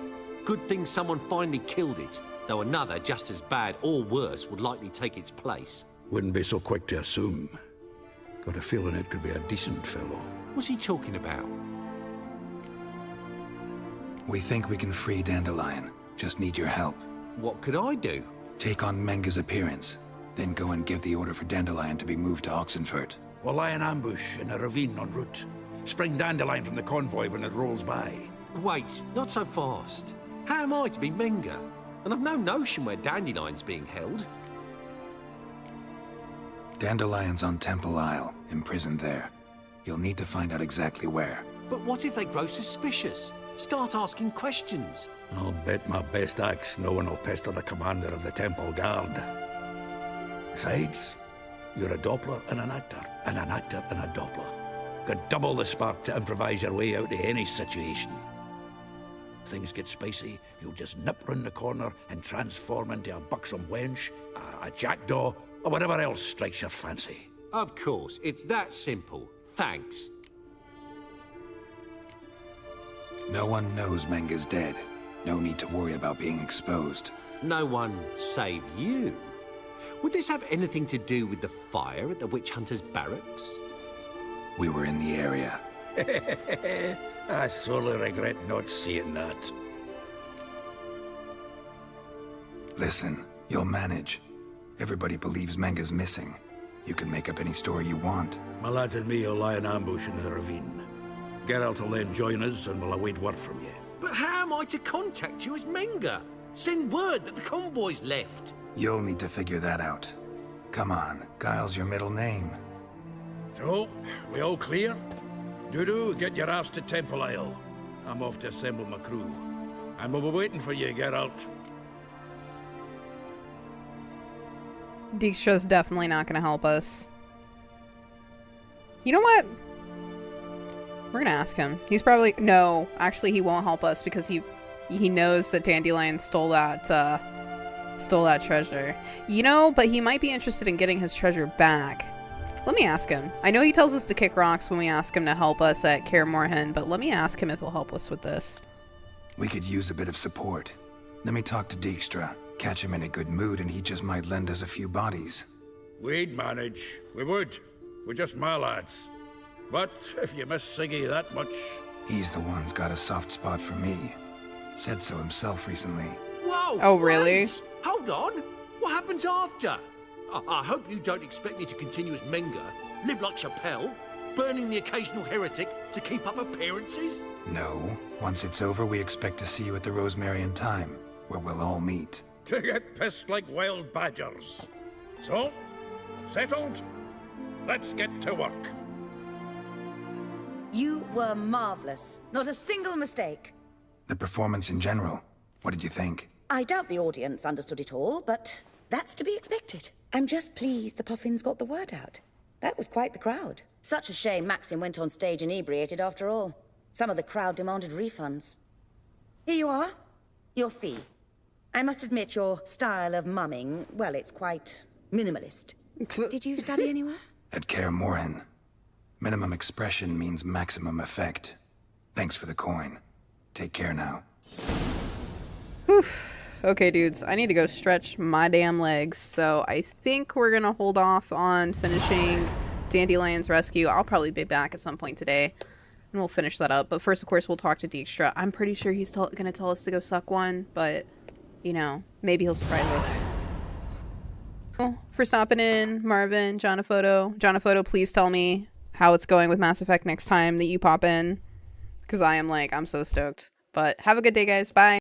S8: Good thing someone finally killed it, though another just as bad or worse would likely take its place.
S5: Wouldn't be so quick to assume. Got a feeling it could be a decent fellow.
S8: What's he talking about?
S20: We think we can free Dandelion. Just need your help.
S8: What could I do?
S20: Take on Menga's appearance, then go and give the order for Dandelion to be moved to Oxenfurt.
S5: We'll lie in ambush in a ravine en route. Spring Dandelion from the convoy when it rolls by.
S8: Wait, not so fast. How am I to be Menga? And I've no notion where Dandelion's being held.
S20: Dandelion's on Temple Isle, imprisoned there. You'll need to find out exactly where.
S8: But what if they grow suspicious? Start asking questions.
S5: I'll bet my best axe no one will pester the commander of the Temple Guard. Besides, you're a Doppler and an actor and a Doppler. Got double the spark to improvise your way out of any situation. Things get spicy, you'll just nip round the corner and transform into a buxom wench, a jackdaw, or whatever else strikes your fancy.
S8: Of course, it's that simple. Thanks.
S20: No one knows Menga's dead. No need to worry about being exposed.
S8: No one save you. Would this have anything to do with the fire at the witch hunter's barracks?
S20: We were in the area.
S5: I sorely regret not seeing that.
S20: Listen, you'll manage. Everybody believes Menga's missing. You can make up any story you want.
S5: My lads and me will lie in ambush in the ravine. Geralt will then join us and we'll await word from you.
S8: But how am I to contact you as Menga? Send word that the convoy's left.
S20: You'll need to figure that out. Come on, Guile's your middle name.
S5: So, we all clear? Dudu, get your ass to Temple Isle. I'm off to assemble my crew. And we'll be waiting for you, Geralt.
S1: Dijkstra's definitely not going to help us. You know what? We're going to ask him. He's probably... No, actually he won't help us because he knows that Dandelion stole that treasure. You know, but he might be interested in getting his treasure back. Let me ask him. I know he tells us to kick rocks when we ask him to help us at Kaer Morhen, but let me ask him if he'll help us with this.
S20: We could use a bit of support. Let me talk to Dijkstra. Catch him in a good mood and he just might lend us a few bodies.
S5: We'd manage. We would. We're just my lads. But if you miss Siggy that much...
S20: He's the one's got a soft spot for me. Said so himself recently.
S8: Whoa!
S1: Oh, really?
S8: Wait. Hold on. What happens after? I hope you don't expect me to continue as Menga, live like Chappelle, burning the occasional heretic to keep up appearances?
S20: No. Once it's over, we expect to see you at the Rosemary in Time, where we'll all meet.
S5: To get pissed like wild badgers. So, settled? Let's get to work.
S17: You were marvelous. Not a single mistake.
S20: The performance in general, what did you think?
S17: I doubt the audience understood it all, but that's to be expected. I'm just pleased the Puffins got the word out. That was quite the crowd. Such a shame Maxim went on stage inebriated after all. Some of the crowd demanded refunds. Here you are. Your fee. I must admit your style of mumming, well, it's quite minimalist. Did you study anywhere?
S20: At Kaer Morhen. Minimum expression means maximum effect. Thanks for the coin. Take care now.
S1: Oof. Okay, dudes, I need to go stretch my damn legs, so I think we're gonna hold off on finishing Dandelion's rescue. I'll probably be back at some point today, and we'll finish that up. But first, of course, we'll talk to Dijkstra. I'm pretty sure he's gonna tell us to go suck one, but, you know, maybe he'll surprise us. For stopping in, Marvin, Jonafoto, please tell me how it's going with Mass Effect next time that you pop in, because I'm so stoked. But have a good day, guys. Bye.